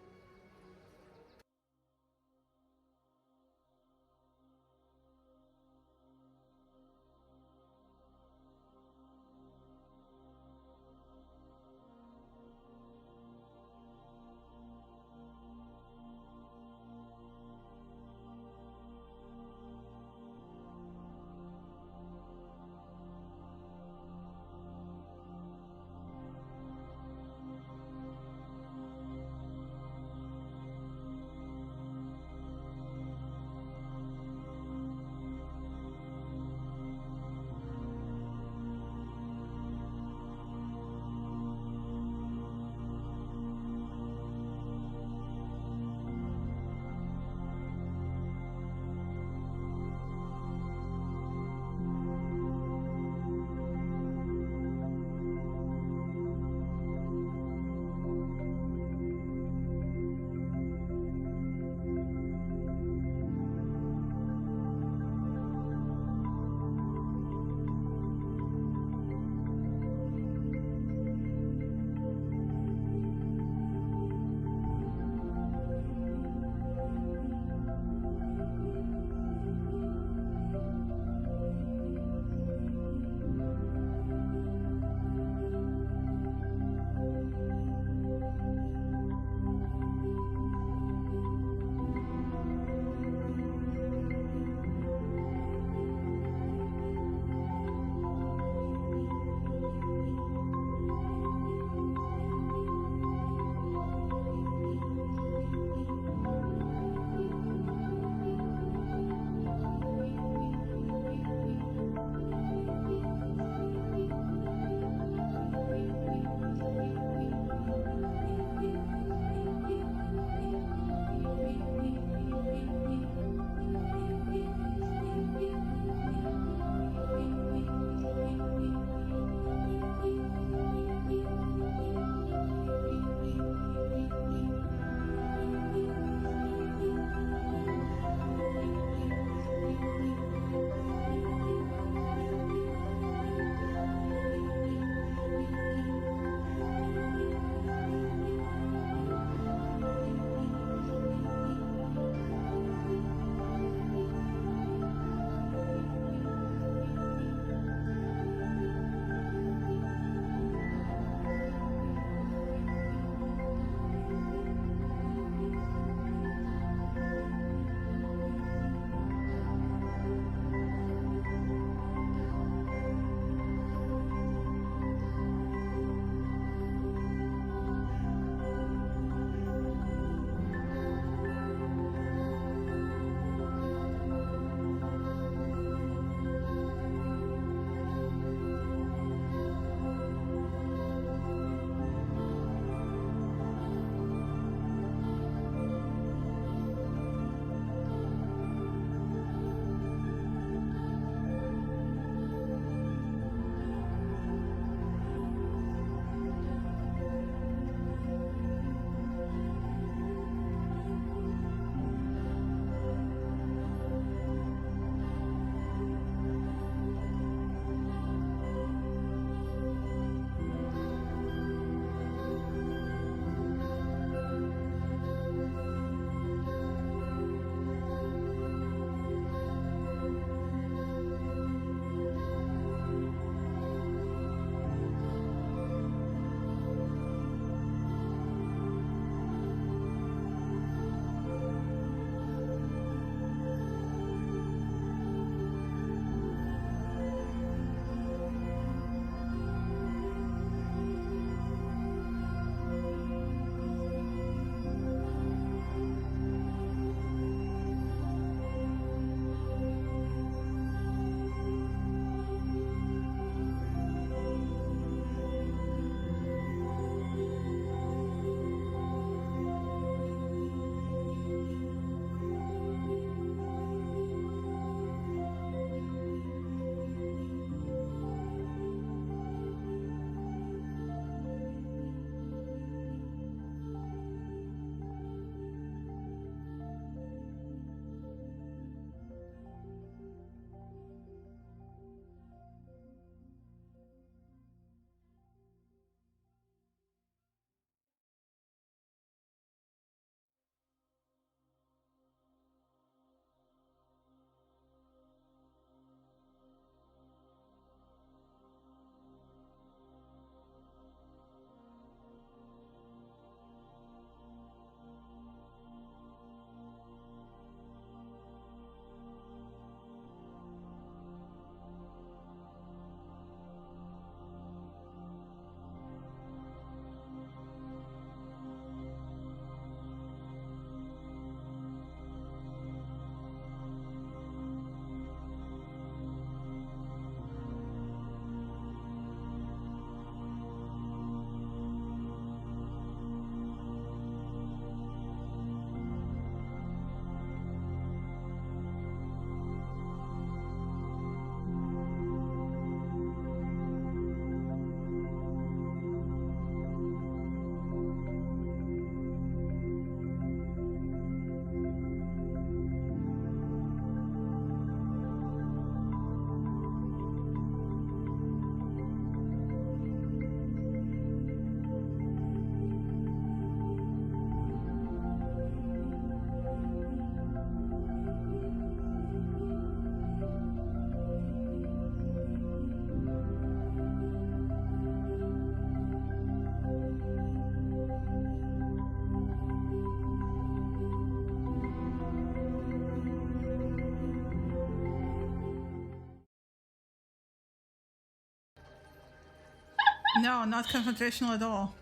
No, not confrontational at all.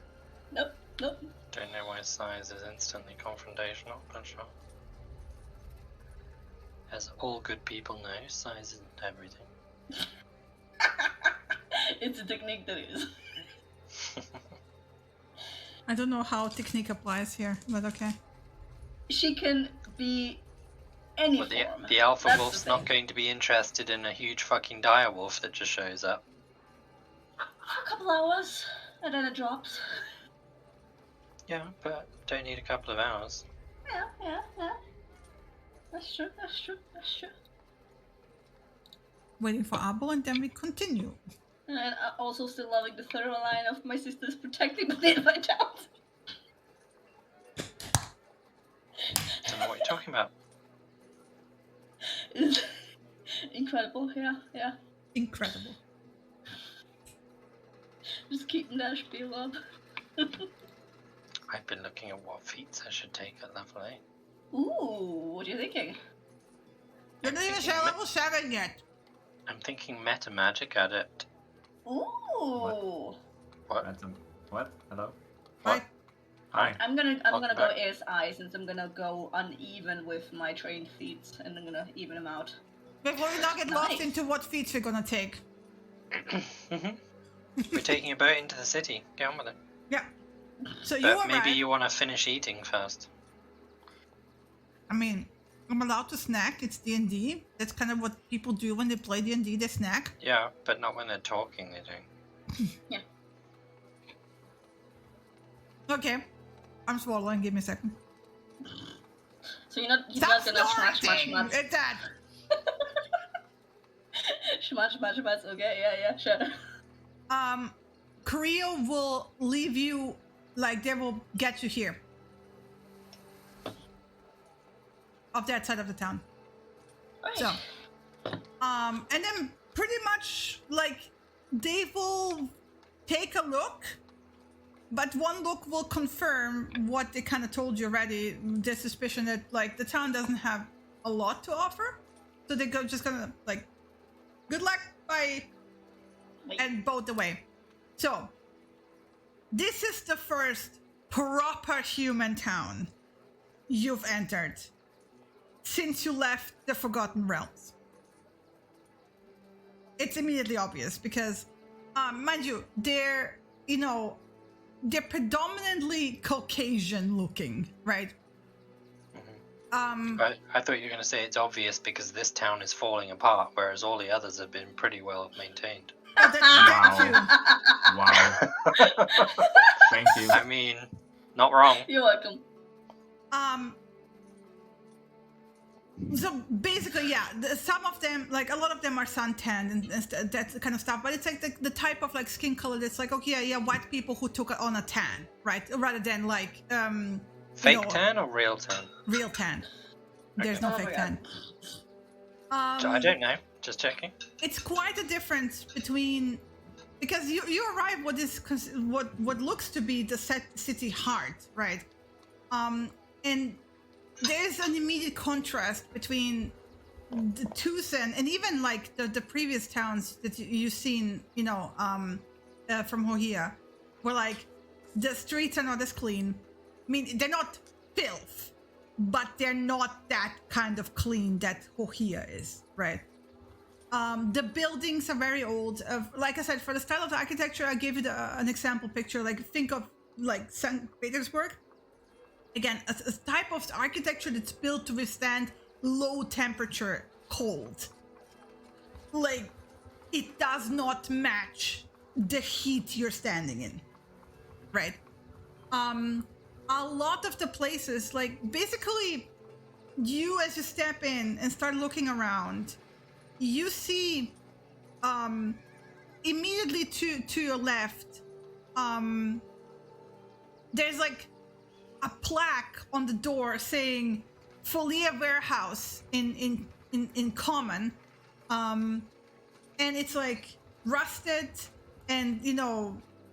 Nope. Don't know why size is instantly confrontational, but sure. As all good people know, size isn't everything. It's a technique that is. I don't know how technique applies here, but okay. She can be any Well, form. the alpha That's the wolf's not thing. going to be interested in a huge fucking dire wolf that just shows up. For a couple hours, and then it drops. Yeah, but don't need a couple of hours. Yeah. That's true. Waiting for Abo and then we continue. And I'm also still loving the thorough line of my sister's protecting me in my child. Don't know what you're talking about. It's incredible, yeah. Incredible. Just keeping that spiel up. I've been looking at what feats I should take at level 8. Ooh, what are you thinking? You're not even sure level 7 yet. I'm thinking meta magic adept. Ooh. What? What? Hello? Right? Hi. I'm gonna Welcome go back. ASI since I'm gonna go uneven with my trained feats and I'm gonna even them out. Before we now get lost Nice. into what feats we're gonna take. We're taking a boat into the city. Get on with it. Yeah. So you But arrive. maybe you want to finish eating first. I mean, I'm allowed to snack. It's D&D. That's kind of what people do when they play D&D. They snack. Yeah, but not when they're talking, they don't. Okay. I'm swallowing. Give me a second. So you're not Stop gonna smash. It's that. Smash, okay, yeah, sure. Creo will leave you, like, they will get you here. Of that side of the town. Alright. So, and then pretty much, like, they will take a look, but one look will confirm what they kind of told you already, the suspicion that, like, the town doesn't have a lot to offer. So they go just gonna, like, good luck, bye, Wait. and boat away. So, this is the first proper human town you've entered since you left the Forgotten Realms. It's immediately obvious because, mind you, they're predominantly Caucasian looking, right? I thought you were going to say it's obvious because this town is falling apart, whereas all the others have been pretty well maintained. Oh, that too. Wow. Thank you. I mean, not wrong. You're welcome. So basically, yeah, some of them, like a lot of them are suntanned and that kind of stuff, but it's like the type of like skin color that's like, okay, yeah, white people who took on a tan, right? Rather than like, Fake tan or real tan? real tan. There's no Oh my fake God. tan. I don't know. Just checking. It's quite a difference between, because you arrive what looks to be the city heart, right? And there's an immediate contrast between the Tucson and even like the previous towns that you've seen, from Hohia, where like the streets are not as clean. I mean, they're not filth, but they're not that kind of clean that Hohia is, right? The buildings are very old. Like I said, for the style of the architecture, I gave you an example picture. Like think of like St. Petersburg. Again, a type of architecture that's built to withstand low temperature cold. Like, it does not match the heat you're standing in, right? A lot of the places, like, basically, you as you step in and start looking around, you see, immediately to your left, there's like a plaque on the door saying Folia Warehouse in common, and it's like rusted and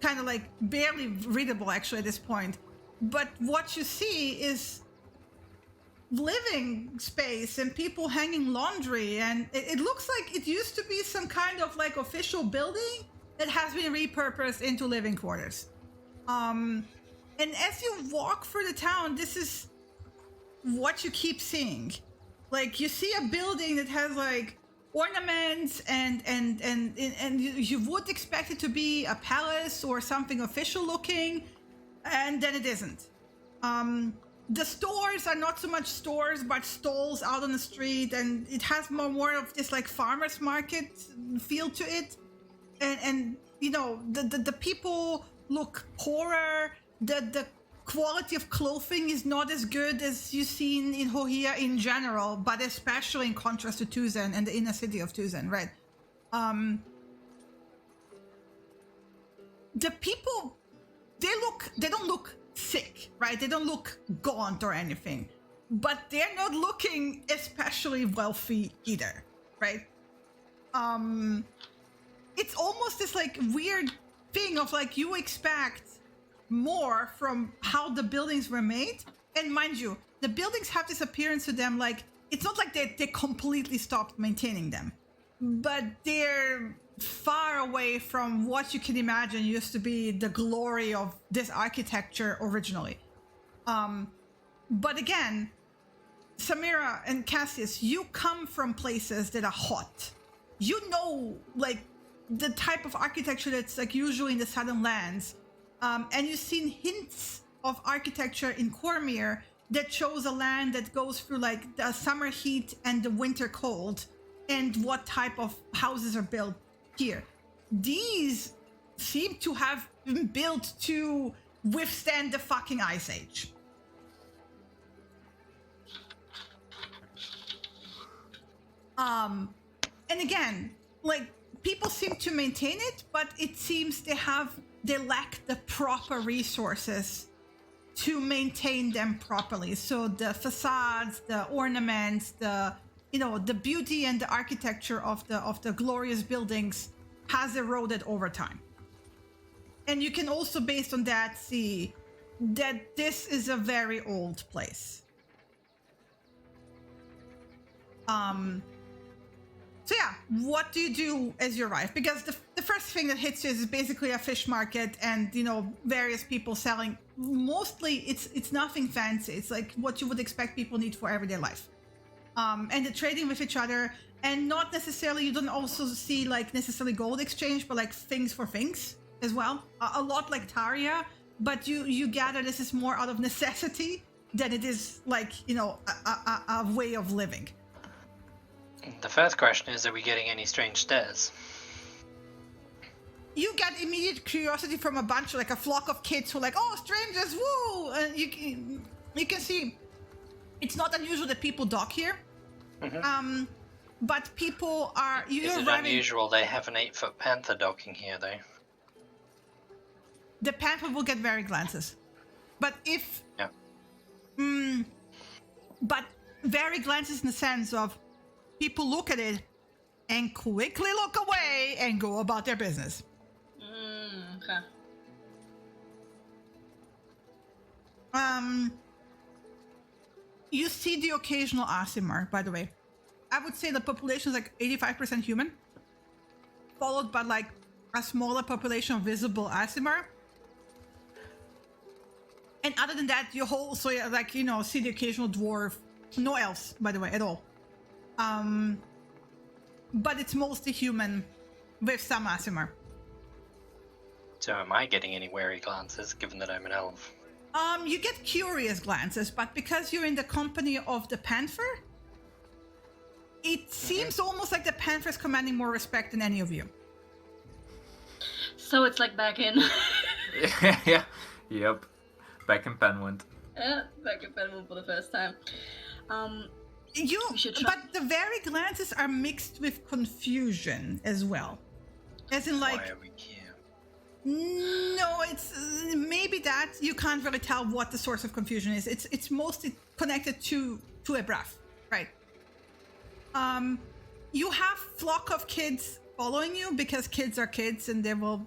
kind of like barely readable actually at this point. But what you see is living space and people hanging laundry, and it looks like it used to be some kind of like official building, that has been repurposed into living quarters. And as you walk through the town, this is what you keep seeing. Like, you see a building that has like ornaments and you would expect it to be a palace or something official looking, and then it isn't. The stores are not so much stores but stalls out on the street, and it has more of this like farmers market feel to it. And you know, the people look poorer. The quality of clothing is not as good as you see in Hohia in general, but especially in contrast to Tuzen and the inner city of Tuzen, right? The people, they don't look sick, right? They don't look gaunt or anything, but they're not looking especially wealthy either, right? It's almost this like weird thing of like, you expect more from how the buildings were made. And mind you, the buildings have this appearance to them like, it's not like they completely stopped maintaining them, but they're far away from what you can imagine used to be the glory of this architecture originally. But again, Samira and Cassius, you come from places that are hot. You know, like, the type of architecture that's like usually in the southern lands. And you've seen hints of architecture in Cormyr that shows a land that goes through like the summer heat and the winter cold, and what type of houses are built here. These seem to have been built to withstand the fucking Ice Age. And again, like, people seem to maintain it, but it seems they lack the proper resources to maintain them properly. So the facades, the ornaments, the beauty and the architecture of the glorious buildings has eroded over time. And you can also, based on that, see that this is a very old place. So yeah, what do you do as you arrive? Because the first thing that hits you is basically a fish market and, various people selling. Mostly it's nothing fancy. It's like what you would expect people need for everyday life. And the trading with each other, and not necessarily, you don't also see like necessarily gold exchange, but like things for things as well. A lot like Taria, but you gather this is more out of necessity than it is like, a way of living. The first question is, are we getting any strange stares? You get immediate curiosity from a bunch, like a flock of kids who are like, oh, strangers, woo! And you can see it's not unusual that people dock here. Mm-hmm. But people are... Is it unusual they have an 8-foot panther docking here, though? The panther will get very glances. But if... Yeah. But very glances in the sense of people look at it and quickly look away and go about their business. Okay. You see the occasional Aasimar, by the way. I would say the population is like 85% human, followed by like a smaller population of visible Aasimar. And other than that, you also like, see the occasional dwarf. No elves, by the way, at all. But it's mostly human with some Aasimar. So am I getting any wary glances, given that I'm an elf? You get curious glances, but because you're in the company of the Panther, it seems almost like the Panther is commanding more respect than any of you. So it's like back in... Yeah, yep. Back in Penwind. Yeah, back in Penwind for the first time. But the very glances are mixed with confusion as well. As in, like... Why are we here? No, it's maybe that you can't really tell what the source of confusion is. It's mostly connected to a breath, right? You have flock of kids following you because kids are kids and they will,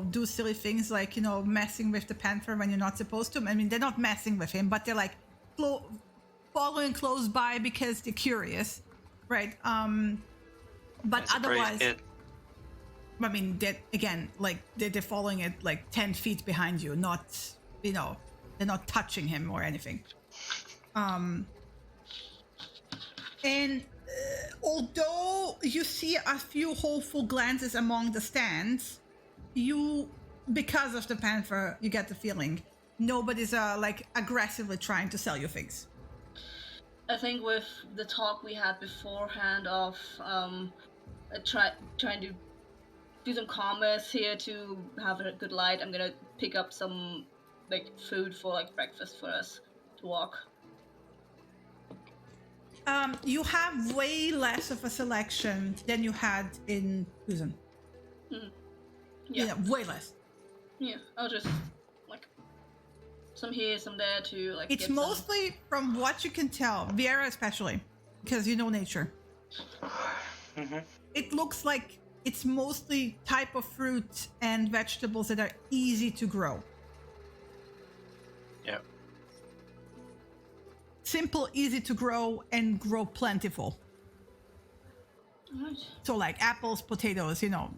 do silly things like, messing with the Panther when you're not supposed to. I mean, they're not messing with him, but they're like following close by because they're curious, right? But otherwise... I mean, that again, like they're following it like 10 feet behind you, not, you know, they're not touching him or anything. And although you see a few hopeful glances among the stands, you, because of the panther, you get the feeling nobody's like aggressively trying to sell you things. I think with the talk we had beforehand of trying to do some commerce here to have a good light, I'm gonna pick up some like food for like breakfast for us to walk. You have way less of a selection than you had in Susan. Yeah. You know, way less. Yeah, I'll just like some here, some there to like. It's get some- mostly, from what you can tell, Viera especially, because you know nature. It looks like it's mostly type of fruit and vegetables that are easy to grow. Yeah. Simple, easy to grow, and grow plentiful. Alright. So like apples, potatoes, you know,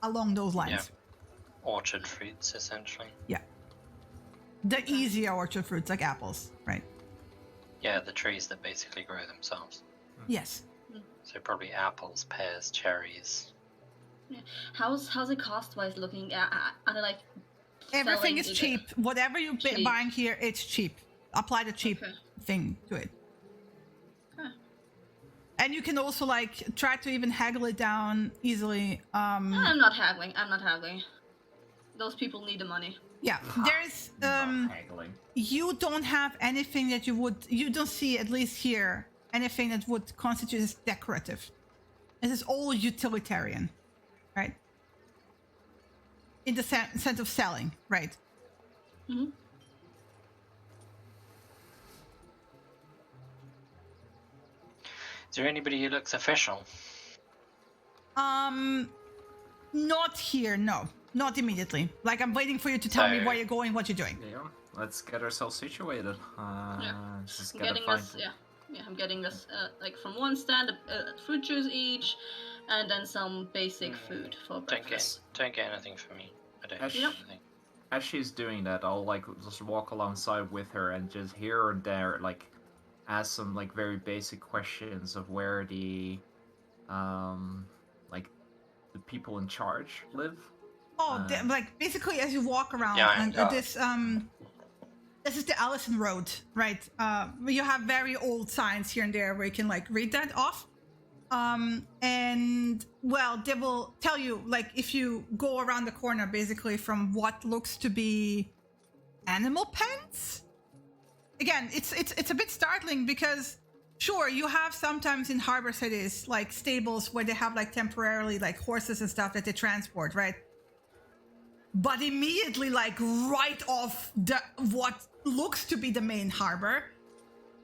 along those lines. Yeah. Orchard fruits, essentially. Yeah. The easier orchard fruits like apples, right? Yeah, the trees that basically grow themselves. Yes. So probably apples, pears, cherries. How's it cost wise looking? Are they like Everything selling- is it- cheap. Whatever you're cheap? buying here, it's cheap. Apply the cheap Okay. thing to it. Huh. And you can also like try to even haggle it down easily. I'm not haggling. Those people need the money. Yeah, there's Not haggling. you don't have anything that you don't see, at least here, anything that would constitute as decorative. This is all utilitarian, right? In the sense of selling, right? Mhm. Is there anybody who looks official? Not here, no. Not immediately. Like, I'm waiting for you to tell me So- where you're going, what you're doing. Yeah, let's get ourselves situated. Just I'm gotta getting find. this. Yeah. I'm getting this. Like from one stand, fruit juice each, and then some basic food for Don't breakfast. get anything for me. I don't Ash- get Yep. anything. As she's doing that, I'll like just walk alongside with her and just here and there like ask some like very basic questions of where the like the people in charge live. Oh, like basically as you walk around, Yeah, and yeah. this is the Allison Road, right? You have very old signs here and there where you can like read that off. And well, they will tell you like if you go around the corner, basically from what looks to be animal pens. Again, it's a bit startling because sure, you have sometimes in harbor cities like stables where they have like temporarily like horses and stuff that they transport, right? But immediately, like right off the what looks to be the main harbor,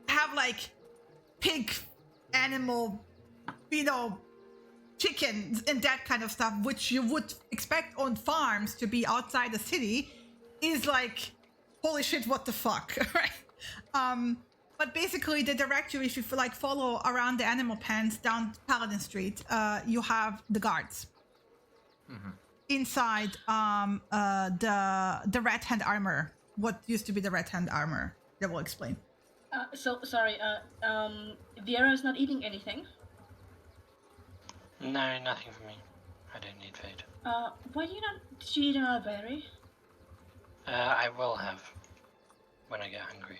have like pig, animal, you know, chickens and that kind of stuff, which you would expect on farms to be outside the city, is like, holy shit, what the fuck, right? But basically, they direct you if you like follow around the animal pens down Paladin Street. You have the guards. Inside the red hand armor, what used to be the red hand armor, they will explain. So sorry. Viera is not eating anything. No, nothing for me. I don't need food. Why do you not? Did you eat another berry? I will have when I get hungry.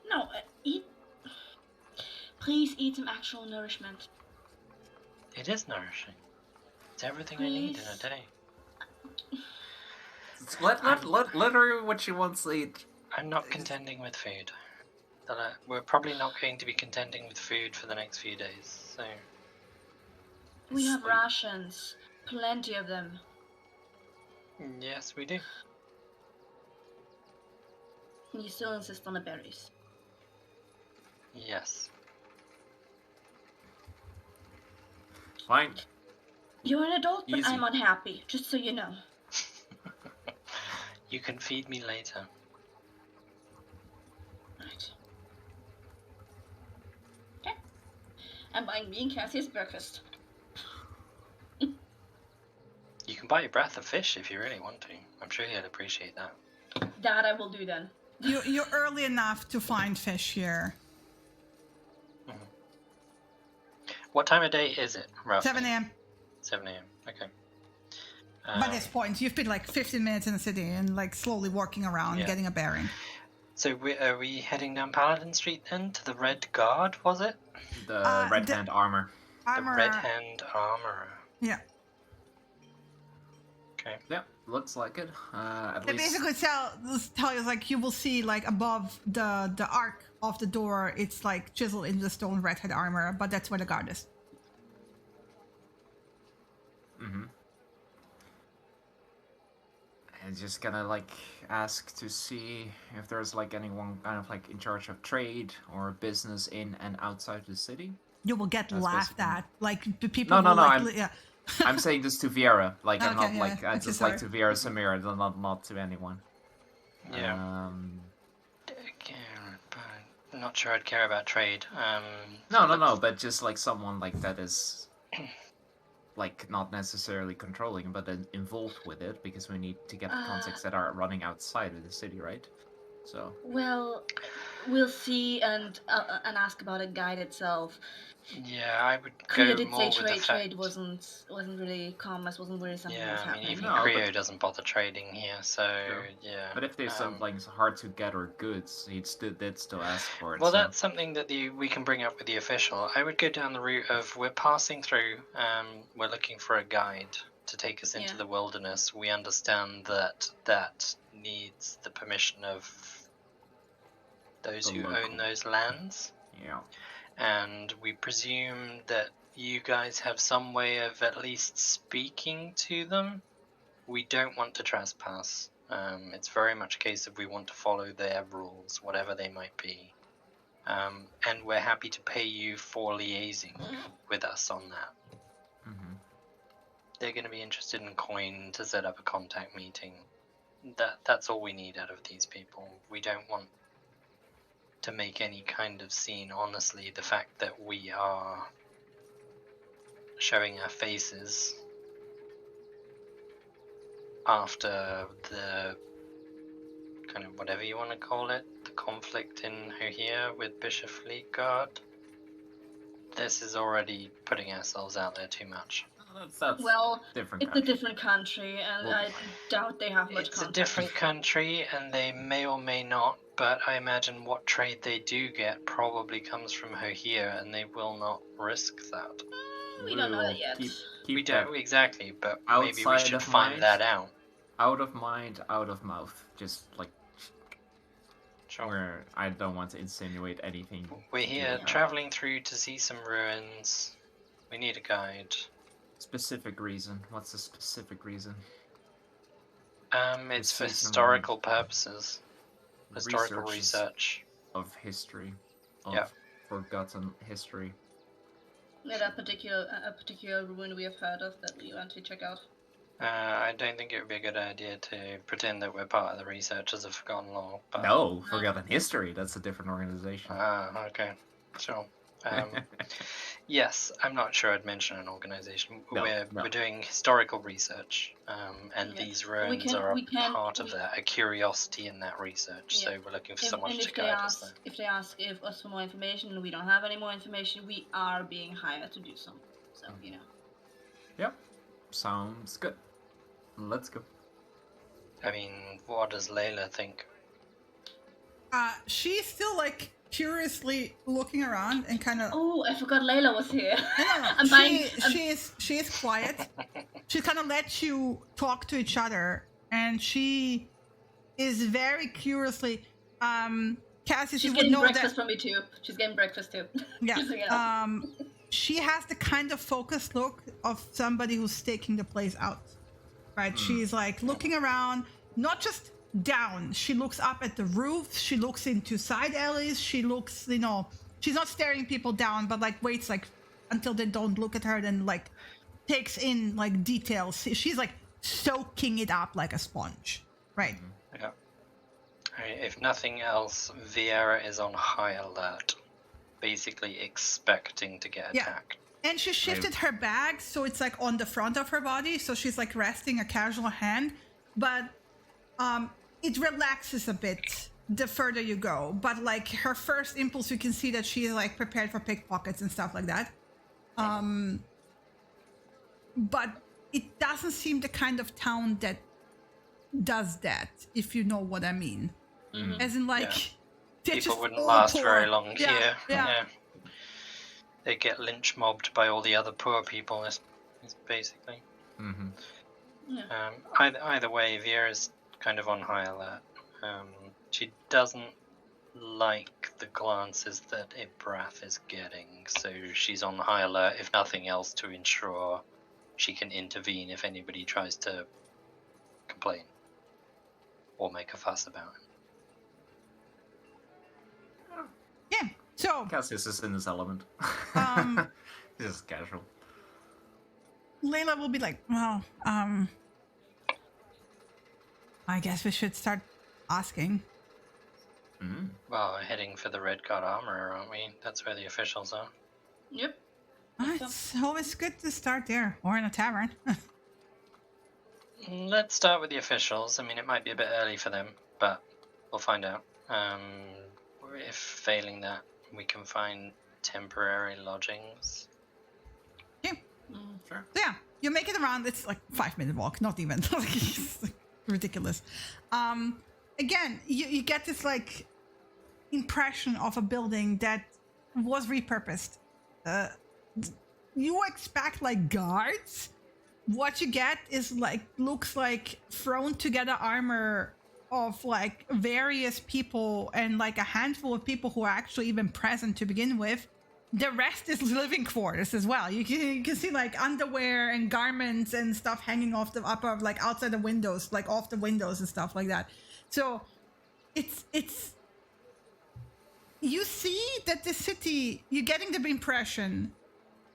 No, eat. Please eat some actual nourishment. It is nourishing. It's everything I need in a Please. day. Let her what she wants to eat. I'm not contending with food. We're probably not going to be contending with food for the next few days, so We have rations, plenty of them. yes, we do. And you still insist on the berries. Yes. Fine. You're an adult, but Easy. I'm unhappy. Just so you know. You can feed me later. Right. Okay. I'm buying me and Cassie's breakfast. buy Breath of Fish if you really want to. I'm sure he'd appreciate that. That I will do then. You're early enough to find fish here. What time of day is it, roughly? 7 a.m. 7 a.m. Okay. By this point, you've been like 15 minutes in the city and like slowly walking around, Yeah. getting a bearing. So are we heading down Paladin Street then to the Red Guard? Was it? The red hand armor. Armor. The Red Hand Armorer. Yeah. Okay. Yeah, looks like it. At They least basically tell you like you will see like above the arc of the door, it's like chiseled into the stone redhead armor, but that's where the guard is. Mm-hmm. And just gonna like ask to see if there's like anyone kind of like in charge of trade or business in and outside the city. You will get That's laughed basically- at. Like the people. No, will, no, like, I'm- yeah. I'm saying this to Viera. Like I'm Okay, not yeah, like I okay, just sorry. like to Viera Samira, not to anyone. Yeah. I'm not sure I'd care about trade. No, but just like someone like that is like not necessarily controlling, but then involved with it because we need to get the contacts that are running outside of the city, right? So Well, we'll see and ask about a guide itself. Yeah, I would Creo go did more say with the trade fact. wasn't really commerce, wasn't really something that Yeah, was I mean, happening. even No, Creo but- doesn't bother trading here, so True. yeah. but if there's some like hard to get or goods, they'd still ask for it. Well, so- that's something that we can bring up with the official. I would go down the route of we're passing through. We're looking for a guide to take us into Yeah. the wilderness. We understand that needs the permission of those The who local. own those lands, yeah. and we presume that you guys have some way of at least speaking to them. We don't want to trespass. It's very much a case of we want to follow their rules, whatever they might be. And we're happy to pay you for liaising with us on that. Mm-hmm. They're going to be interested in coin to set up a contact meeting. That's all we need out of these people. We don't want to make any kind of scene. Honestly, the fact that we are showing our faces after the kind of whatever you want to call it, the conflict in Hohir with Bishop Fleetguard, this is already putting ourselves out there too much. That's Well, different. it's a different country, and Well, I doubt they have much It's a contact. different country, and they may or may not, but I imagine what trade they do get probably comes from Hohir, and they will not risk that. We don't know will that yet. Keep We that don't exactly, but maybe we outside should of find mind. that out. out of mind, out of mouth. Just like Sure. where I don't want to insinuate anything. We're here Yeah. traveling through to see some ruins. We need a guide. Specific reason. What's the specific reason? It's for see some historical purposes. Historical Researches research. of history. Of Yeah. forgotten history. Yeah, that particular ruin we have heard of that we want to check out. I don't think it would be a good idea to pretend that we're part of the researchers of Forgotten Law. But... No, forgotten history. That's a different organization. Ah, okay. Sure. Yes, I'm not sure I'd mention an organization. No, we're no. doing historical research, and Yeah. these ruins can- are we can- part of that, a curiosity in that research. Yeah. So we're looking for If, someone and to if they guide us there. ask if us for more information and we don't have any more information, we are being hired to do so. So, you know. Yep. Sounds good. Let's go. I mean, what does Layla think? She's still like curiously looking around and kind of. Oh, I forgot Layla was here. No. I'm buying. She is quiet. She kind of lets you talk to each other, and she is very curiously. Cassie, She's you would getting know breakfast that. from me too. She's getting breakfast too. Yeah. Just so you know. She has the kind of focused look of somebody who's staking the place out. Right? She's like looking around, not just down. She looks up at the roof. She looks into side alleys. She looks, she's not staring people down, but like waits like until they don't look at her, then like takes in like details. She's like soaking it up like a sponge. Right? Yeah. If nothing else, Vieira is on high alert, basically expecting to get Yeah. attacked. And she shifted her bag so it's like on the front of her body, so she's like resting a casual hand, but it relaxes a bit the further you go. But like her first impulse, you can see that she's like prepared for pickpockets and stuff like that. But it doesn't seem the kind of town that does that, if you know what I mean. As in like they're People just wouldn't all last poor. very long Yeah, here. yeah. They get lynch mobbed by all the other poor people, is basically. Either way, Vera's kind of on high alert. She doesn't like the glances that Ibrath is getting, so she's on high alert, if nothing else, to ensure she can intervene if anybody tries to complain or make a fuss about it. Yeah. So Cassius is in his element. He's just casual. Layla will be like, well, I guess we should start asking. Well, we're heading for the Red Guard armor, aren't we? That's where the officials are. Yep. It's always good to start there, or in a tavern. Let's start with the officials. I mean, it might be a bit early for them, but we'll find out. If failing that, we can find temporary lodgings. Yeah. Sure. So yeah, you make it around. It's like 5-minute walk, not even. It's like ridiculous. Again, you get this like impression of a building that was repurposed. You expect like guards. What you get is like looks like thrown together armor of like various people and like a handful of people who are actually even present to begin with. The rest is living quarters as well. You can see like underwear and garments and stuff hanging off the upper, like outside the windows, like off the windows and stuff like that. So it's you see that the city, you're getting the impression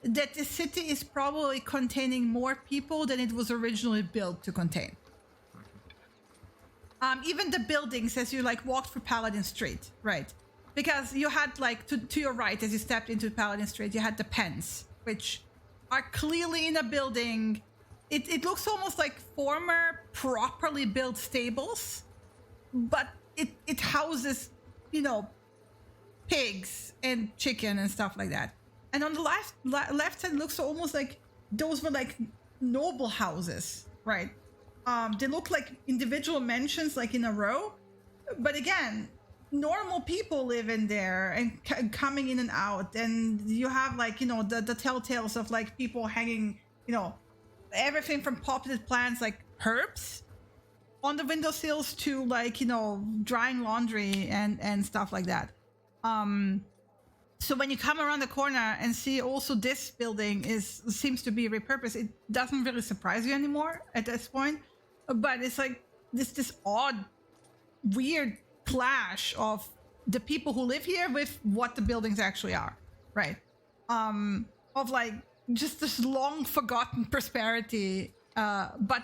that the city is probably containing more people than it was originally built to contain. Even the buildings, as you like walked through Paladin Street, right? Because you had like to your right as you stepped into Paladin Street, you had the pens, which are clearly in a building. It looks almost like former properly built stables, but it houses, you know, pigs and chicken and stuff like that. And on the left side, it looks almost like those were like noble houses, right? They look like individual mansions, like in a row. But again, normal people live in there and coming in and out. And you have like, you know, the telltales of like people hanging, you know, everything from potted plants like herbs on the windowsills to like, you know, drying laundry and stuff like that. So when you come around the corner and see also this building seems to be repurposed, it doesn't really surprise you anymore at this point. But it's like this odd, weird clash of the people who live here with what the buildings actually are, right? Of like just this long forgotten prosperity. But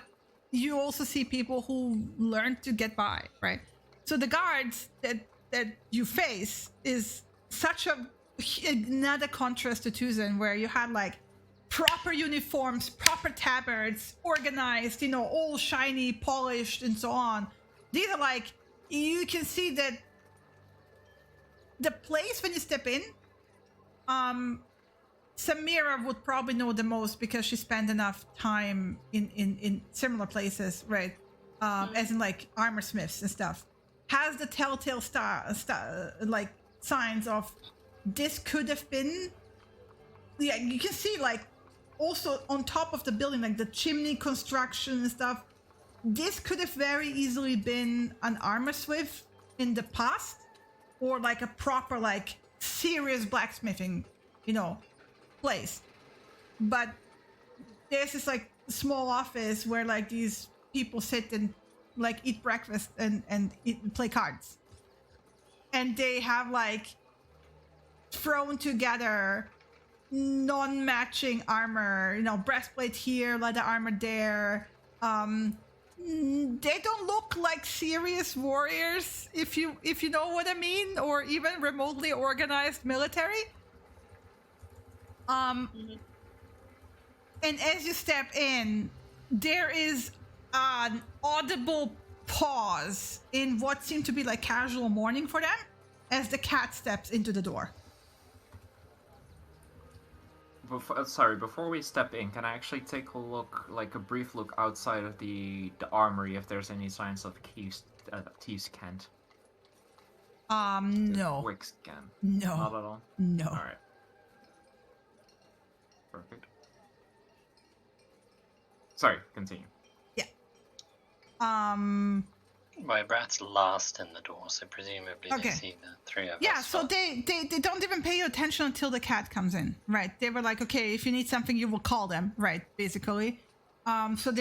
you also see people who learn to get by, right? So the guards that you face is such another contrast to Tuzan, where you had like proper uniforms, proper tabards, organized, you know, all shiny, polished, and so on. These are like, you can see that the place when you step in, Samira would probably know the most because she spent enough time in similar places, right? As in like armor smiths and stuff. Has the telltale like signs of this could have been. Yeah, you can see like also on top of the building, like the chimney construction and stuff. This could have very easily been an armor smith in the past, or like a proper like serious blacksmithing, you know, place. But there's this like small office where like these people sit and like eat breakfast and play cards, and they have like thrown together non-matching armor, you know, breastplate here, leather armor there. They don't look like serious warriors, if you know what I mean, or even remotely organized military. Mhm. And as you step in, there is an audible pause in what seemed to be like casual morning for them as the cat steps into the door. Before we step in, can I actually take a look, like a brief look outside of the armory, if there's any signs of thieves' cant? No. Quick scan. No. Not at all? No. Alright. Perfect. Sorry, continue. My brat's last in the door, so presumably Okay. they see the three of Yeah, us. so first. they don't even pay you attention until the cat comes in, right? They were like, okay, if you need something, you will call them, right? Basically. So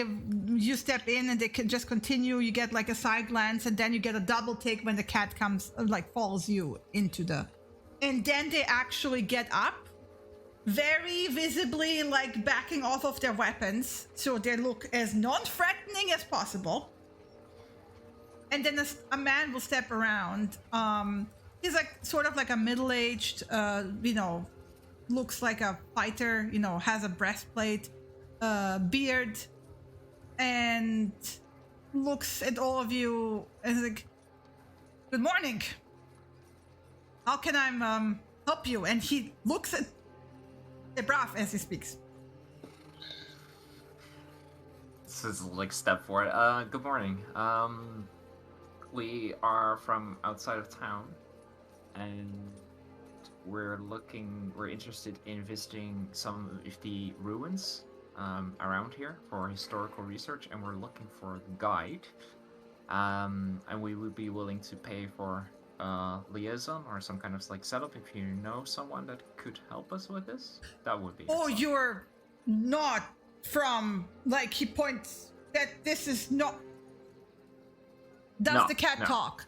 you step in and they can just continue. You get like a side glance, and then you get a double take when the cat comes, like follows you into the, and then they actually get up, very visibly like backing off of their weapons, so they look as non-threatening as possible. And then a man will step around. He's like sort of like a middle-aged, looks like a fighter, has a breastplate, beard, and looks at all of you and is like, "Good morning. How can I help you?" And he looks at Ebraf as he speaks. This is like step forward. Good morning. We are from outside of town, and we're interested in visiting some of the ruins around here for historical research, and we're looking for a guide. And we would be willing to pay for liaison or some kind of like setup. If you know someone that could help us with this, that would be Oh, excellent. you're not from, like, he points that this is not. Does No, the cat no. talk?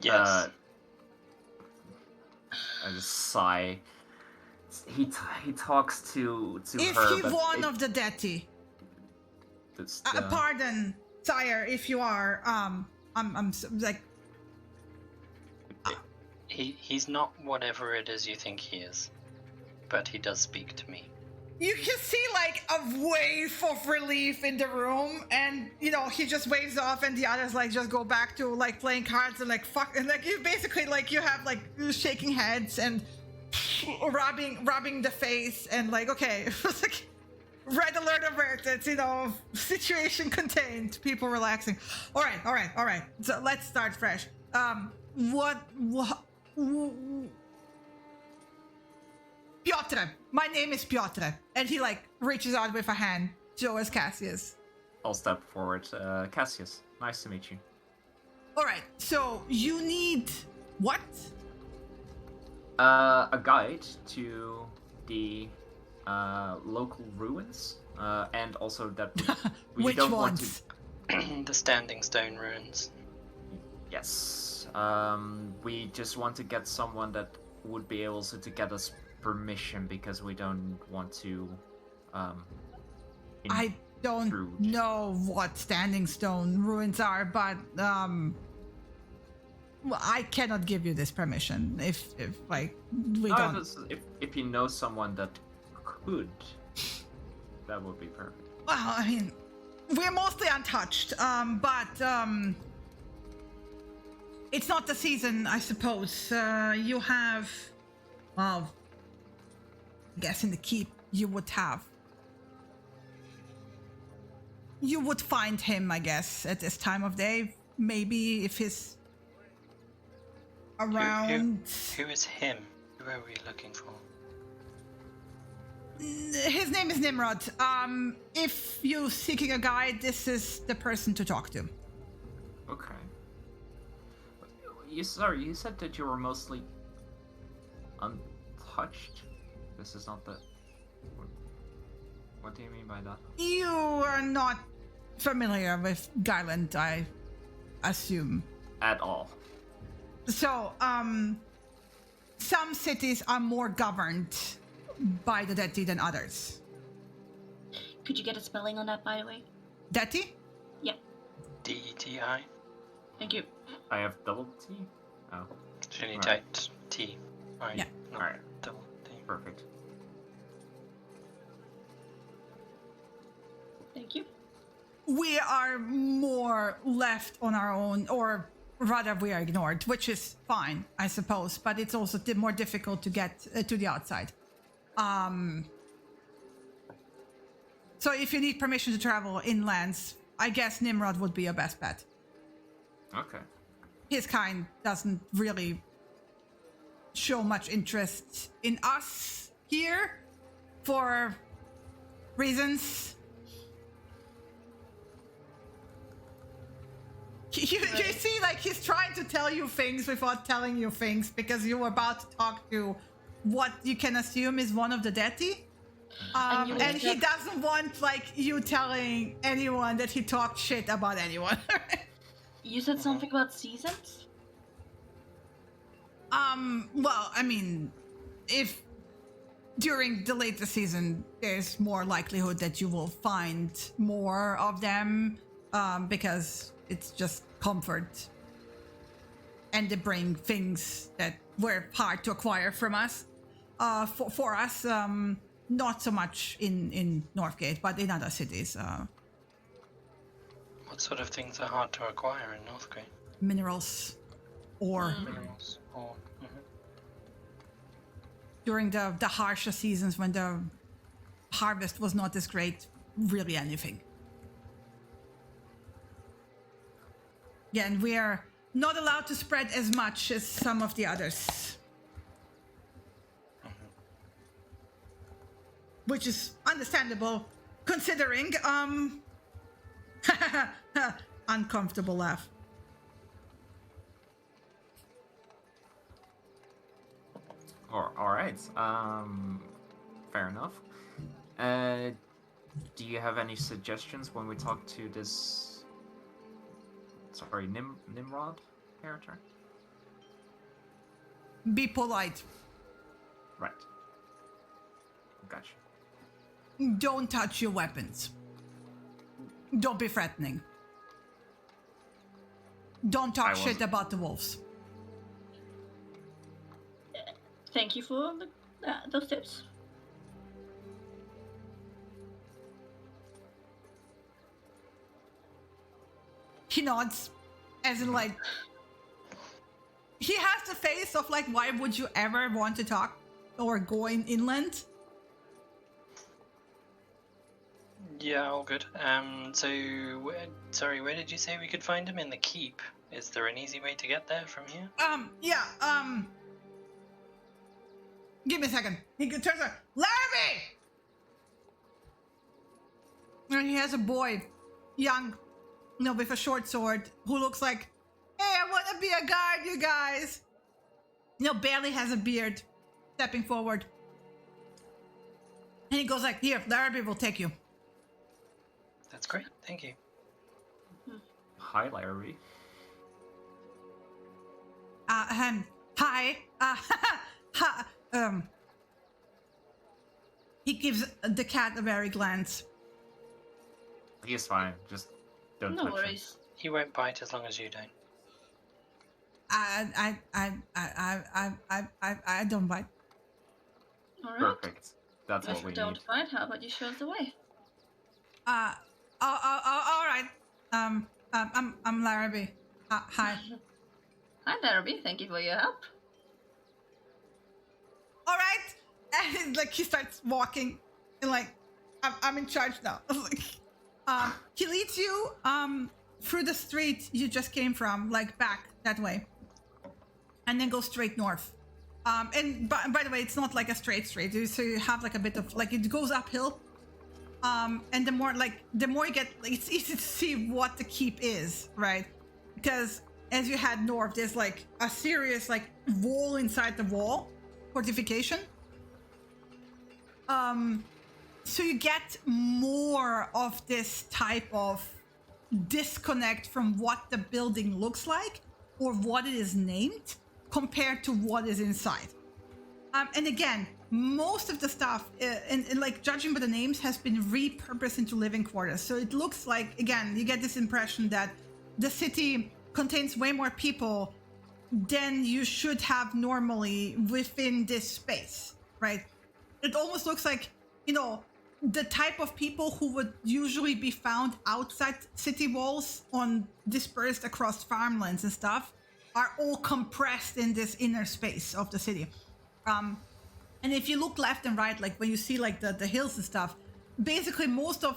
Yes. I just sigh. He talks to Is her. he but one of the deity? It's Pardon, sire, if you are. Like, He's not whatever it is you think he is, but he does speak to me. you can see like a wave of relief in the room, and he just waves off, and the others like just go back to like playing cards and like fuck, and like you basically like you have like shaking heads and rubbing the face and like, okay, it's like red alert averted, situation contained, people relaxing. All right. So let's start fresh. Piotr, my name is Piotr, and he like reaches out with a hand towards Cassius. I'll step forward. Cassius, nice to meet you. All right, so you need what? A guide to the local ruins, and also that we Which don't ones? want to. The Standing Stone ruins. Yes. We just want to get someone that would be able to get us permission, because we don't want to. I don't intrude. know what Standing Stone ruins are, but well, I cannot give you this permission if like we don't. If you know someone that could, that would be perfect. Well, I mean, we're mostly untouched, but it's not the season, I suppose. You have, well, I guess in the keep you would have. You would find him, I guess, at this time of day. Maybe if he's around. Who is him? Who are we looking for? His name is Nimrod. If you're seeking a guide, this is the person to talk to. Okay. You said that you were mostly untouched. This is not the. What do you mean by that? You are not familiar with Guyland, I assume. At all. So, some cities are more governed by the deity than others. Could you get a spelling on that, by the way? Deity? Yeah. DETI? Thank you. I have double T. Oh, Should you Right. type T? Yeah. No, Alright. double T. perfect. Thank you. we are more left on our own, or rather we are ignored, which is fine, I suppose, but it's also more difficult to get to the outside. So if you need permission to travel inlands, I guess Nimrod would be your best bet. Okay. His kind doesn't really show much interest in us here for reasons. You see, like, he's trying to tell you things without telling you things because you were about to talk to what you can assume is one of the deity. And he doesn't want, like, you telling anyone that he talked shit about anyone. You said something about seasons? Well, I mean, if during the later season, there's more likelihood that you will find more of them, because it's just comfort. And they bring things that were hard to acquire from us, for us, not so much in Northgate, but in other cities. What sort of things are hard to acquire in Northgate? Minerals, ore. Minerals, or During the harsher seasons when the harvest was not as great, really anything. Yeah, and we are not allowed to spread as much as some of the others. Which is understandable, considering, uncomfortable laugh. All right. Fair enough. Do you have any suggestions when we talk to this? Sorry, Nimrod character. Be polite. Right. Gotcha. Don't touch your weapons. Don't be threatening. Don't talk shit about the wolves. Thank you for those tips. He nods, as in, like, he has the face of, like, why would you ever want to talk or go inland? yeah, all good. So, where did you say we could find him? In the keep? Is there an easy way to get there from here? Give me a second. He turns around. Larrabee! And he has a boy, young, with a short sword, who looks like, hey, I want to be a guard, you guys. Barely has a beard, stepping forward. And he goes like, here, Larrabee will take you. That's great, thank you. Hi, Larry. Hi. He gives the cat a wary glance. He's fine. Just don't No touch worries. He won't bite as long as you don't. I don't bite. All him. right. Perfect. That's If what we you don't need. fight, how about you show us the way? All right. I'm Larrabee. Hi. Hi, Larrabee. Thank you for your help. All right. And like he starts walking, and like I'm in charge now. He leads you through the street you just came from, like back that way, and then goes straight north. And by the way, it's not like a straight street. So you have like a bit of like it goes uphill. And the more you get, like, it's easy to see what the keep is, right? Because as you head north, there's like a serious like wall inside the wall, fortification. So you get more of this type of disconnect from what the building looks like or what it is named compared to what is inside. And again, most of the stuff, and like judging by the names, has been repurposed into living quarters. So it looks like, again, you get this impression that the city contains way more people than you should have normally within this space, right? It almost looks like, the type of people who would usually be found outside city walls on dispersed across farmlands and stuff are all compressed in this inner space of the city. And if you look left and right, like when you see like the hills and stuff, basically most of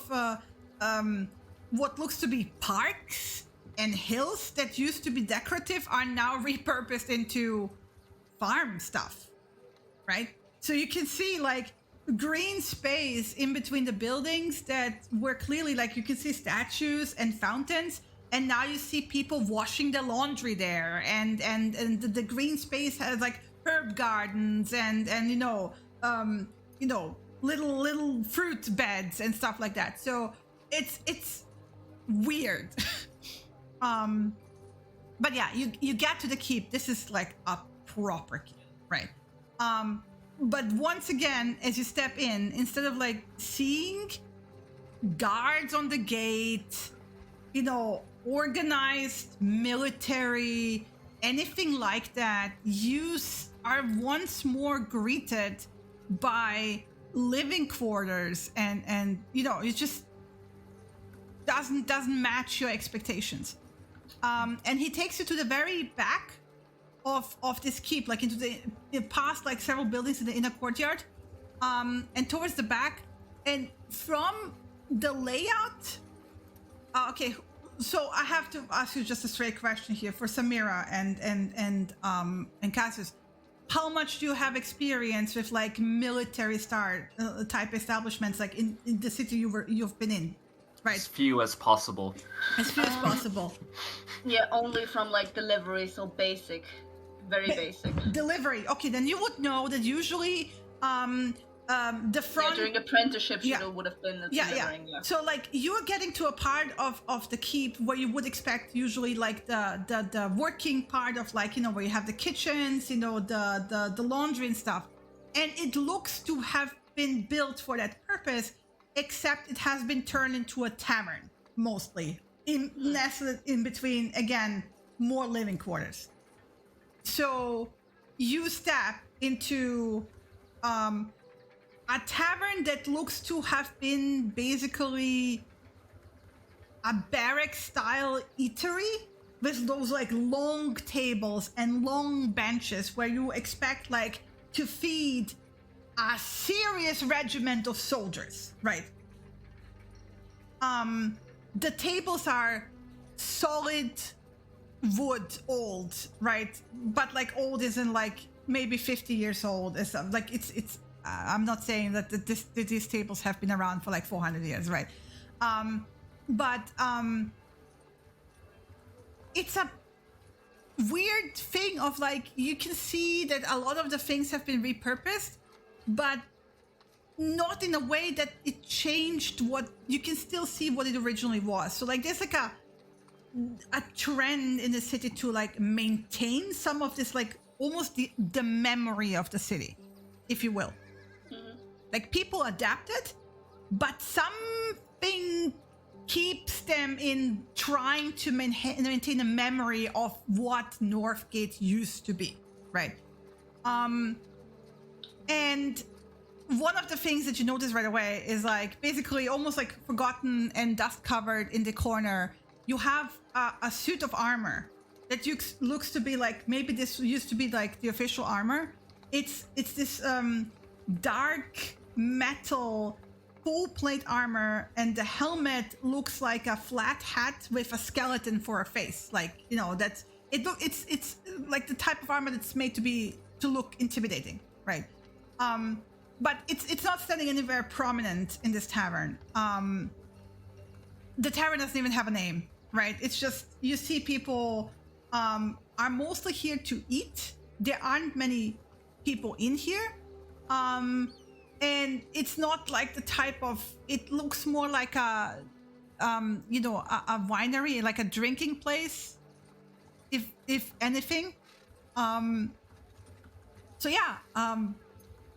what looks to be parks and hills that used to be decorative are now repurposed into farm stuff, right? So you can see like green space in between the buildings that were clearly like you can see statues and fountains, and now you see people washing their laundry there, and the green space has like herb gardens and little fruit beds and stuff like that. So it's weird. But yeah, you get to the keep. This is like a proper keep, right? But once again, as you step in, instead of like seeing guards on the gate, organized military, anything like that, you are once more greeted by living quarters, and it just doesn't match your expectations. And he takes you to the very back of this keep, like into the past like several buildings in the inner courtyard, and towards the back. And from the layout, okay, so I have to ask you just a straight question here for Samira and Cassius. How much do you have experience with like military type establishments, like in the city you've been in? Right. As few as possible. As few as possible. Yeah, only from like delivery, so basic, very basic. Delivery. Okay, then you would know that usually the front during apprenticeship would have been the delivering. Yeah. So like you're getting to a part of the keep where you would expect usually like the working part of like where you have the kitchens, the laundry and stuff, and it looks to have been built for that purpose, except it has been turned into a tavern mostly, nestled in between, again, more living quarters. So you step into a tavern that looks to have been basically a barrack-style eatery with those like long tables and long benches where you expect like to feed a serious regiment of soldiers, right? The tables are solid wood, old, right? But like old isn't like maybe 50 years old. It's like it's. I'm not saying that these tables have been around for like 400 years, right? But it's a weird thing of like you can see that a lot of the things have been repurposed, but not in a way that it changed what you can still see what it originally was. So like there's like a trend in the city to like maintain some of this like almost the memory of the city, if you will. Mm-hmm. Like people adapted, but something keeps them in trying to maintain a memory of what Northgate used to be, right? And one of the things that you notice right away is like basically almost like forgotten and dust covered in the corner. You have a suit of armor that looks to be like, maybe this used to be like the official armor. It's this dark metal full plate armor, and the helmet looks like a flat hat with a skeleton for a face. Like, that's it. It's like the type of armor that's made to look intimidating, right? But it's not standing anywhere prominent in this tavern. The tavern doesn't even have a name, right? It's just, you see people are mostly here to eat. There aren't many people in here. And it's not like the type of, it looks more like a winery, like a drinking place, if anything. So yeah,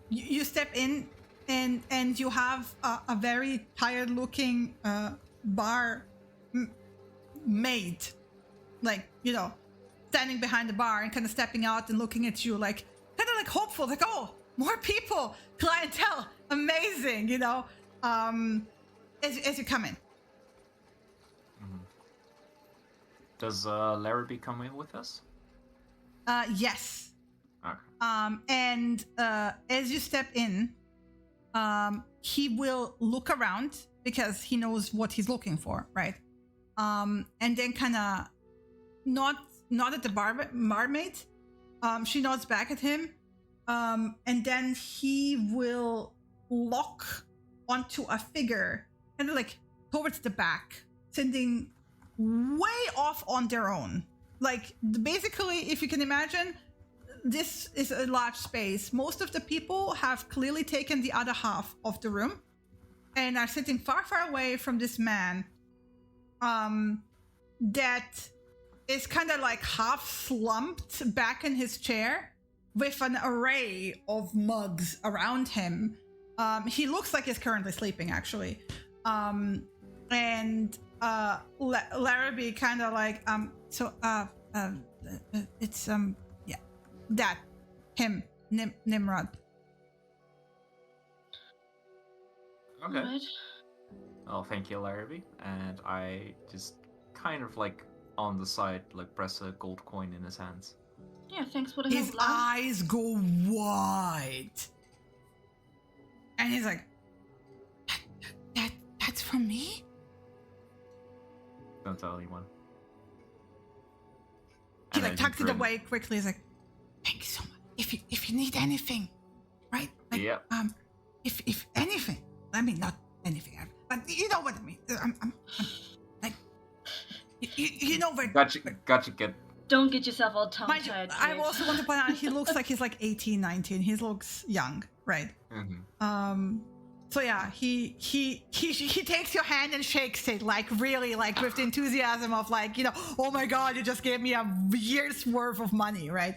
you step in and you have a very tired looking bar maid, like, standing behind the bar and kind of stepping out and looking at you like, kind of like hopeful, like, oh, more people, clientele, amazing, as you come in. Does Larrabee come in with us? Yes. Okay. And as you step in, he will look around because he knows what he's looking for, right? And then kind of nod at the barmaid. She nods back at him, and then he will lock onto a figure, kind of like towards the back, sending way off on their own. Like basically, if you can imagine, this is a large space. Most of the people have clearly taken the other half of the room and are sitting far, far away from this man that is kind of like half slumped back in his chair with an array of mugs around him. He looks like he's currently sleeping, actually. And Larrabee kind of like, it's, yeah, that, him, Nimrod. Okay. Alright. Well, thank you, Larrabee. And I just kind of like on the side, like press a gold coin in his hands. Yeah, thanks for the His help, lad. eyes go wide. And he's like, that's from me? Don't tell anyone. He And like I tucks it grin. away quickly. He's like, thank you so much. If you need anything, right? Like, Yep. If anything, I mean not anything, but you know what I mean. I'm like, you know where. Gotcha, kid. Don't get yourself all Mind you, tongue-tied. I kid. also want to point out he looks like he's like 18, 19. He looks young, right? Mm-hmm. So yeah, he takes your hand and shakes it like really like with the enthusiasm of like, you know, oh my god, you just gave me a year's worth of money, right?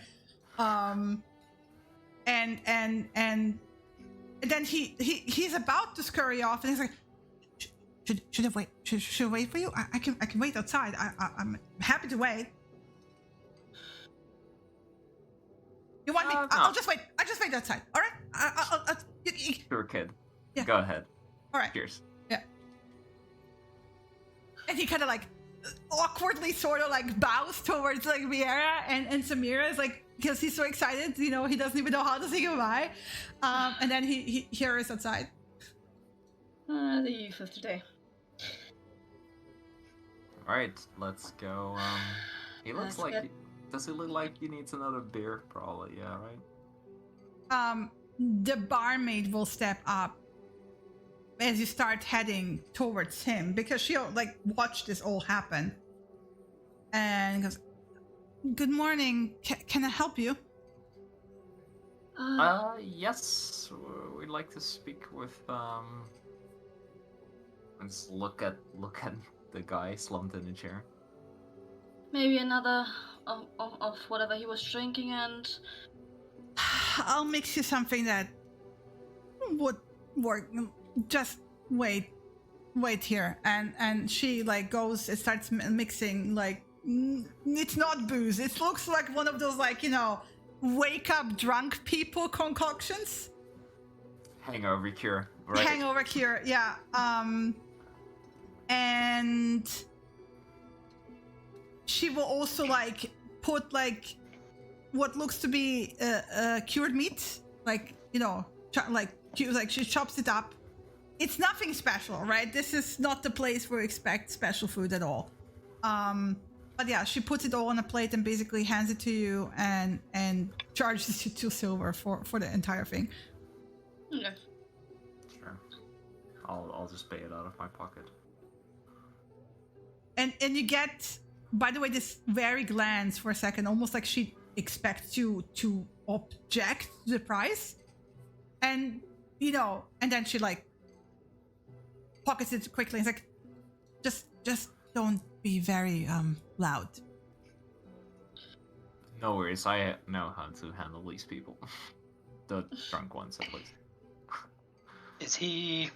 And then he's about to scurry off and he's like, should I wait? Should I wait for you? I can wait outside. I'm happy to wait. You want me? No. I'll just wait. I'll just wait outside. All right. I'll Sure, kid. Yeah. Go ahead. all right. Cheers. Yeah. And he kind of like awkwardly sort of like bows towards like Viera and Samira is like, because he's so excited, you know, he doesn't even know how to say goodbye. And then he hurries outside. The youth of today. Alright, let's go. He looks Let's like... get- Does he look like he needs another beer? Probably, yeah, right? The barmaid will step up as you start heading towards him because she'll like watch this all happen. And goes, good morning. Can I help you? Yes. We'd like to speak with, Let's look at the guy slumped in a chair. Maybe another of whatever he was drinking and... I'll mix you something that would work. Just wait here. And she like goes and starts mixing like it's not booze. It looks like one of those like, you know, wake up drunk people concoctions. Hangover cure, right? Hangover cure, yeah. And she will also like put like what looks to be cured meat, like, you know, she chops it up. It's nothing special, right? This is not the place where we expect special food at all. But yeah, she puts it all on a plate and basically hands it to you and charges you 2 silver for the entire thing. Okay. Sure. I'll just pay it out of my pocket. And you get, by the way, this very glance for a second, almost like she expects you to object to the price. And, you know, and then she like pockets it quickly. It's like, just don't be very loud. No worries, I know how to handle these people. The drunk ones, at least. Is he...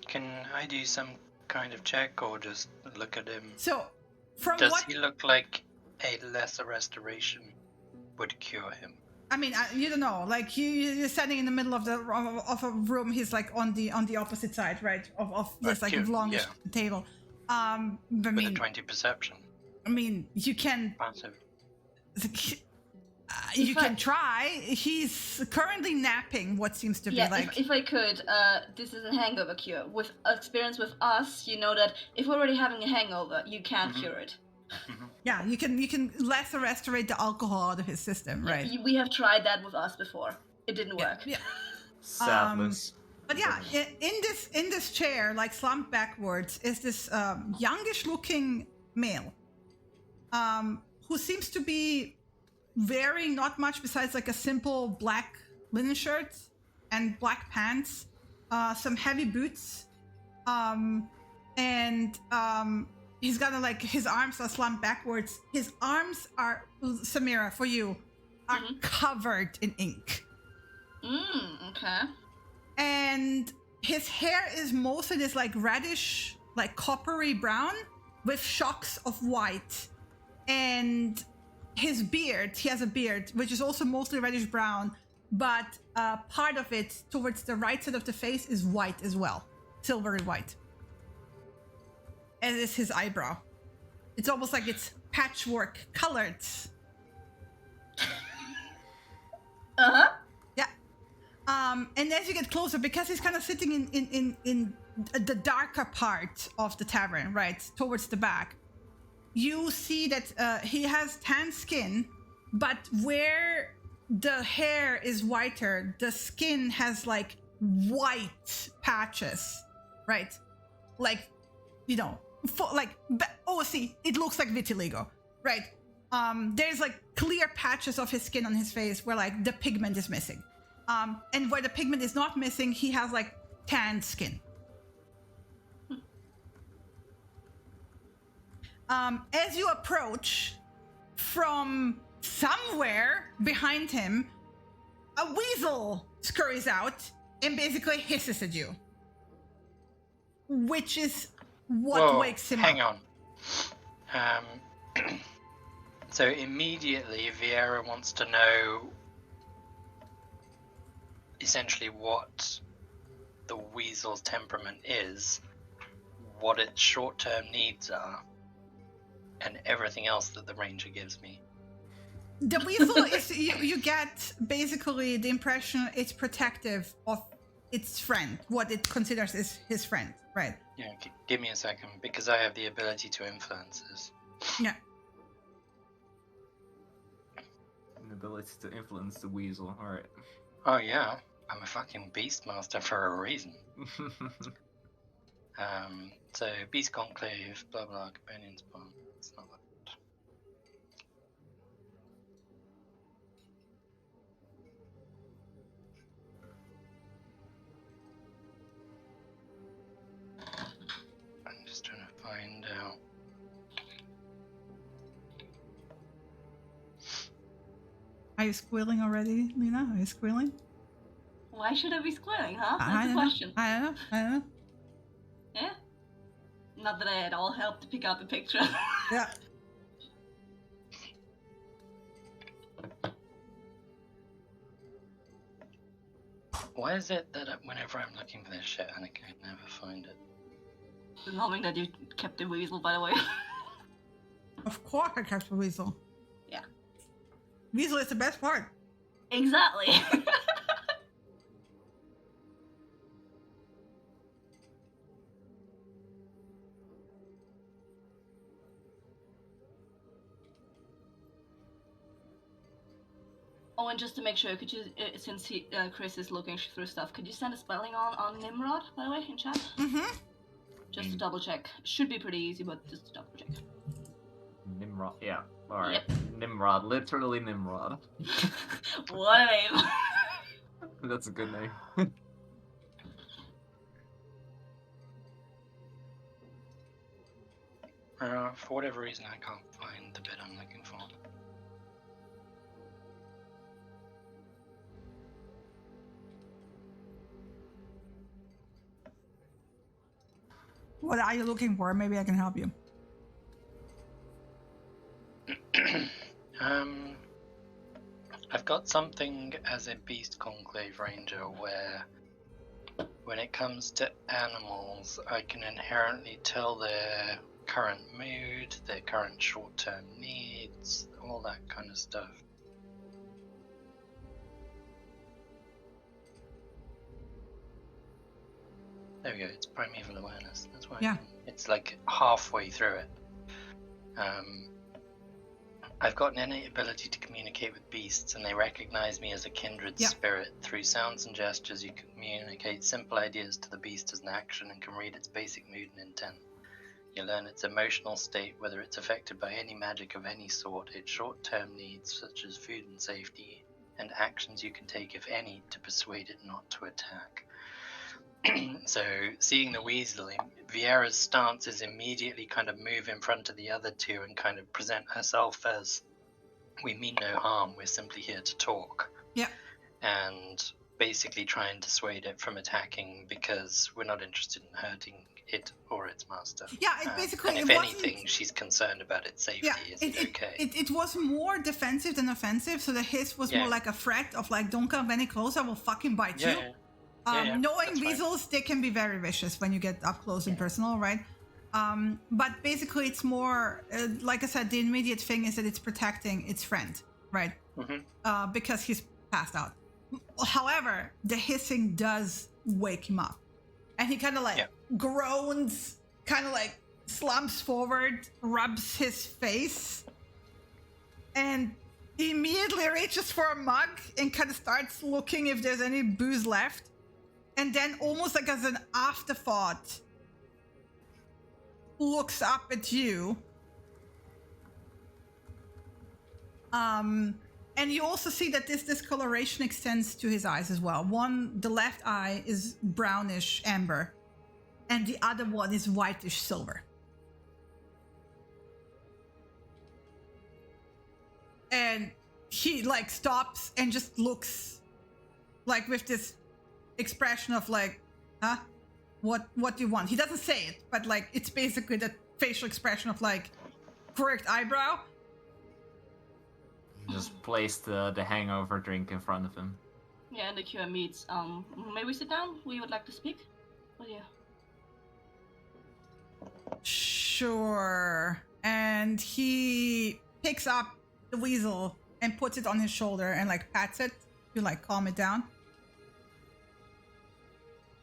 Can I do some kind of check or just look at him? So, from Does what he look like a lesser restoration would cure him? I mean, you don't know. Like you're standing in the middle of a room. He's like on the opposite side, right? Of this like cute, longish yeah. table. I With mean, a 20 perception. I mean, you can Massive. you can try. He's currently napping. What seems to be Yeah, like. if I could, this is a hangover cure. With experience with us, you know that if we're already having a hangover, you can't cure it. Yeah, you can lesser restore the alcohol out of his system, right? We have tried that with us before. It didn't work. Yeah. Sadness. But yeah, in this chair, like slumped backwards, is this youngish-looking male, who seems to be wearing not much besides like a simple black linen shirt and black pants, some heavy boots, and he's got like his arms are slumped backwards. His arms are, Samira, for you, are covered in ink. Okay. And his hair is mostly this like reddish, like coppery brown with shocks of white. And his beard, he has a beard, which is also mostly reddish brown, but part of it towards the right side of the face is white as well, silvery white. As is his eyebrow. It's almost like it's patchwork colored. Uh-huh. Yeah. And as you get closer, because he's kind of sitting in the darker part of the tavern, right, towards the back, you see that he has tan skin, but where the hair is whiter, the skin has like white patches, right? Like, you know, see, it looks like vitiligo, right? There's like clear patches of his skin on his face where like the pigment is missing. And where the pigment is not missing, he has like tanned skin. As you approach, from somewhere behind him, a weasel scurries out and basically hisses at you. Which is what Whoa, wakes him hang up. on. So immediately Vieira wants to know essentially what the weasel's temperament is, what its short-term needs are, and everything else that the ranger gives me. The weasel is, you get basically the impression it's protective of its friend, what it considers is his friend, right? Yeah, give me a second, because I have the ability to influence this. Yeah. An ability to influence the weasel. Alright. Oh yeah, I'm a fucking beastmaster for a reason. So Beast Conclave, blah blah, companions bond. It's not that. I'm just trying to find out. Are you squealing already, Lena? Are you squealing? Why should I be squealing, huh? I That's a don't question. know. I don't know. Yeah? Not that I at all helped to pick out the picture. Yeah. Why is it that whenever I'm looking for this shit, I can never find it? Knowing that you kept the weasel, by the way. Of course I kept the weasel. Yeah. Weasel is the best part. Exactly. Oh, and just to make sure, could you, since Chris is looking through stuff, could you send a spelling on Nimrod, by the way, in chat? Mm-hmm. Just to double check. Should be pretty easy, but just to double check. Nimrod. Yeah. Alright. Yep. Nimrod. Literally Nimrod. What a name! That's a good name. For whatever reason, I can't find the bit I'm looking for. What are you looking for? Maybe I can help you. I've got something as a Beast Conclave Ranger where when it comes to animals, I can inherently tell their current mood, their current short-term needs, all that kind of stuff. There we go, it's Primeval Awareness. That's why Yeah. it's like halfway through it. I've got an innate ability to communicate with beasts, and they recognize me as a kindred Yeah. spirit. Through sounds and gestures, you can communicate simple ideas to the beast as an action and can read its basic mood and intent. You learn its emotional state, whether it's affected by any magic of any sort, its short-term needs such as food and safety, and actions you can take, if any, to persuade it not to attack. So, seeing the weaseling, Vieira's stance is immediately kind of move in front of the other two and kind of present herself as, we mean no harm, we're simply here to talk. Yeah. And basically try and dissuade it from attacking because we're not interested in hurting it or its master. Yeah, it basically... And if it wasn't- anything, she's concerned about its safety. Yeah, Is it okay? it was more defensive than offensive, so the hiss was Yeah. more like a threat of like, don't come any closer, I will fucking bite you. yeah. Yeah, Knowing that's fine. weasels, they can be very vicious when you get up close and personal, right? But basically, it's more, like I said, the immediate thing is that it's protecting its friend, right? Mhm. Because he's passed out. However, the hissing does wake him up. And he kind of like groans, kind of like slumps forward, rubs his face, and immediately reaches for a mug and kind of starts looking if there's any booze left. And then almost like as an afterthought, looks up at you. And you also see that this discoloration extends to his eyes as well. The left eye is brownish amber, and the other one is whitish silver. And he like stops and just looks like with this expression of like, huh? What do you want? He doesn't say it, but like it's basically the facial expression of like correct eyebrow. Just place the hangover drink in front of him. Yeah, and the QM meets. May we sit down? We would like to speak. What do you? Sure. And he picks up the weasel and puts it on his shoulder and like pats it to like calm it down.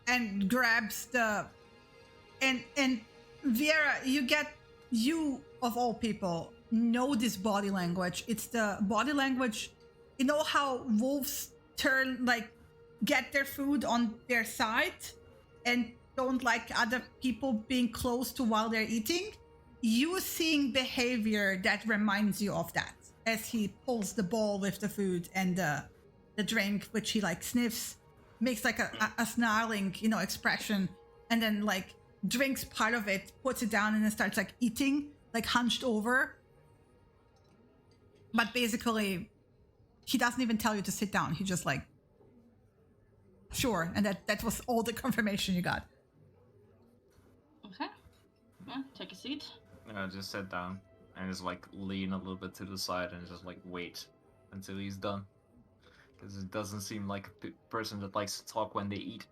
And grabs the and Vieira, you of all people know this body language. It's the body language. You know how wolves get their food on their side and don't like other people being close to while they're eating? You seeing behavior that reminds you of that as he pulls the bowl with the food and the drink, which he like sniffs, makes like a snarling, expression, and then like drinks part of it, puts it down, and then starts like eating, like hunched over. But basically, he doesn't even tell you to sit down. He just like, sure, and that was all the confirmation you got. Okay. Yeah, take a seat. Just sit down and just like lean a little bit to the side and just like wait until he's done. Because it doesn't seem like a person that likes to talk when they eat.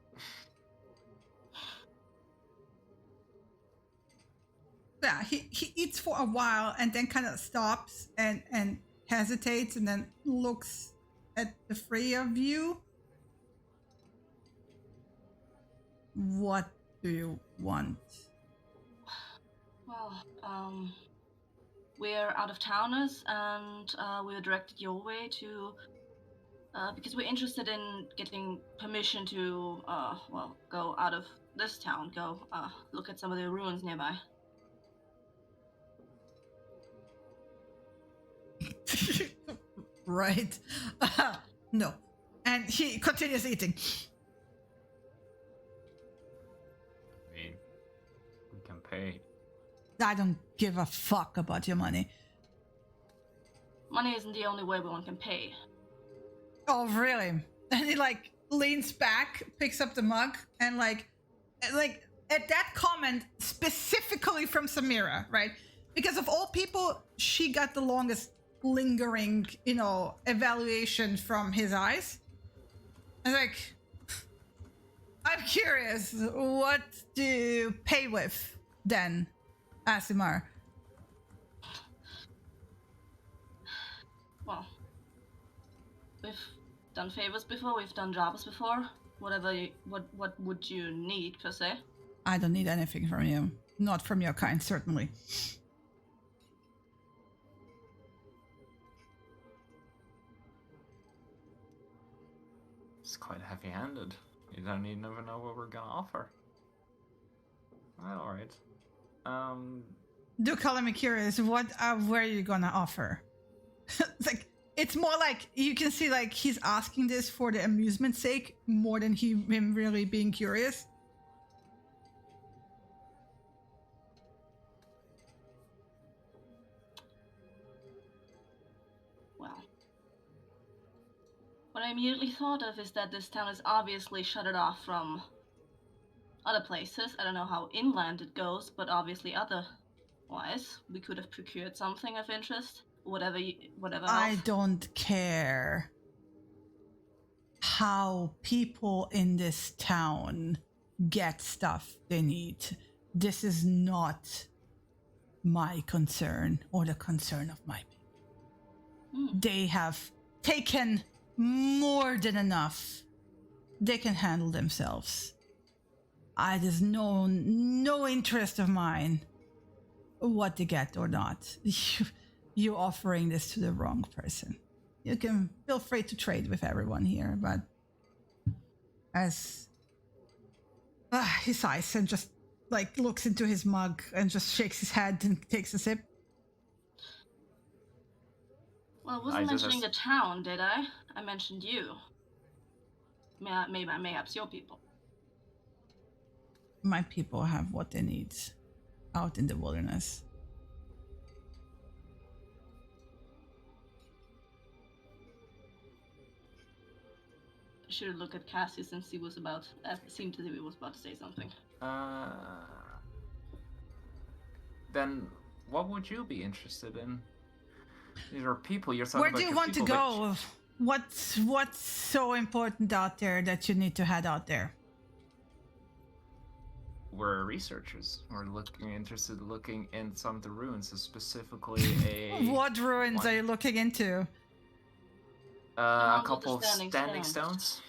Yeah, he eats for a while and then kind of stops and hesitates and then looks at the three of you. What do you want? Well, we're out of towners and we're directed your way to because we're interested in getting permission to go out of this town, go look at some of the ruins nearby. Right. No. And he continues eating. I mean, we can pay. I don't give a fuck about your money. Money isn't the only way one can pay. Oh, really? And he like leans back, picks up the mug, and like at that comment specifically from Samira, right? Because of all people, she got the longest lingering, evaluation from his eyes. I was like, I'm curious, what do you pay with then, Asimar? Well, we've done favors before, we've done jobs before. What would you need, per se? I don't need anything from you. Not from your kind, certainly. It's quite heavy-handed. You don't even know what we're gonna offer. Well, alright. Do color me curious, what were you gonna offer? It's more like you can see like he's asking this for the amusement's sake more than him really being curious. Well, what I immediately thought of is that this town is obviously shuttered off from other places. I don't know how inland it goes, but obviously otherwise we could have procured something of interest. Whatever I else. don't care how people in this town get stuff they need. This is not my concern or the concern of my people. They have taken more than enough. They can handle themselves. There's no interest of mine what they get or not. You offering this to the wrong person. You can feel free to trade with everyone here, but as he sighs and just like looks into his mug and just shakes his head and takes a sip. Well, I wasn't mentioning the town, did I? I mentioned you. Mayhaps your people. My people have what they need out in the wilderness. Should look at Cassius and see what's about. Seemed as if he was about to say something. Then what would you be interested in? These are people you're talking Where about. do you want to go? What's so important out there that you need to head out there? We're researchers. We're interested in looking in some of the ruins, so specifically a. What ruins are you looking into? A couple of standing stones.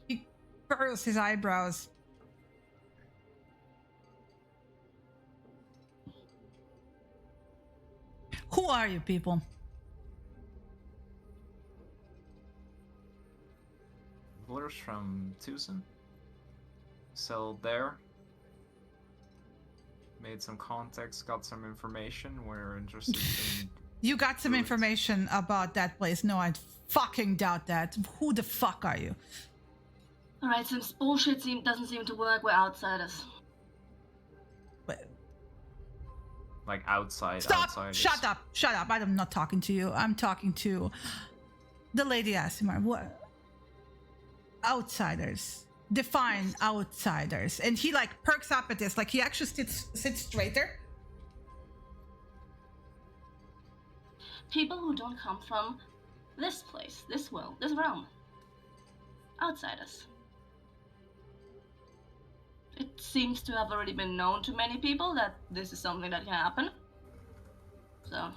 He furrows his eyebrows. Who are you people? Blurs from Tucson. Settled there. Made some contacts, got some information. We're interested in. You got some information about that place. No, I fucking doubt that. Who the fuck are you? Alright, since bullshit doesn't seem to work, we're outsiders. But Like outside. stop! Outsiders. Shut up! Shut up! I'm not talking to you. I'm talking to the Lady Asimar. What? Outsiders. Define outsiders. And he like perks up at this. Like he actually sits straighter. People who don't come from this place, this world, this realm. Outsiders. It seems to have already been known to many people that this is something that can happen. So.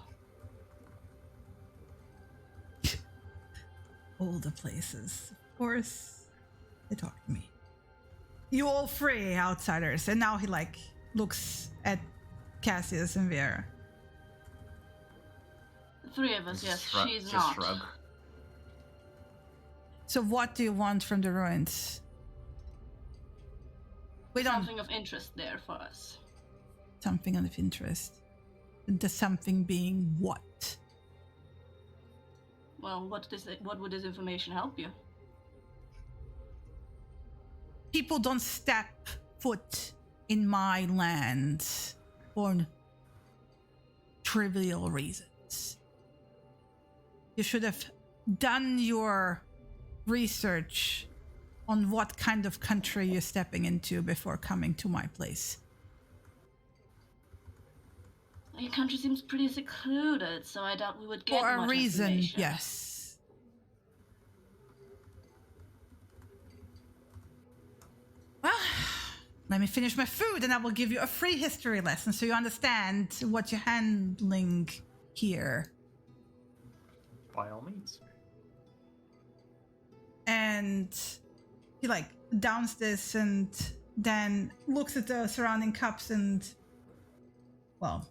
All the places. Of course. They talk to me. You all three outsiders. And now he like looks at Cassius and Vera. The three of us, yes. She's just not. Shrug. So what do you want from the ruins? We don't. Something of interest there for us. Something of interest. The something being what? Well, what would this information help you? People don't step foot in my land for trivial reasons. You should have done your research on what kind of country you're stepping into before coming to my place. Your country seems pretty secluded, so I doubt we would get For a much reason, information. yes. Well, let me finish my food and I will give you a free history lesson so you understand what you're handling here. By all means. And he like downs this and then looks at the surrounding cups and, well,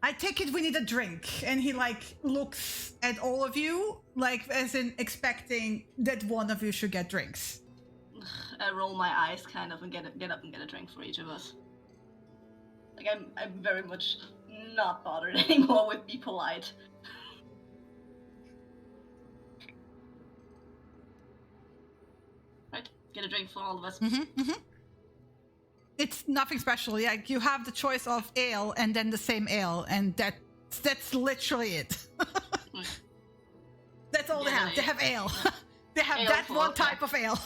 I take it we need a drink. And he like looks at all of you, like as in expecting that one of you should get drinks. I roll my eyes kind of and get up and get a drink for each of us. Like I'm very much not bothered anymore with be polite. Right, get a drink for all of us. It's nothing special. Like you have the choice of ale and then the same ale, and that's literally it. That's all they have. Yeah. They have ale. They have Ale that for one okay. type of ale.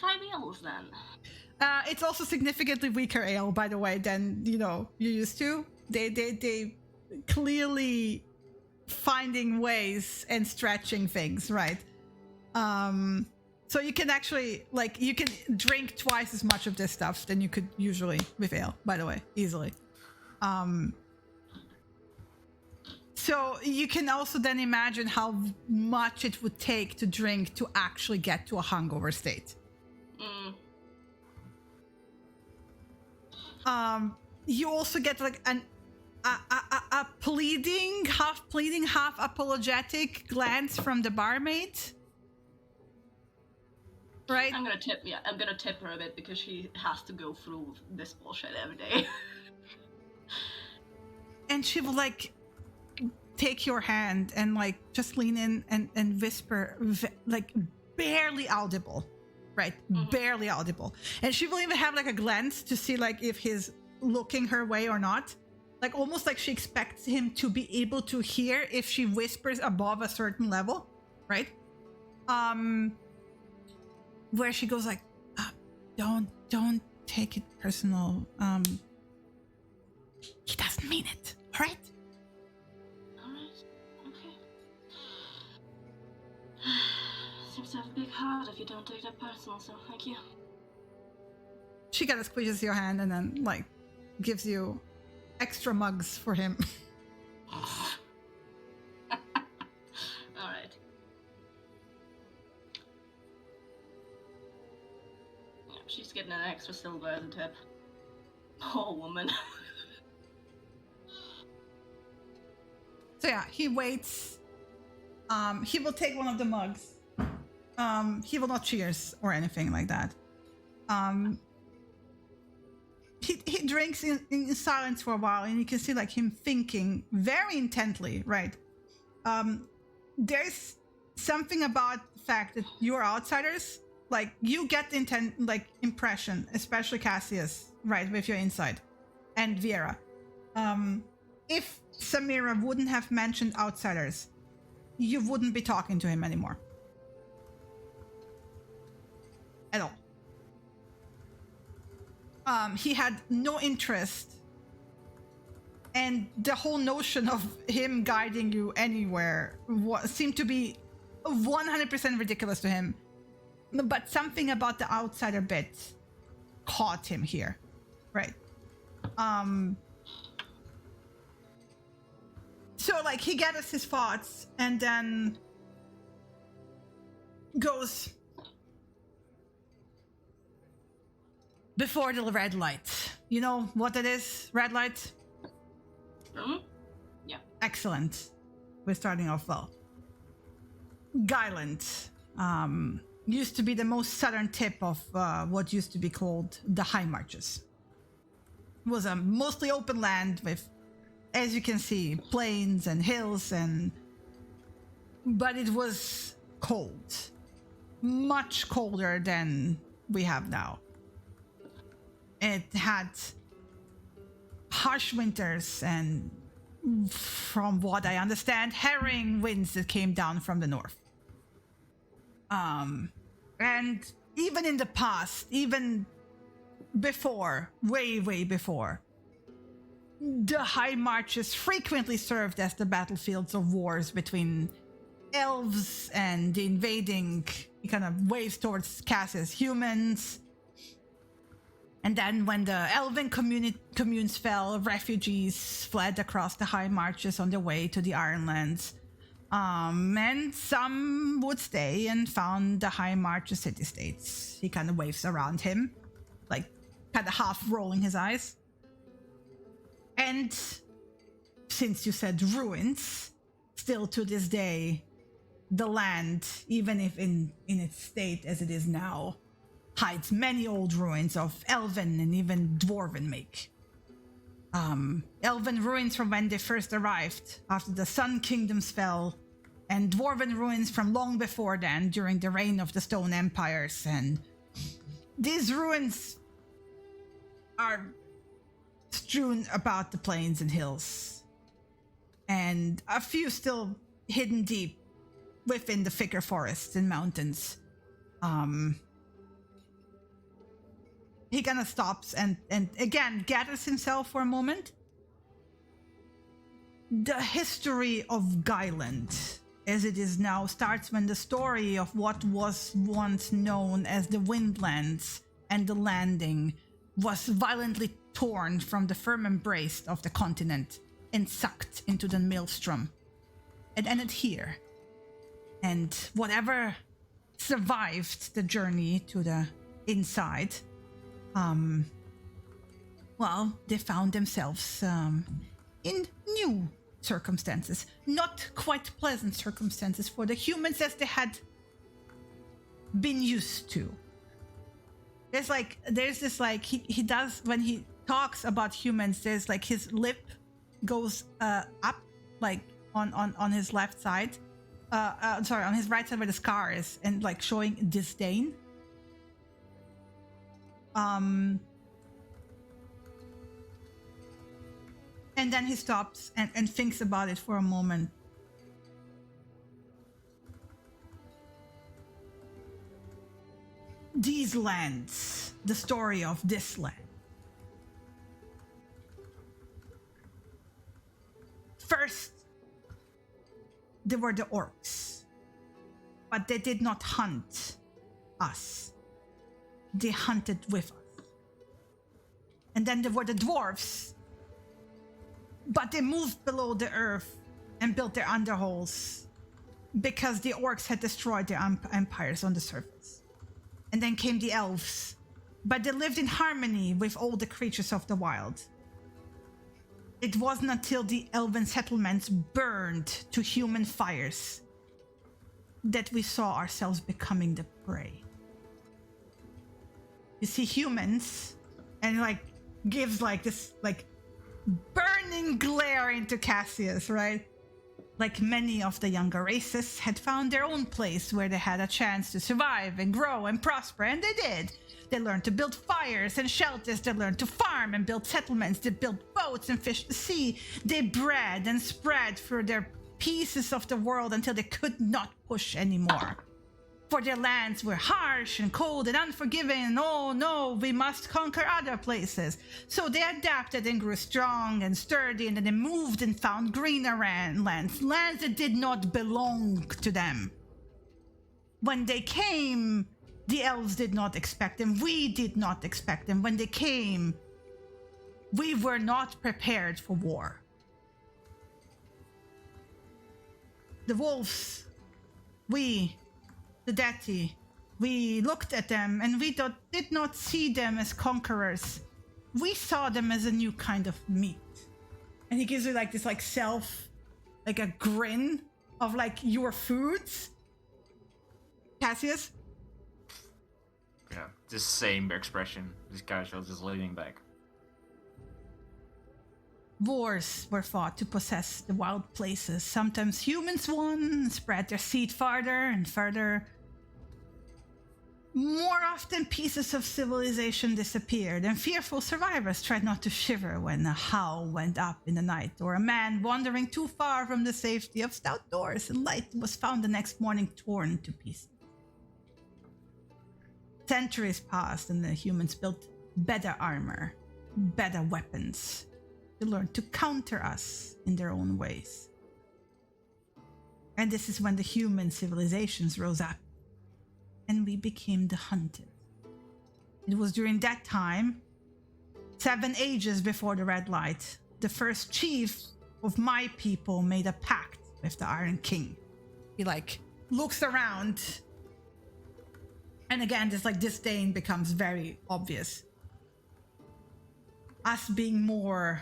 5 ales then. It's also significantly weaker ale, by the way, than you used to. They clearly finding ways and stretching things, right? So you can actually you can drink twice as much of this stuff than you could usually with ale, by the way, easily. So you can also then imagine how much it would take to drink to actually get to a hungover state. You also get like a pleading, half apologetic glance from the barmaid. Right? I'm gonna tip her a bit because she has to go through this bullshit every day. And she will like take your hand and like just lean in and whisper like barely audible, right? Barely audible. And she will even have like a glance to see like if he's looking her way or not. Like almost like she expects him to be able to hear if she whispers above a certain level, right? Where she goes like, don't take it personal. He doesn't mean it, all right? Alright, okay. Seems to have a big heart if you don't take that personal, so thank you. She kind of squeezes your hand and then like gives you extra mugs for him. Alright. Yeah, she's getting an extra silver as a tip. Poor woman. So yeah, he waits. He will take one of the mugs. He will not cheers or anything like that. He drinks in silence for a while, and you can see like him thinking very intently, right? There's something about the fact that you're outsiders. Like you get the impression, especially Cassius, right, with your insight, and Viera. If Samira wouldn't have mentioned outsiders, you wouldn't be talking to him anymore. At all. He had no interest, and the whole notion of him guiding you anywhere seemed to be 100% ridiculous to him. But something about the outsider bit caught him here, right? So like he gathers his thoughts and then goes, before the red light. You know what it is, red light? Yeah. Excellent. We're starting off well. Guyland used to be the most southern tip of what used to be called the High Marches. It was a mostly open land with, as you can see, plains and hills, but it was cold. Much colder than we have now. It had harsh winters and, from what I understand, harrowing winds that came down from the north. And even in the past, even before, way before, the High Marches frequently served as the battlefields of wars between elves and the invading kind of waves towards Cassius humans. And then when the elven communes fell, refugees fled across the High Marches on their way to the Ironlands. And some would stay and found the High Marches city-states. He kind of waves around him, like kind of half rolling his eyes. And since you said ruins, still to this day, the land, even if in its state as it is now, hides many old ruins of elven and even dwarven make. Elven ruins from when they first arrived after the Sun Kingdoms fell, and dwarven ruins from long before then during the reign of the Stone Empires. And these ruins are strewn about the plains and hills, and a few still hidden deep within the thicker forests and mountains. He kind of stops and again gathers himself for a moment. The history of Guyland, as it is now, starts when the story of what was once known as the Windlands and the Landing was violently torn from the firm embrace of the continent and sucked into the maelstrom. It ended here. And whatever survived the journey to the inside, well, they found themselves in new circumstances. Not quite pleasant circumstances for the humans as they had been used to. There's this he does, when he talks about humans, there's like his lip goes up, like on his left side. On his right side where the scar is, and like showing disdain. And then he stops and thinks about it for a moment. These lands, the story of this land. First, there were the orcs, but they did not hunt us. They hunted with us. And then there were the dwarves, but they moved below the earth and built their underholes because the orcs had destroyed their empires on the surface. And then came the elves, but they lived in harmony with all the creatures of the wild. It wasn't until the elven settlements burned to human fires that we saw ourselves becoming the prey. You see humans, and like gives like this like burning glare into Cassius, right? Like many of the younger races had found their own place where they had a chance to survive and grow and prosper, and they did. They learned to build fires and shelters. They learned to farm and build settlements. They built boats and fished the sea. They bred and spread through their pieces of the world until they could not push anymore. For their lands were harsh and cold and unforgiving, and oh no, we must conquer other places. So they adapted and grew strong and sturdy, and then they moved and found greener lands that did not belong to them. When they came, the elves did not expect them. We did not expect them. When they came, we were not prepared for war. The wolves, the Dati, we looked at them and we did not see them as conquerors. We saw them as a new kind of meat. And he gives you like this like like a grin of like your foods. Cassius? Yeah, the same expression. This casual just leaning back. Wars were fought to possess the wild places. Sometimes humans won, spread their seed farther and further. More often, pieces of civilization disappeared, and fearful survivors tried not to shiver when a howl went up in the night, or a man wandering too far from the safety of stout doors and light was found the next morning torn to pieces. Centuries passed and the humans built better armor, better weapons. They learned to counter us in their own ways. And this is when the human civilizations rose up and we became the hunted. It was during that time, 7 ages before the Red Light, the first chief of my people made a pact with the Iron King. He looks around, and again this disdain becomes very obvious. Us being more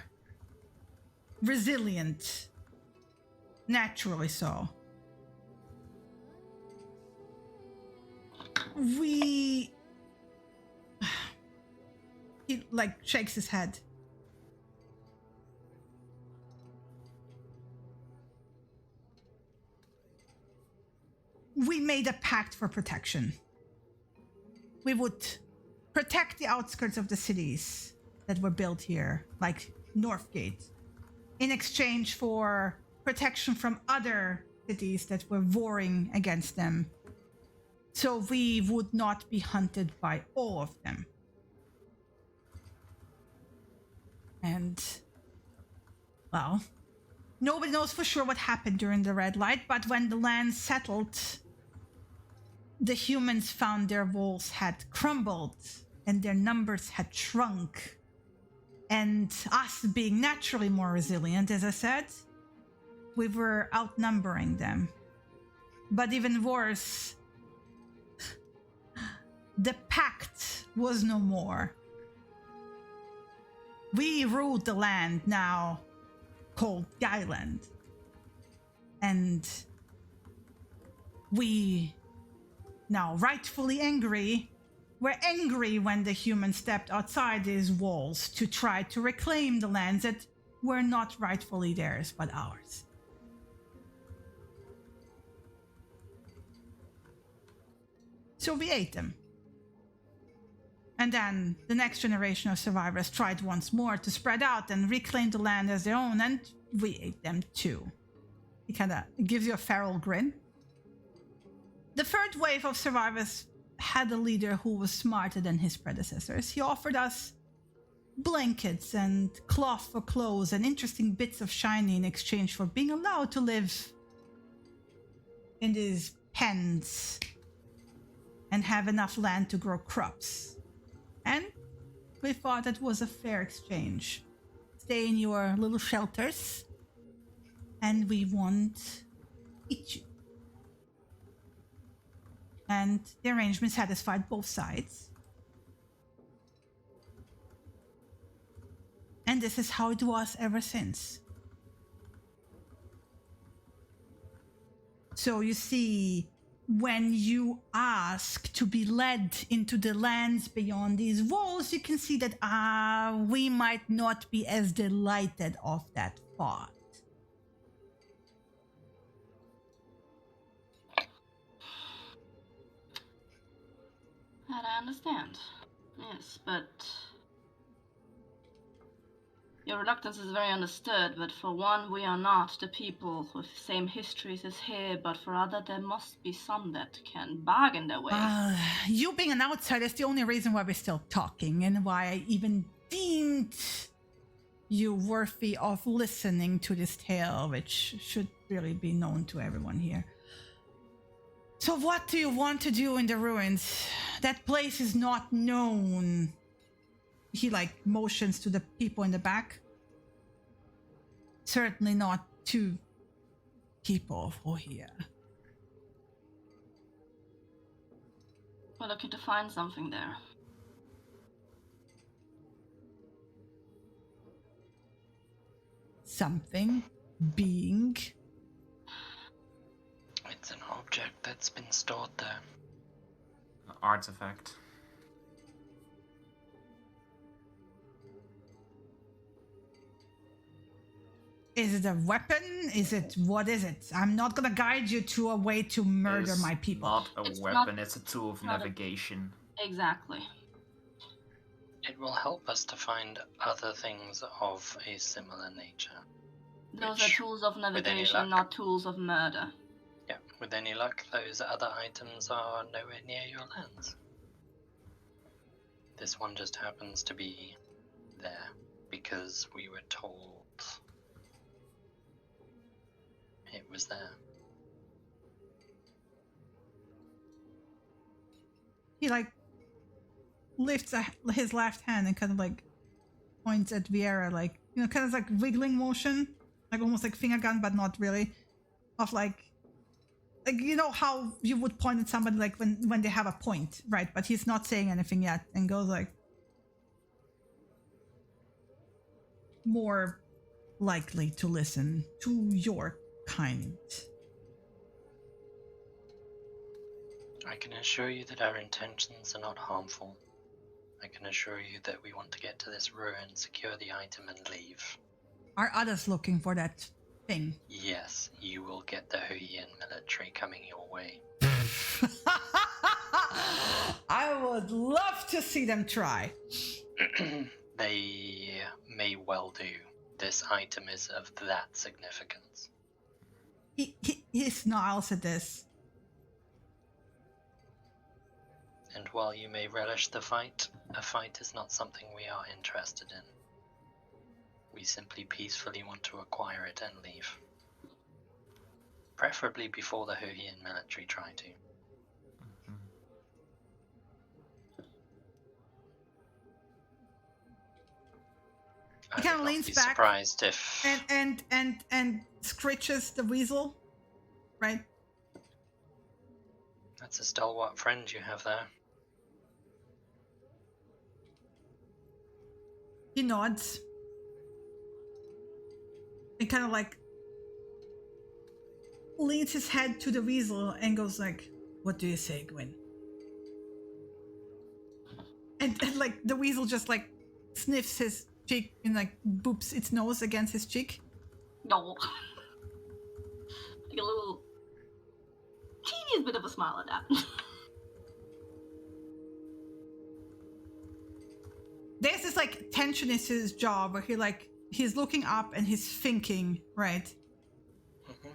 resilient, naturally so. He shakes his head. We made a pact for protection. We would protect the outskirts of the cities that were built here, like Northgate, in exchange for protection from other cities that were warring against them. So we would not be hunted by all of them. And, well, nobody knows for sure what happened during the Red Light, but when the land settled, the humans found their walls had crumbled and their numbers had shrunk. And us being naturally more resilient, as I said, we were outnumbering them. But even worse, the pact was no more. We ruled the land now called Guyland. And we, now rightfully angry, were angry when the humans stepped outside these walls to try to reclaim the lands that were not rightfully theirs, but ours. So we ate them. And then the next generation of survivors tried once more to spread out and reclaim the land as their own, and we ate them too. He kind of gives you a feral grin. The third wave of survivors had a leader who was smarter than his predecessors. He offered us blankets and cloth for clothes and interesting bits of shiny in exchange for being allowed to live in these pens and have enough land to grow crops. And we thought it was a fair exchange. Stay in your little shelters, and we won't eat you. And the arrangement satisfied both sides. And this is how it was ever since. So you see, when you ask to be led into the lands beyond these walls, you can see that we might not be as delighted of that thought. That I understand. Yes, but your reluctance is very understood, but for one, we are not the people with the same histories as here, but for other, there must be some that can bargain their way. You being an outsider is the only reason why we're still talking, and why I even deemed you worthy of listening to this tale, which should really be known to everyone here. So what do you want to do in the ruins? That place is not known. He motions to the people in the back. Certainly not to people who are here. We're looking to find something there. Something being. It's an object that's been stored there. An artifact. Is it a weapon? What is it? I'm not gonna guide you to a way to murder It's my people. Not a It's weapon, not- it's a tool of not a- navigation. Exactly. It will help us to find other things of a similar nature. Those are Which, tools of with any navigation, luck- not tools of murder. Yeah, with any luck, those other items are nowhere near your lands. This one just happens to be there because we were told it was there. He like lifts his left hand and kind of like points at Viera, like, you know, kind of like wiggling motion, like almost like finger gun, but not really. Of like you know how you would point at somebody like when they have a point, right? But he's not saying anything yet, and goes like, more likely to listen to your kind. I can assure you that our intentions are not harmful. I can assure you that we want to get to this ruin, secure the item, and leave. Are others looking for that thing? Yes, you will get the Huiyin military coming your way. I would love to see them try. They may well do. This item is of that significance. He snarls at this. And while you may relish the fight, a fight is not something we are interested in. We simply peacefully want to acquire it and leave. Preferably before the Huiyin military try to. He kind of leans back surprised if and scritches the weasel, right? That's a stalwart friend you have there. He nods. And kind of like leans his head to the weasel and goes like, "What do you say, Gwyn?" And like the weasel just like sniffs his cheek and like boops its nose against his cheek. No. Like a little teeniest bit of a smile at that. There's this like tension in his jaw where he's looking up and he's thinking, right? Mm-hmm.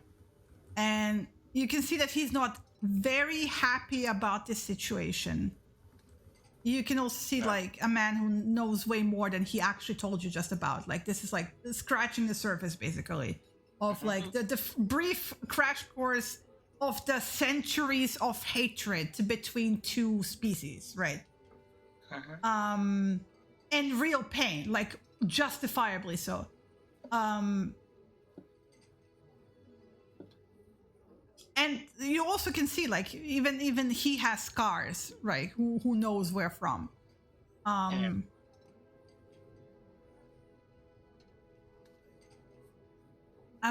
And you can see that he's not very happy about this situation. You can also see like a man who knows way more than he actually told you just about. Like this is like scratching the surface basically of like the brief crash course of the centuries of hatred between two species, right? And real pain, like justifiably so. And you also can see like even he has scars, right? Who knows where from. I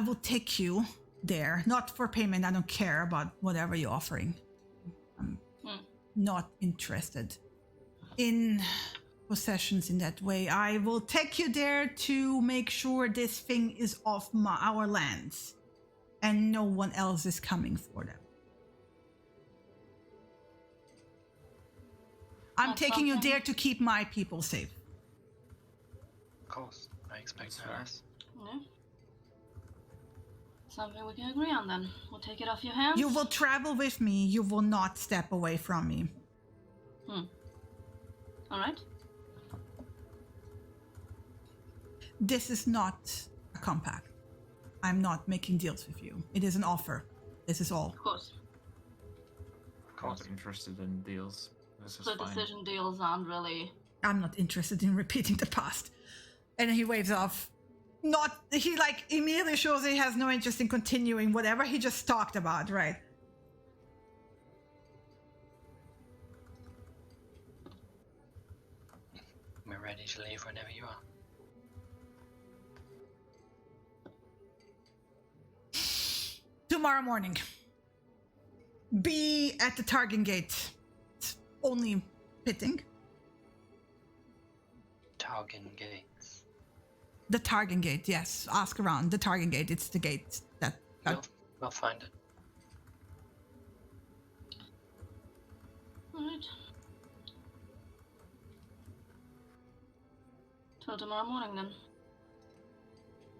will take you there, not for payment. I don't care about whatever you're offering. I'm not interested in possessions in that way. I will take you there to make sure this thing is off our lands and no one else is coming for them. I'm That's taking you something. there to keep my people safe. Of course, I expect That's no fair. less. Yeah. Something we can agree on then. We'll take it off your hands. You will travel with me. You will not step away from me. Alright. This is not a compact. I'm not making deals with you. It is an offer. This is all. Of course. Of Not course. interested in deals. This is So fine. decision deals aren't really... I'm not interested in repeating the past. And he waves off. He like immediately shows he has no interest in continuing whatever he just talked about, right? We're ready to leave whenever you are. Tomorrow morning. Be at the Targan Gate. It's only fitting. Targan Gates. The Targan Gate, yes. Ask around. The Targan Gate. It's the gate that. We'll find it. Alright. Till tomorrow morning then.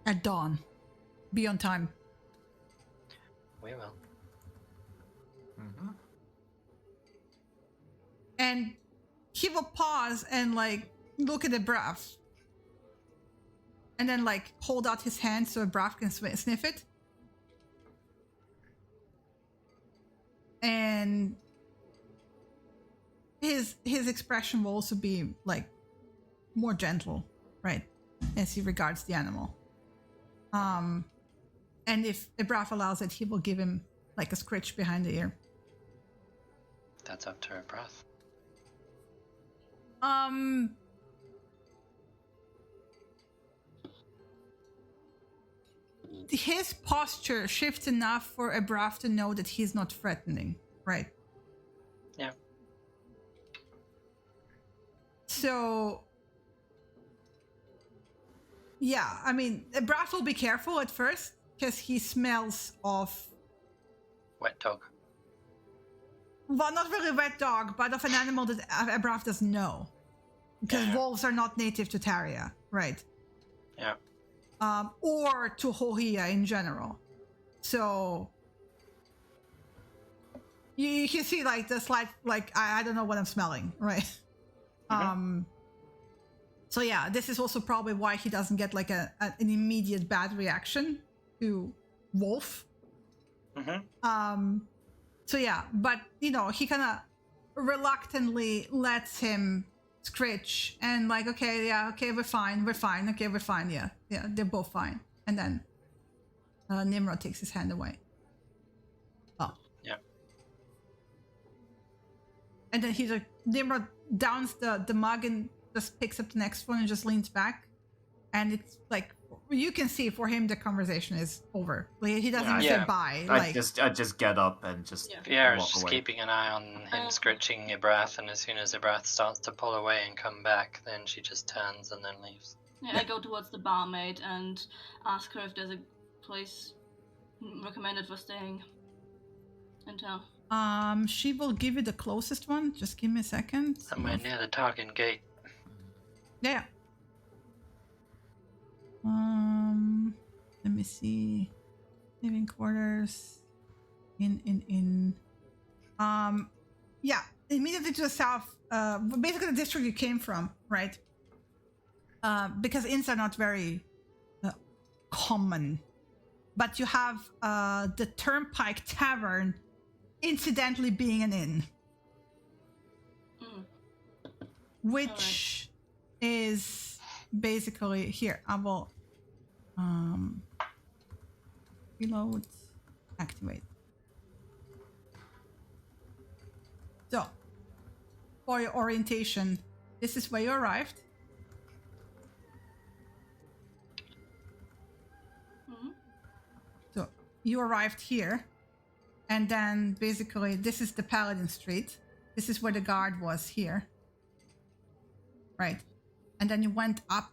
At dawn. Be on time. We will. Mm-hmm. And he will pause and like look at the Braff, and then like hold out his hand so a Braff can sniff it. And his expression will also be like more gentle, right, as he regards the animal. And if the Braff allows it, he will give him like a scritch behind the ear. That's up to her breath. His posture shifts enough for a Braff to know that he's not threatening, right? Yeah. So, yeah, I mean, a Braff will be careful at first because he smells of, Wet dog. well, not really wet dog, but of an animal that a Braff doesn't know. Because Yeah. wolves are not native to Taria, right? Yeah. Or to Hohia in general. So you can see like the slight, like, I don't know what I'm smelling, right? So yeah, this is also probably why he doesn't get like an immediate bad reaction to wolf. So yeah, but you know, he kind of reluctantly lets him scritch and like, okay, yeah, okay, we're fine, okay, we're fine, yeah, they're both fine. And then Nimrod takes his hand away. Oh. Yeah. And then he's like, Nimrod downs the mug and just picks up the next one and just leans back. And it's like, you can see for him the conversation is over. Like, he doesn't even say Yeah. bye. I Like, just get up and just Viera's walk just away. keeping an eye on him scritching Ibrath, and as soon as Ibrath starts to pull away and come back, then she just turns and then leaves. Yeah, I go towards the barmaid and ask her if there's a place recommended for staying in town. she will give you the closest one. Just give me a second. Somewhere near the Targan gate. Yeah. Let me see. Living quarters. In. Yeah. Immediately to the south. Basically the district you came from, right? Because inns are not very common. But you have the Turnpike Tavern, incidentally being an inn. Which is basically here. I will reload, activate. So, for your orientation, this is where you arrived. So you arrived here, and then basically this is the Paladin Street. This is where the guard was here. Right. And then you went up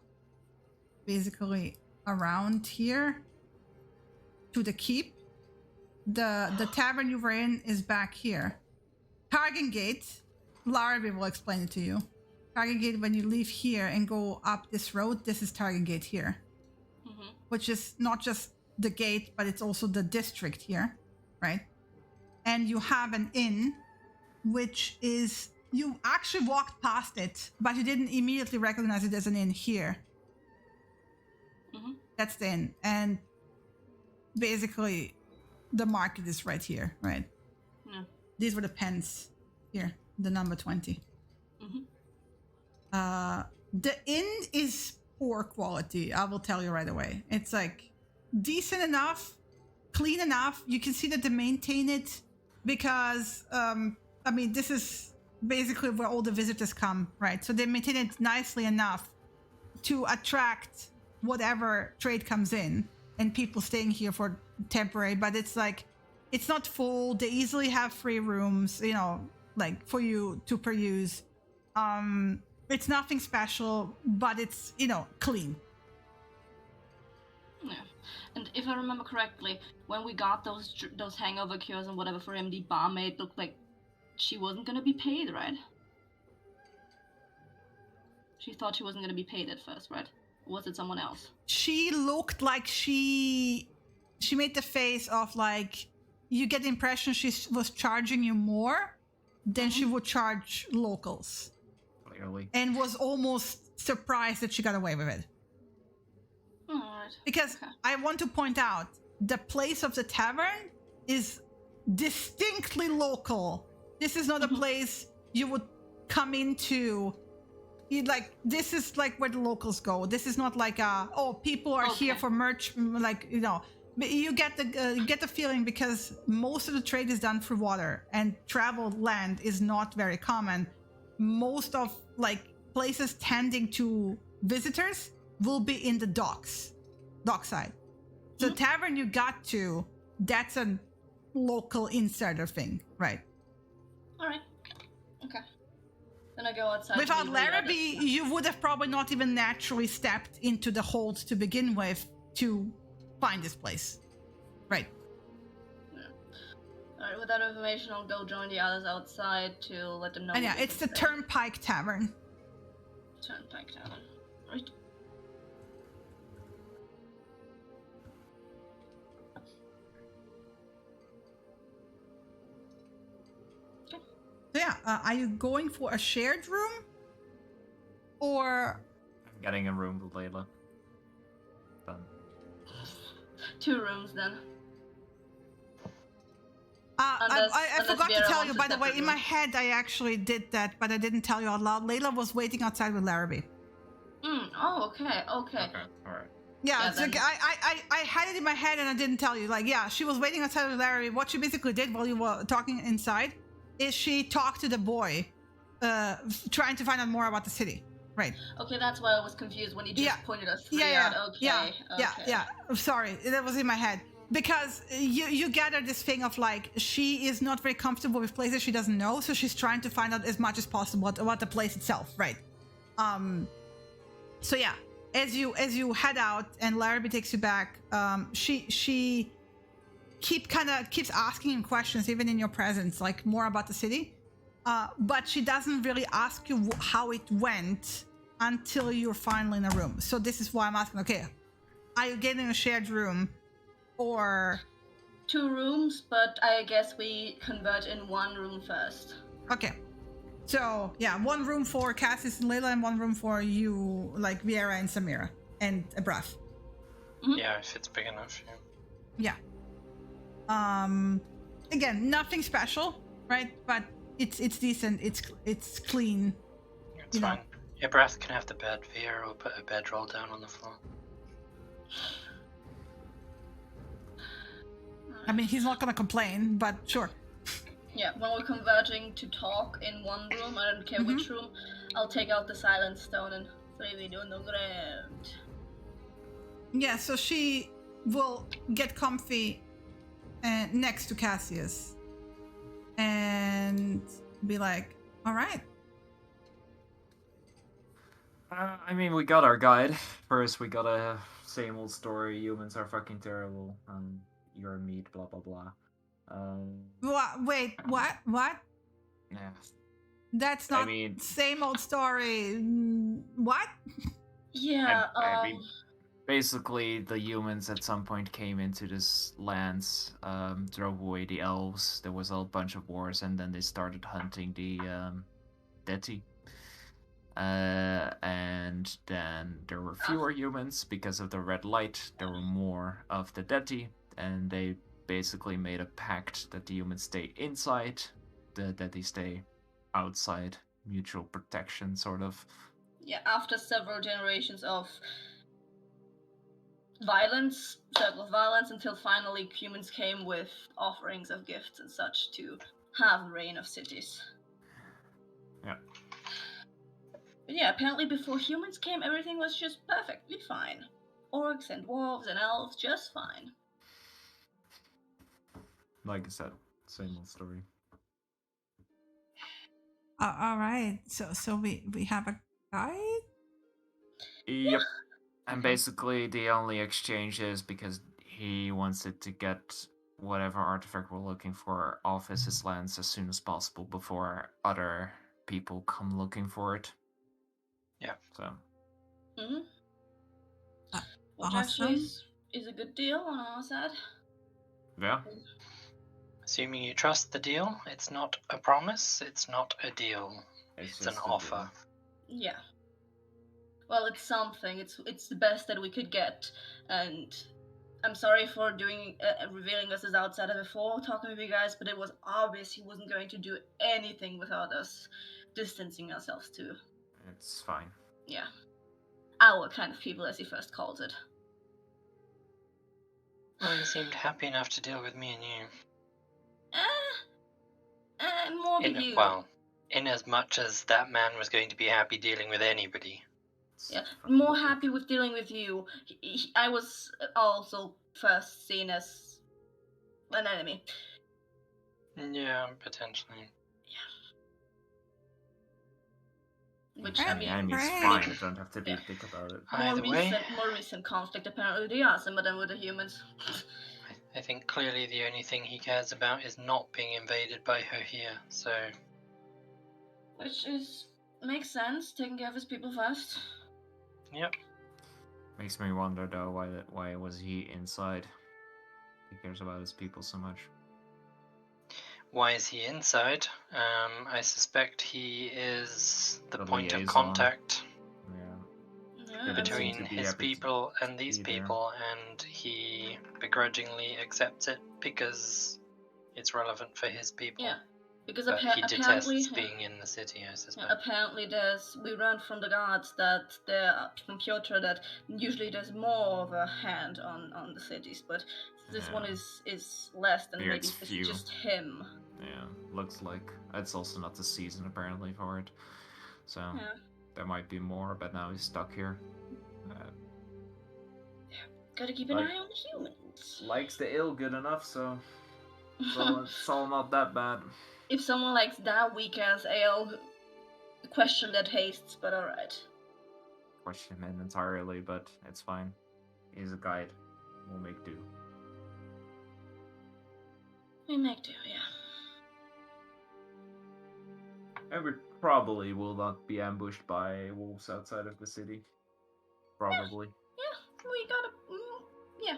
basically around here to the keep. The tavern you were in is back here. Targan Gate, Larrabee will explain it to you. Targan Gate, when you leave here and go up this road, this is Targan Gate here. Which is not just the gate, but it's also the district here, right? And you have an inn, which is, you actually walked past it, but you didn't immediately recognize it as an inn here. That's the inn. And basically, the market is right here, right? Yeah. These were the pens here, the number 20. The inn is poor quality, I will tell you right away. It's like decent enough, clean enough. You can see that they maintain it because, I mean, this is basically where all the visitors come, right? So they maintain it nicely enough to attract whatever trade comes in and people staying here for temporary, but it's like, it's not full. They easily have free rooms, you know, like for you to peruse. It's nothing special, but it's, you know, clean. Yeah. And if I remember correctly, when we got those hangover cures and whatever for him, the barmaid looked like she wasn't gonna be paid, right? She thought she wasn't gonna be paid at first, right? Or was it someone else? She looked like she made the face of like, you get the impression she was charging you more than she would charge locals. clearly. and was almost surprised that she got away with it. Alright. Because Okay. I want to point out, the place of the tavern is distinctly local. This is not a Mhm. place you would come into. This is like where the locals go. This is not like people are here Okay. for merch, But you get the feeling, because most of the trade is done through water and traveled land is not very common. Most of places tending to visitors will be in the dockside. So Mhm. tavern you got to, that's a local insider thing, right? Alright. Okay. Then I go outside. Without to be ready. Larrabee, you would have probably not even naturally stepped into the hold to begin with to find this place. Right. Alright, with that information, I'll go join the others outside to let them know. And what yeah, it's the can say. Turnpike Tavern. Turnpike Tavern. Right. So yeah, are you going for a shared room? Or... I'm getting a room with Layla. Done. 2 rooms then. I Unless forgot to Vera tell wants you, a by the way, separate in my room. head I actually did that, but I didn't tell you out loud. Layla was waiting outside with Larrabee. Oh, okay. Okay, alright. Yeah, Yeah, it's like, then- I had it in my head and I didn't tell you. She was waiting outside with Larrabee. What she basically did while you were talking inside is she talked to the boy, trying to find out more about the city. Right. Okay, that's why I was confused when you just Yeah. pointed us 3 Yeah, out. Okay. yeah. Okay. Sorry, that was in my head. Because you gather this thing of she is not very comfortable with places she doesn't know, so she's trying to find out as much as possible about the place itself, right? So yeah, as you head out and Larrabee takes you back, she keeps asking him questions even in your presence, more about the city, but she doesn't really ask you how it went until you're finally in a room. So this is why I'm asking. Okay, are you getting a shared room? Or 2 rooms, but I guess we convert in 1 room first. okay, so yeah, 1 room for Cassius and Layla, and 1 room for you, Viera and Samira and Abrath. Yeah, if it's big enough. Yeah. Yeah. Again, nothing special, right? But it's decent. It's clean. It's You know. fine. Your breath can have the bed. Vera will put a bedroll down on the floor. I mean, he's not gonna complain, but sure. Yeah, when we're converging to talk in 1 room, I don't care which room, I'll take out the silent stone and say we do no ground. Yeah. So she will get comfy next to Cassius and be like, "All right." I mean, we got our guide. First, we got a same old story. Humans are fucking terrible. You're meat, blah blah blah. What? Wait, what? What? Yeah. That's not mean- same old story. What? Yeah, I mean, basically, the humans at some point came into this lands, drove away the elves. There was a bunch of wars, and then they started hunting the Deity. And then there were fewer humans because of the red light. There were more of the Deity, and they basically made a pact that the humans stay inside, the Deity stay outside. Mutual protection, sort of. yeah, after several generations of violence, circle of violence, until finally humans came with offerings of gifts and such to have reign of cities. Yeah. But yeah, apparently before humans came, everything was just perfectly fine. Orcs and dwarves and elves, just fine. Like I said, same old story. All right. So we have a guide. Yep. And basically, the only exchange is because he wants it to get whatever artifact we're looking for off his lands as soon as possible before other people come looking for it. Yeah. So. Mm-hmm. Which Awesome. actually is a good deal on our side. Yeah. Assuming you trust the deal, it's not a promise, it's not a deal. It's an just a offer. Yeah. Well, it's something. It's the best that we could get, and I'm sorry for doing revealing us as outsider before talking with you guys, but it was obvious he wasn't going to do anything without us distancing ourselves to, It's fine. yeah, our kind of people, as he first calls it. Well, you seemed happy enough to deal with me and you. More with you. Well, in as much as that man was going to be happy dealing with anybody. It's Yeah, fucking more good. happy with dealing with you. I was also first seen as an enemy. Yeah, potentially. Which, Right. I mean, Enemy's Right. fine, you don't have to be Yeah. dick about it. Either way, more recent conflict apparently they are some of them with the humans. I think clearly the only thing he cares about is not being invaded by her here, so... Which makes sense, taking care of his people first. Yep. Makes me wonder though why was he inside? He cares about his people so much. Why is he inside? I suspect he is the The point of liaison. contact Yeah. Yeah, They I didn't seem mean, between to be his happy to people and these be there. people, and he begrudgingly accepts it because it's relevant for his people. yeah, because But he apparently, detests being in the city, I suspect. apparently we learned from the guards that from Piotr that usually there's more of a hand on the cities, but this one Yeah. is less than Here maybe it's it's few. just him. Yeah, looks like it's also not the season apparently for it. So Yeah. there might be more, but now he's stuck here. Gotta keep an Like- eye on the humans. Likes the ill good enough, so it's all not that bad. If someone likes that weak ass ale, question that tastes, but alright. Question him entirely, but it's fine. He's a guide. We'll make do. We make do, yeah. And we probably will not be ambushed by wolves outside of the city. Probably. Yeah, we gotta. Yeah,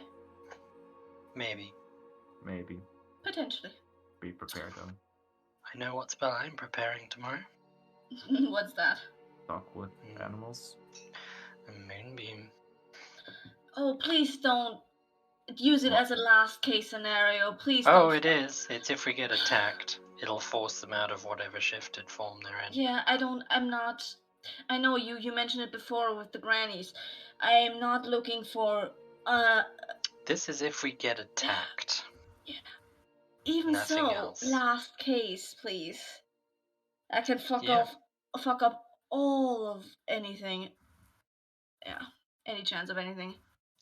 Maybe. Maybe. potentially. Be prepared though. I know what spell I'm preparing tomorrow. What's that? Talk with animals. A moonbeam. Oh, please don't use it as a last case scenario. Please Oh, don't. it is. It's if we get attacked, it'll force them out of whatever shifted form they're in. Yeah, I'm not. I know you mentioned it before with the grannies. I am not looking for. This is if we get attacked. Even Nothing so, else. last case, please. I can fuck Yeah. up all of anything. Yeah, any chance of anything.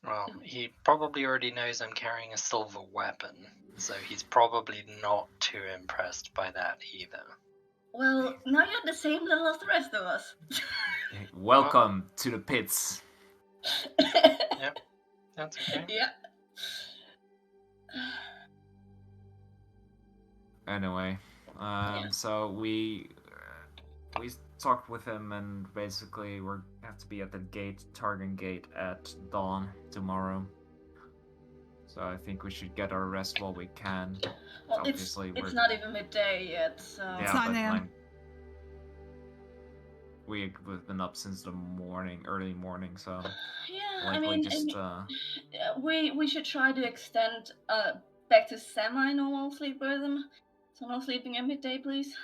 Well, he probably already knows I'm carrying a silver weapon, so he's probably not too impressed by that either. Well, now you're the same level as the rest of us. Hey, welcome to the pits. That's okay. Yeah. Anyway, so we talked with him, and basically we have to be at the gate, Targan Gate, at dawn tomorrow. So I think we should get our rest while we can. Well, Obviously, it's we're- not even midday yet, so. Yeah, It's 9 but a.m. we've been up since the early morning, so Yeah, like I we mean, just we should try to extend back to semi-normal sleep rhythm. So no sleeping at midday, please.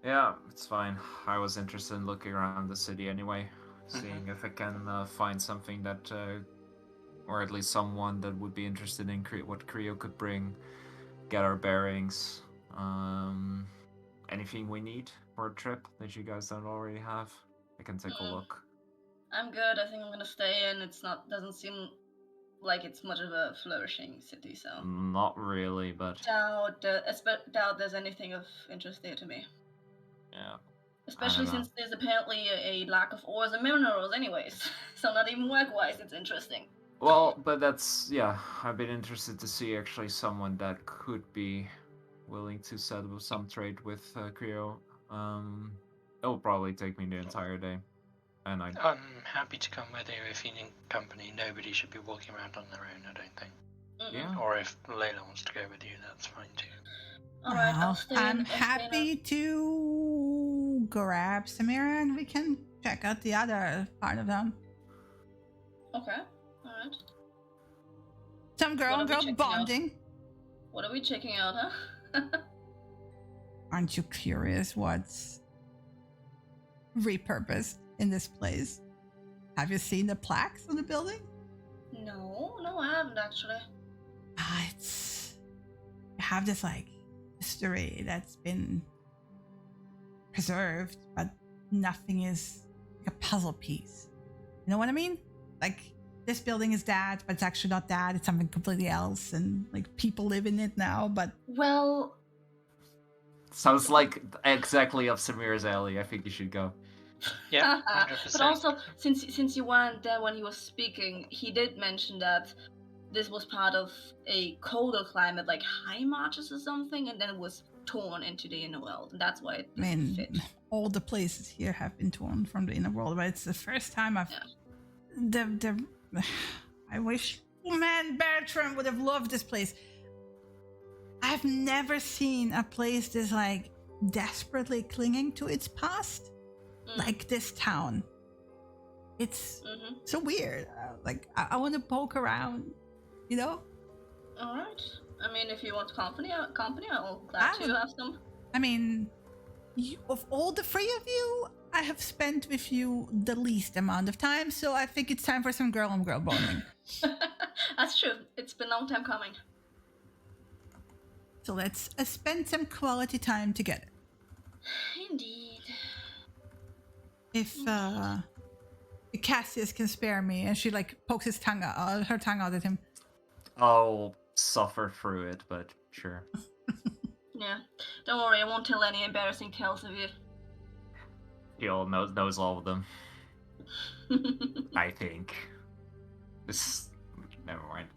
yeah, it's fine. I was interested in looking around the city anyway, seeing if I can find something that, or at least someone that would be interested in what Creo could bring, get our bearings. Anything we need for a trip that you guys don't already have? I can take a look. I'm good. I think I'm gonna stay in. Doesn't seem like it's much of a flourishing city, so. Not really, but Doubt there's anything of interest there to me. yeah. Especially know. since there's apparently a lack of ores and minerals anyways. So not even work-wise, it's interesting. Well, but that's, yeah, I've been interested to see actually someone that could be willing to set up some trade with Creo. It'll probably take me the entire day. And I'm happy to come with you if you need company. Nobody should be walking around on their own, I don't think. yeah. Or if Layla wants to go with you, that's fine too. Alright, I'll Well, stay I'm in. happy to grab Samira and we can check out the other part of town. Okay. All right. Some girl What and are we girl checking out? bonding. What are we checking out, huh? Aren't you curious what's repurposed in this place? Have you seen the plaques on the building? No, I haven't actually. It's you have this like history that's been preserved, but nothing is like a puzzle piece. You know what I mean? Like this building is that, but it's actually not that. It's something completely else, and like people live in it now. But Well, Sounds like exactly up Samir's alley. I think you should go. Yeah, but 100%. also since you weren't there when he was speaking, he did mention that this was part of a colder climate, like high marches or something, and then it was torn into the inner world, and that's why it I doesn't mean, fit. all the places here have been torn from the inner world, but it's the first time I've. I wish, man, Bertram would have loved this place. I've never seen a place this like desperately clinging to its past, like this town. It's so weird. I want to poke around, you know. All right. I mean, if you want company, I'll glad to have some. I mean, of all the three of you, I have spent with you the least amount of time, so I think it's time for some girl on girl bonding. That's true. It's been a long time coming. So let's spend some quality time together. Indeed. If Cassius can spare me, and she like pokes her tongue out at him. I'll suffer through it, but sure. Yeah. Don't worry, I won't tell any embarrassing tales of you. He all knows all of them. I think. This. Never mind.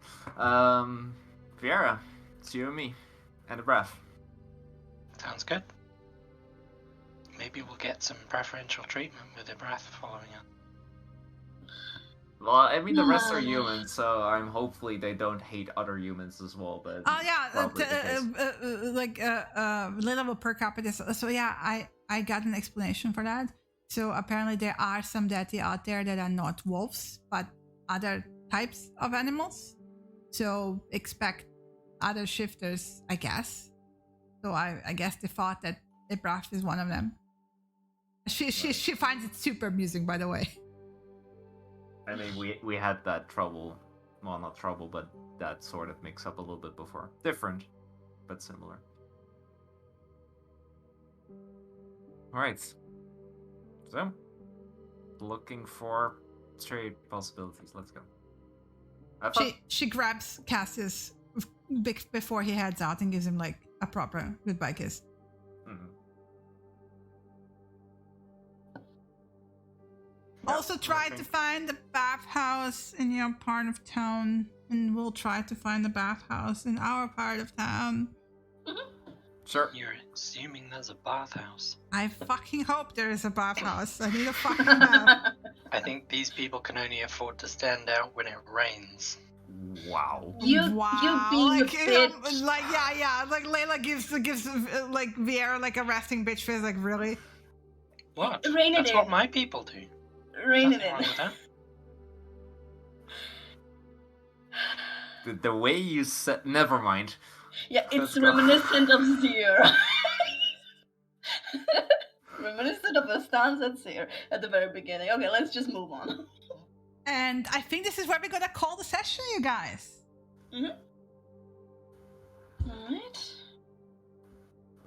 Viera, it's you and me, and a breath. Sounds good. Maybe we'll get some preferential treatment with the breath following it. Well, I mean the rest are humans, so I'm hopefully they don't hate other humans as well. But Oh yeah, probably the case. little per capita. So yeah, I got an explanation for that. So apparently there are some deity out there that are not wolves, but other types of animals. So expect other shifters, I guess. So I guess they thought that Ibraf is one of them. She finds it super amusing, by the way. I mean, we had that trouble. Well, not trouble, but that sort of mix up a little bit before. Different, but similar. Alright. So, looking for trade possibilities. Let's go. She grabs Cassius before he heads out and gives him like a proper goodbye kiss. Mm-hmm. Also try to find the bathhouse in your part of town, and we'll try to find the bathhouse in our part of town. Sure. You're assuming there's a bathhouse. I fucking hope there is a bathhouse. I need a fucking bath. I think these people can only afford to stand out when it rains. Wow. You being like, a bitch. Yeah. Like Layla gives like Viera like a resting bitch face. Like really? What? Rein it That's in. what my people do. Rein it Nothing wrong in. with that. The way you said. Never mind. Yeah, it's Let's go. reminiscent of Zir. Reminiscent of a stance at Zir at the very beginning. Okay, let's just move on. And I think this is where we're gonna call the session, you guys. Alright.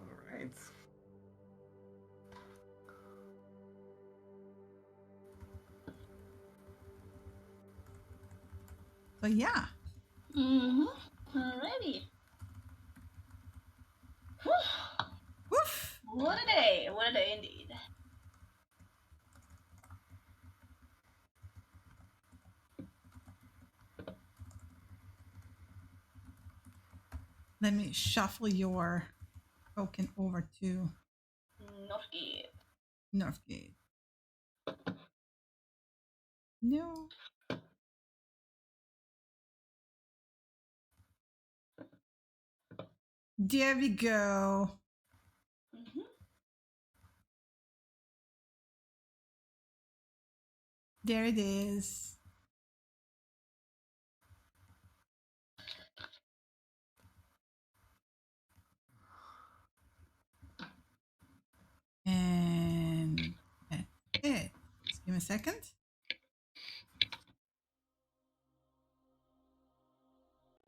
Alright. So yeah. Alrighty. Whew. Woof. What a day. What a day indeed. Let me shuffle your token over to Northgate. Northgate. No. There we go. There it is. And that's it. Just give me a second.